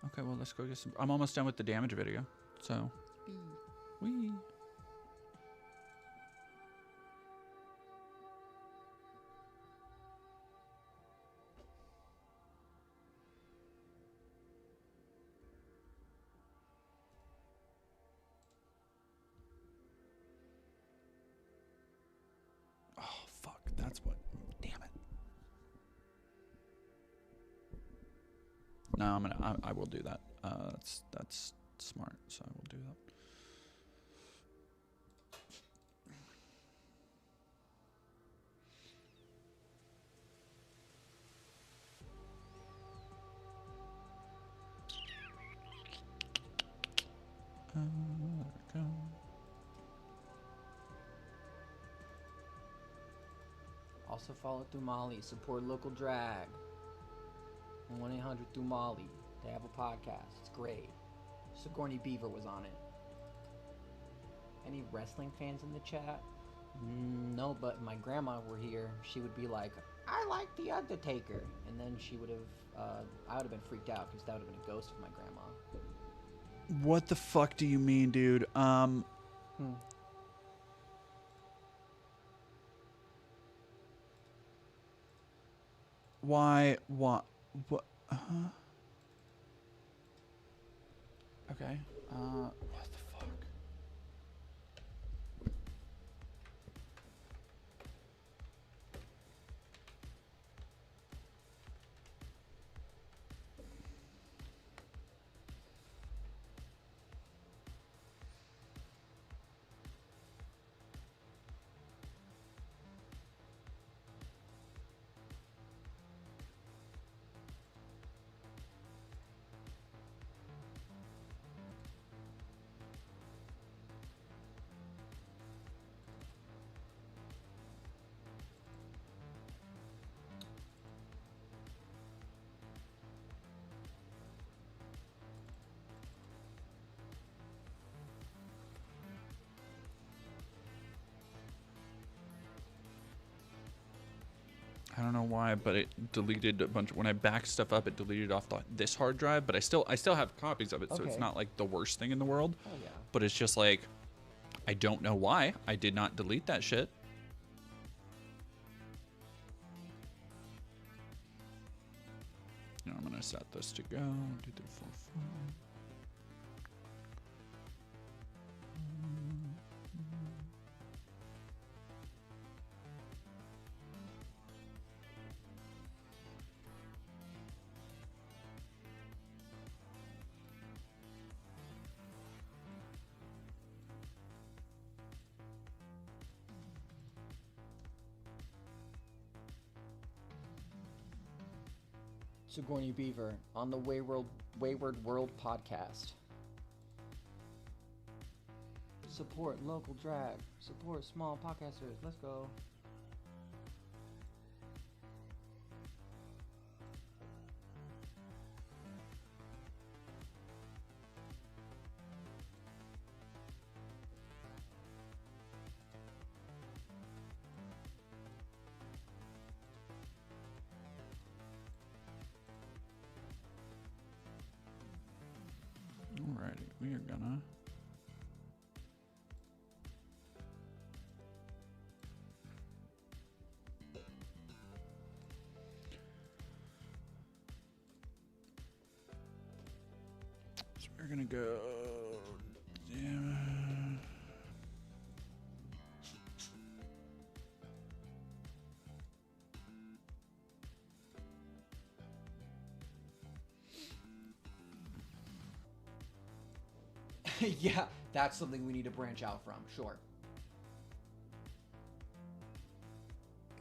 Okay, well, let's go get some. I'm almost done with the damage video. So, wee. No, I will do that. That's smart. So I will do that. There we go. Also follow Through Molly. Support local drag. 1-800 Through Molly. They have a podcast. It's great. Sigourney Beaver was on it. Any wrestling fans in the chat? No, but my grandma were here. She would be like, I like The Undertaker. And then she would have, I would have been freaked out because that would have been a ghost of my grandma. What the fuck do you mean, dude? Why? What? What? Okay. What the fuck? I don't know why, but it deleted a bunch. When I backed stuff up, it deleted off this hard drive. But I still have copies of it, so it's Okay. not like the worst thing in the world. Oh, yeah. But it's just like, I don't know why I did not delete that shit. Now I'm gonna set this to go. Do the full phone. Sigourney Beaver on the Wayward World podcast. Support local drag. Support small podcasters. Let's go. Alrighty, we are gonna. So we're gonna go. Yeah. Yeah, that's something we need to branch out from. Sure.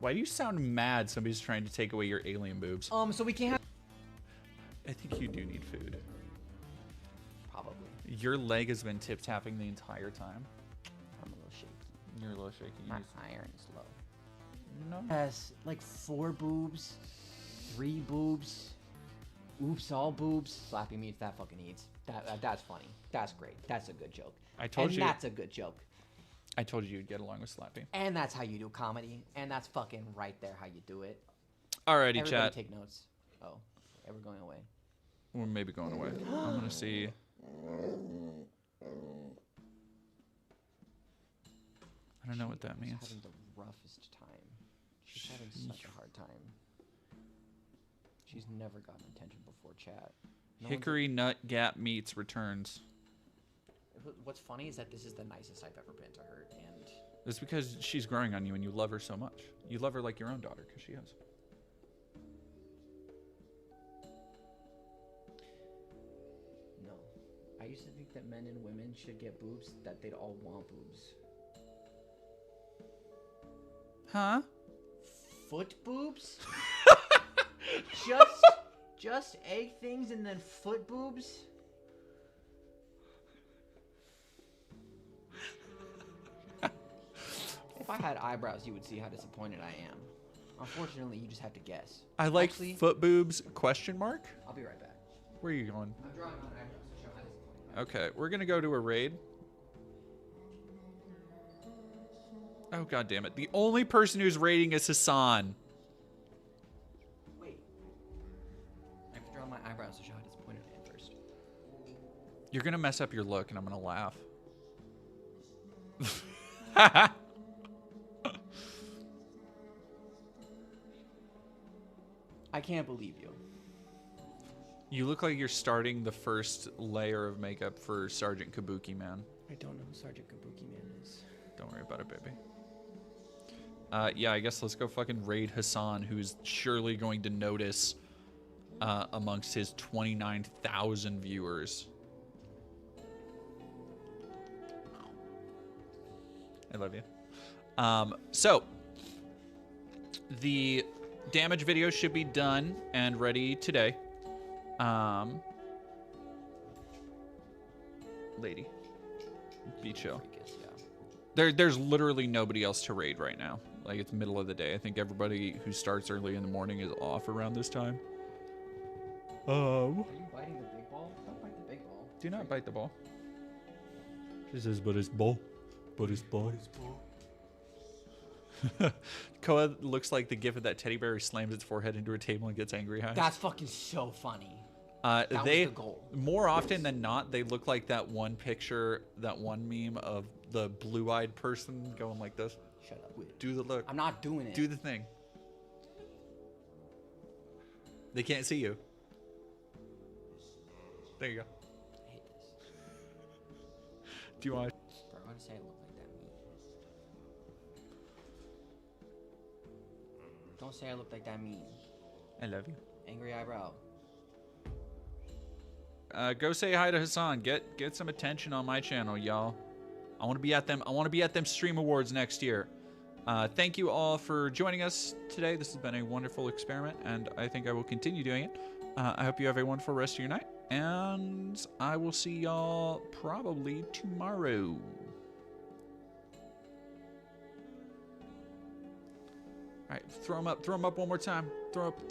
Why do you sound mad somebody's trying to take away your alien boobs? So we can't have... I think you do need food. Probably. Your leg has been tip-tapping the entire time. I'm a little shaky. You're a little shaky. You My need- iron is low. No. Has like 4 boobs, 3 boobs. Oops, all boobs. Slapping means that fucking eats. That's funny. That's great. That's a good joke. I told and you. that's a good joke. I told you you'd get along with Slappy. And that's how you do comedy. And that's fucking right there how you do it. Alrighty, Everybody chat. take notes. Oh, yeah, we're going away. We're maybe going away. I'm gonna see. I don't know what that She's means. having the roughest time. She's having such a hard time. She's never gotten attention before chat. No one's- Hickory Nut Gap Meats returns. What's funny is that this is the nicest I've ever been to her, and It's because she's growing on you and you love her so much. You love her like your own daughter, because she is. I used to think that men and women should get boobs, that they'd all want boobs. Huh? Foot boobs? just egg things and then foot boobs? If I had eyebrows, you would see how disappointed I am. Unfortunately, you just have to guess. I like Actually, foot boobs, question mark? I'll be right back. Where are you going? I'm drawing on eyebrows to show how disappointed I am. Okay, we're gonna go to a raid. Oh, god damn it. The only person who's raiding is Hassan. Wait. I have to draw my eyebrows to show how disappointed I am first. You're gonna mess up your look and I'm gonna laugh. I can't believe you. You look like you're starting the first layer of makeup for Sergeant Kabuki Man. I don't know who Sergeant Kabuki Man is. Don't worry about it, baby. Yeah, I guess let's go fucking raid Hassan, who's surely going to notice amongst his 29,000 viewers. I love you. So, the damage video should be done and ready today. Lady, be chill. Freakish, yeah. There's literally nobody else to raid right now. Like, it's middle of the day. I think everybody who starts early in the morning is off around this time. Are you biting the big ball? Don't bite the big ball. Do not bite the ball. She says, but it's ball. But it's ball. Koa looks like the gif of that teddy bear who slams its forehead into a table and gets angry eyes. That's fucking so funny. That was the goal. More often than not, they look like that one picture, that one meme of the blue-eyed person going like this. Shut up. Do the look. I'm not doing it. Do the thing. They can't see you. There you go. I hate this. Do you want to... Bro, I want to say I look like that meme. Don't say I look like that meme. I love you. Angry eyebrow. Go say hi to Hassan. Get some attention on my channel, y'all. I want to be at them. I want to be at them Stream Awards next year. Thank you all for joining us today. This has been a wonderful experiment, and I think I will continue doing it. I hope you have a wonderful rest of your night, and I will see y'all probably tomorrow. All right, throw them up one more time. Throw up.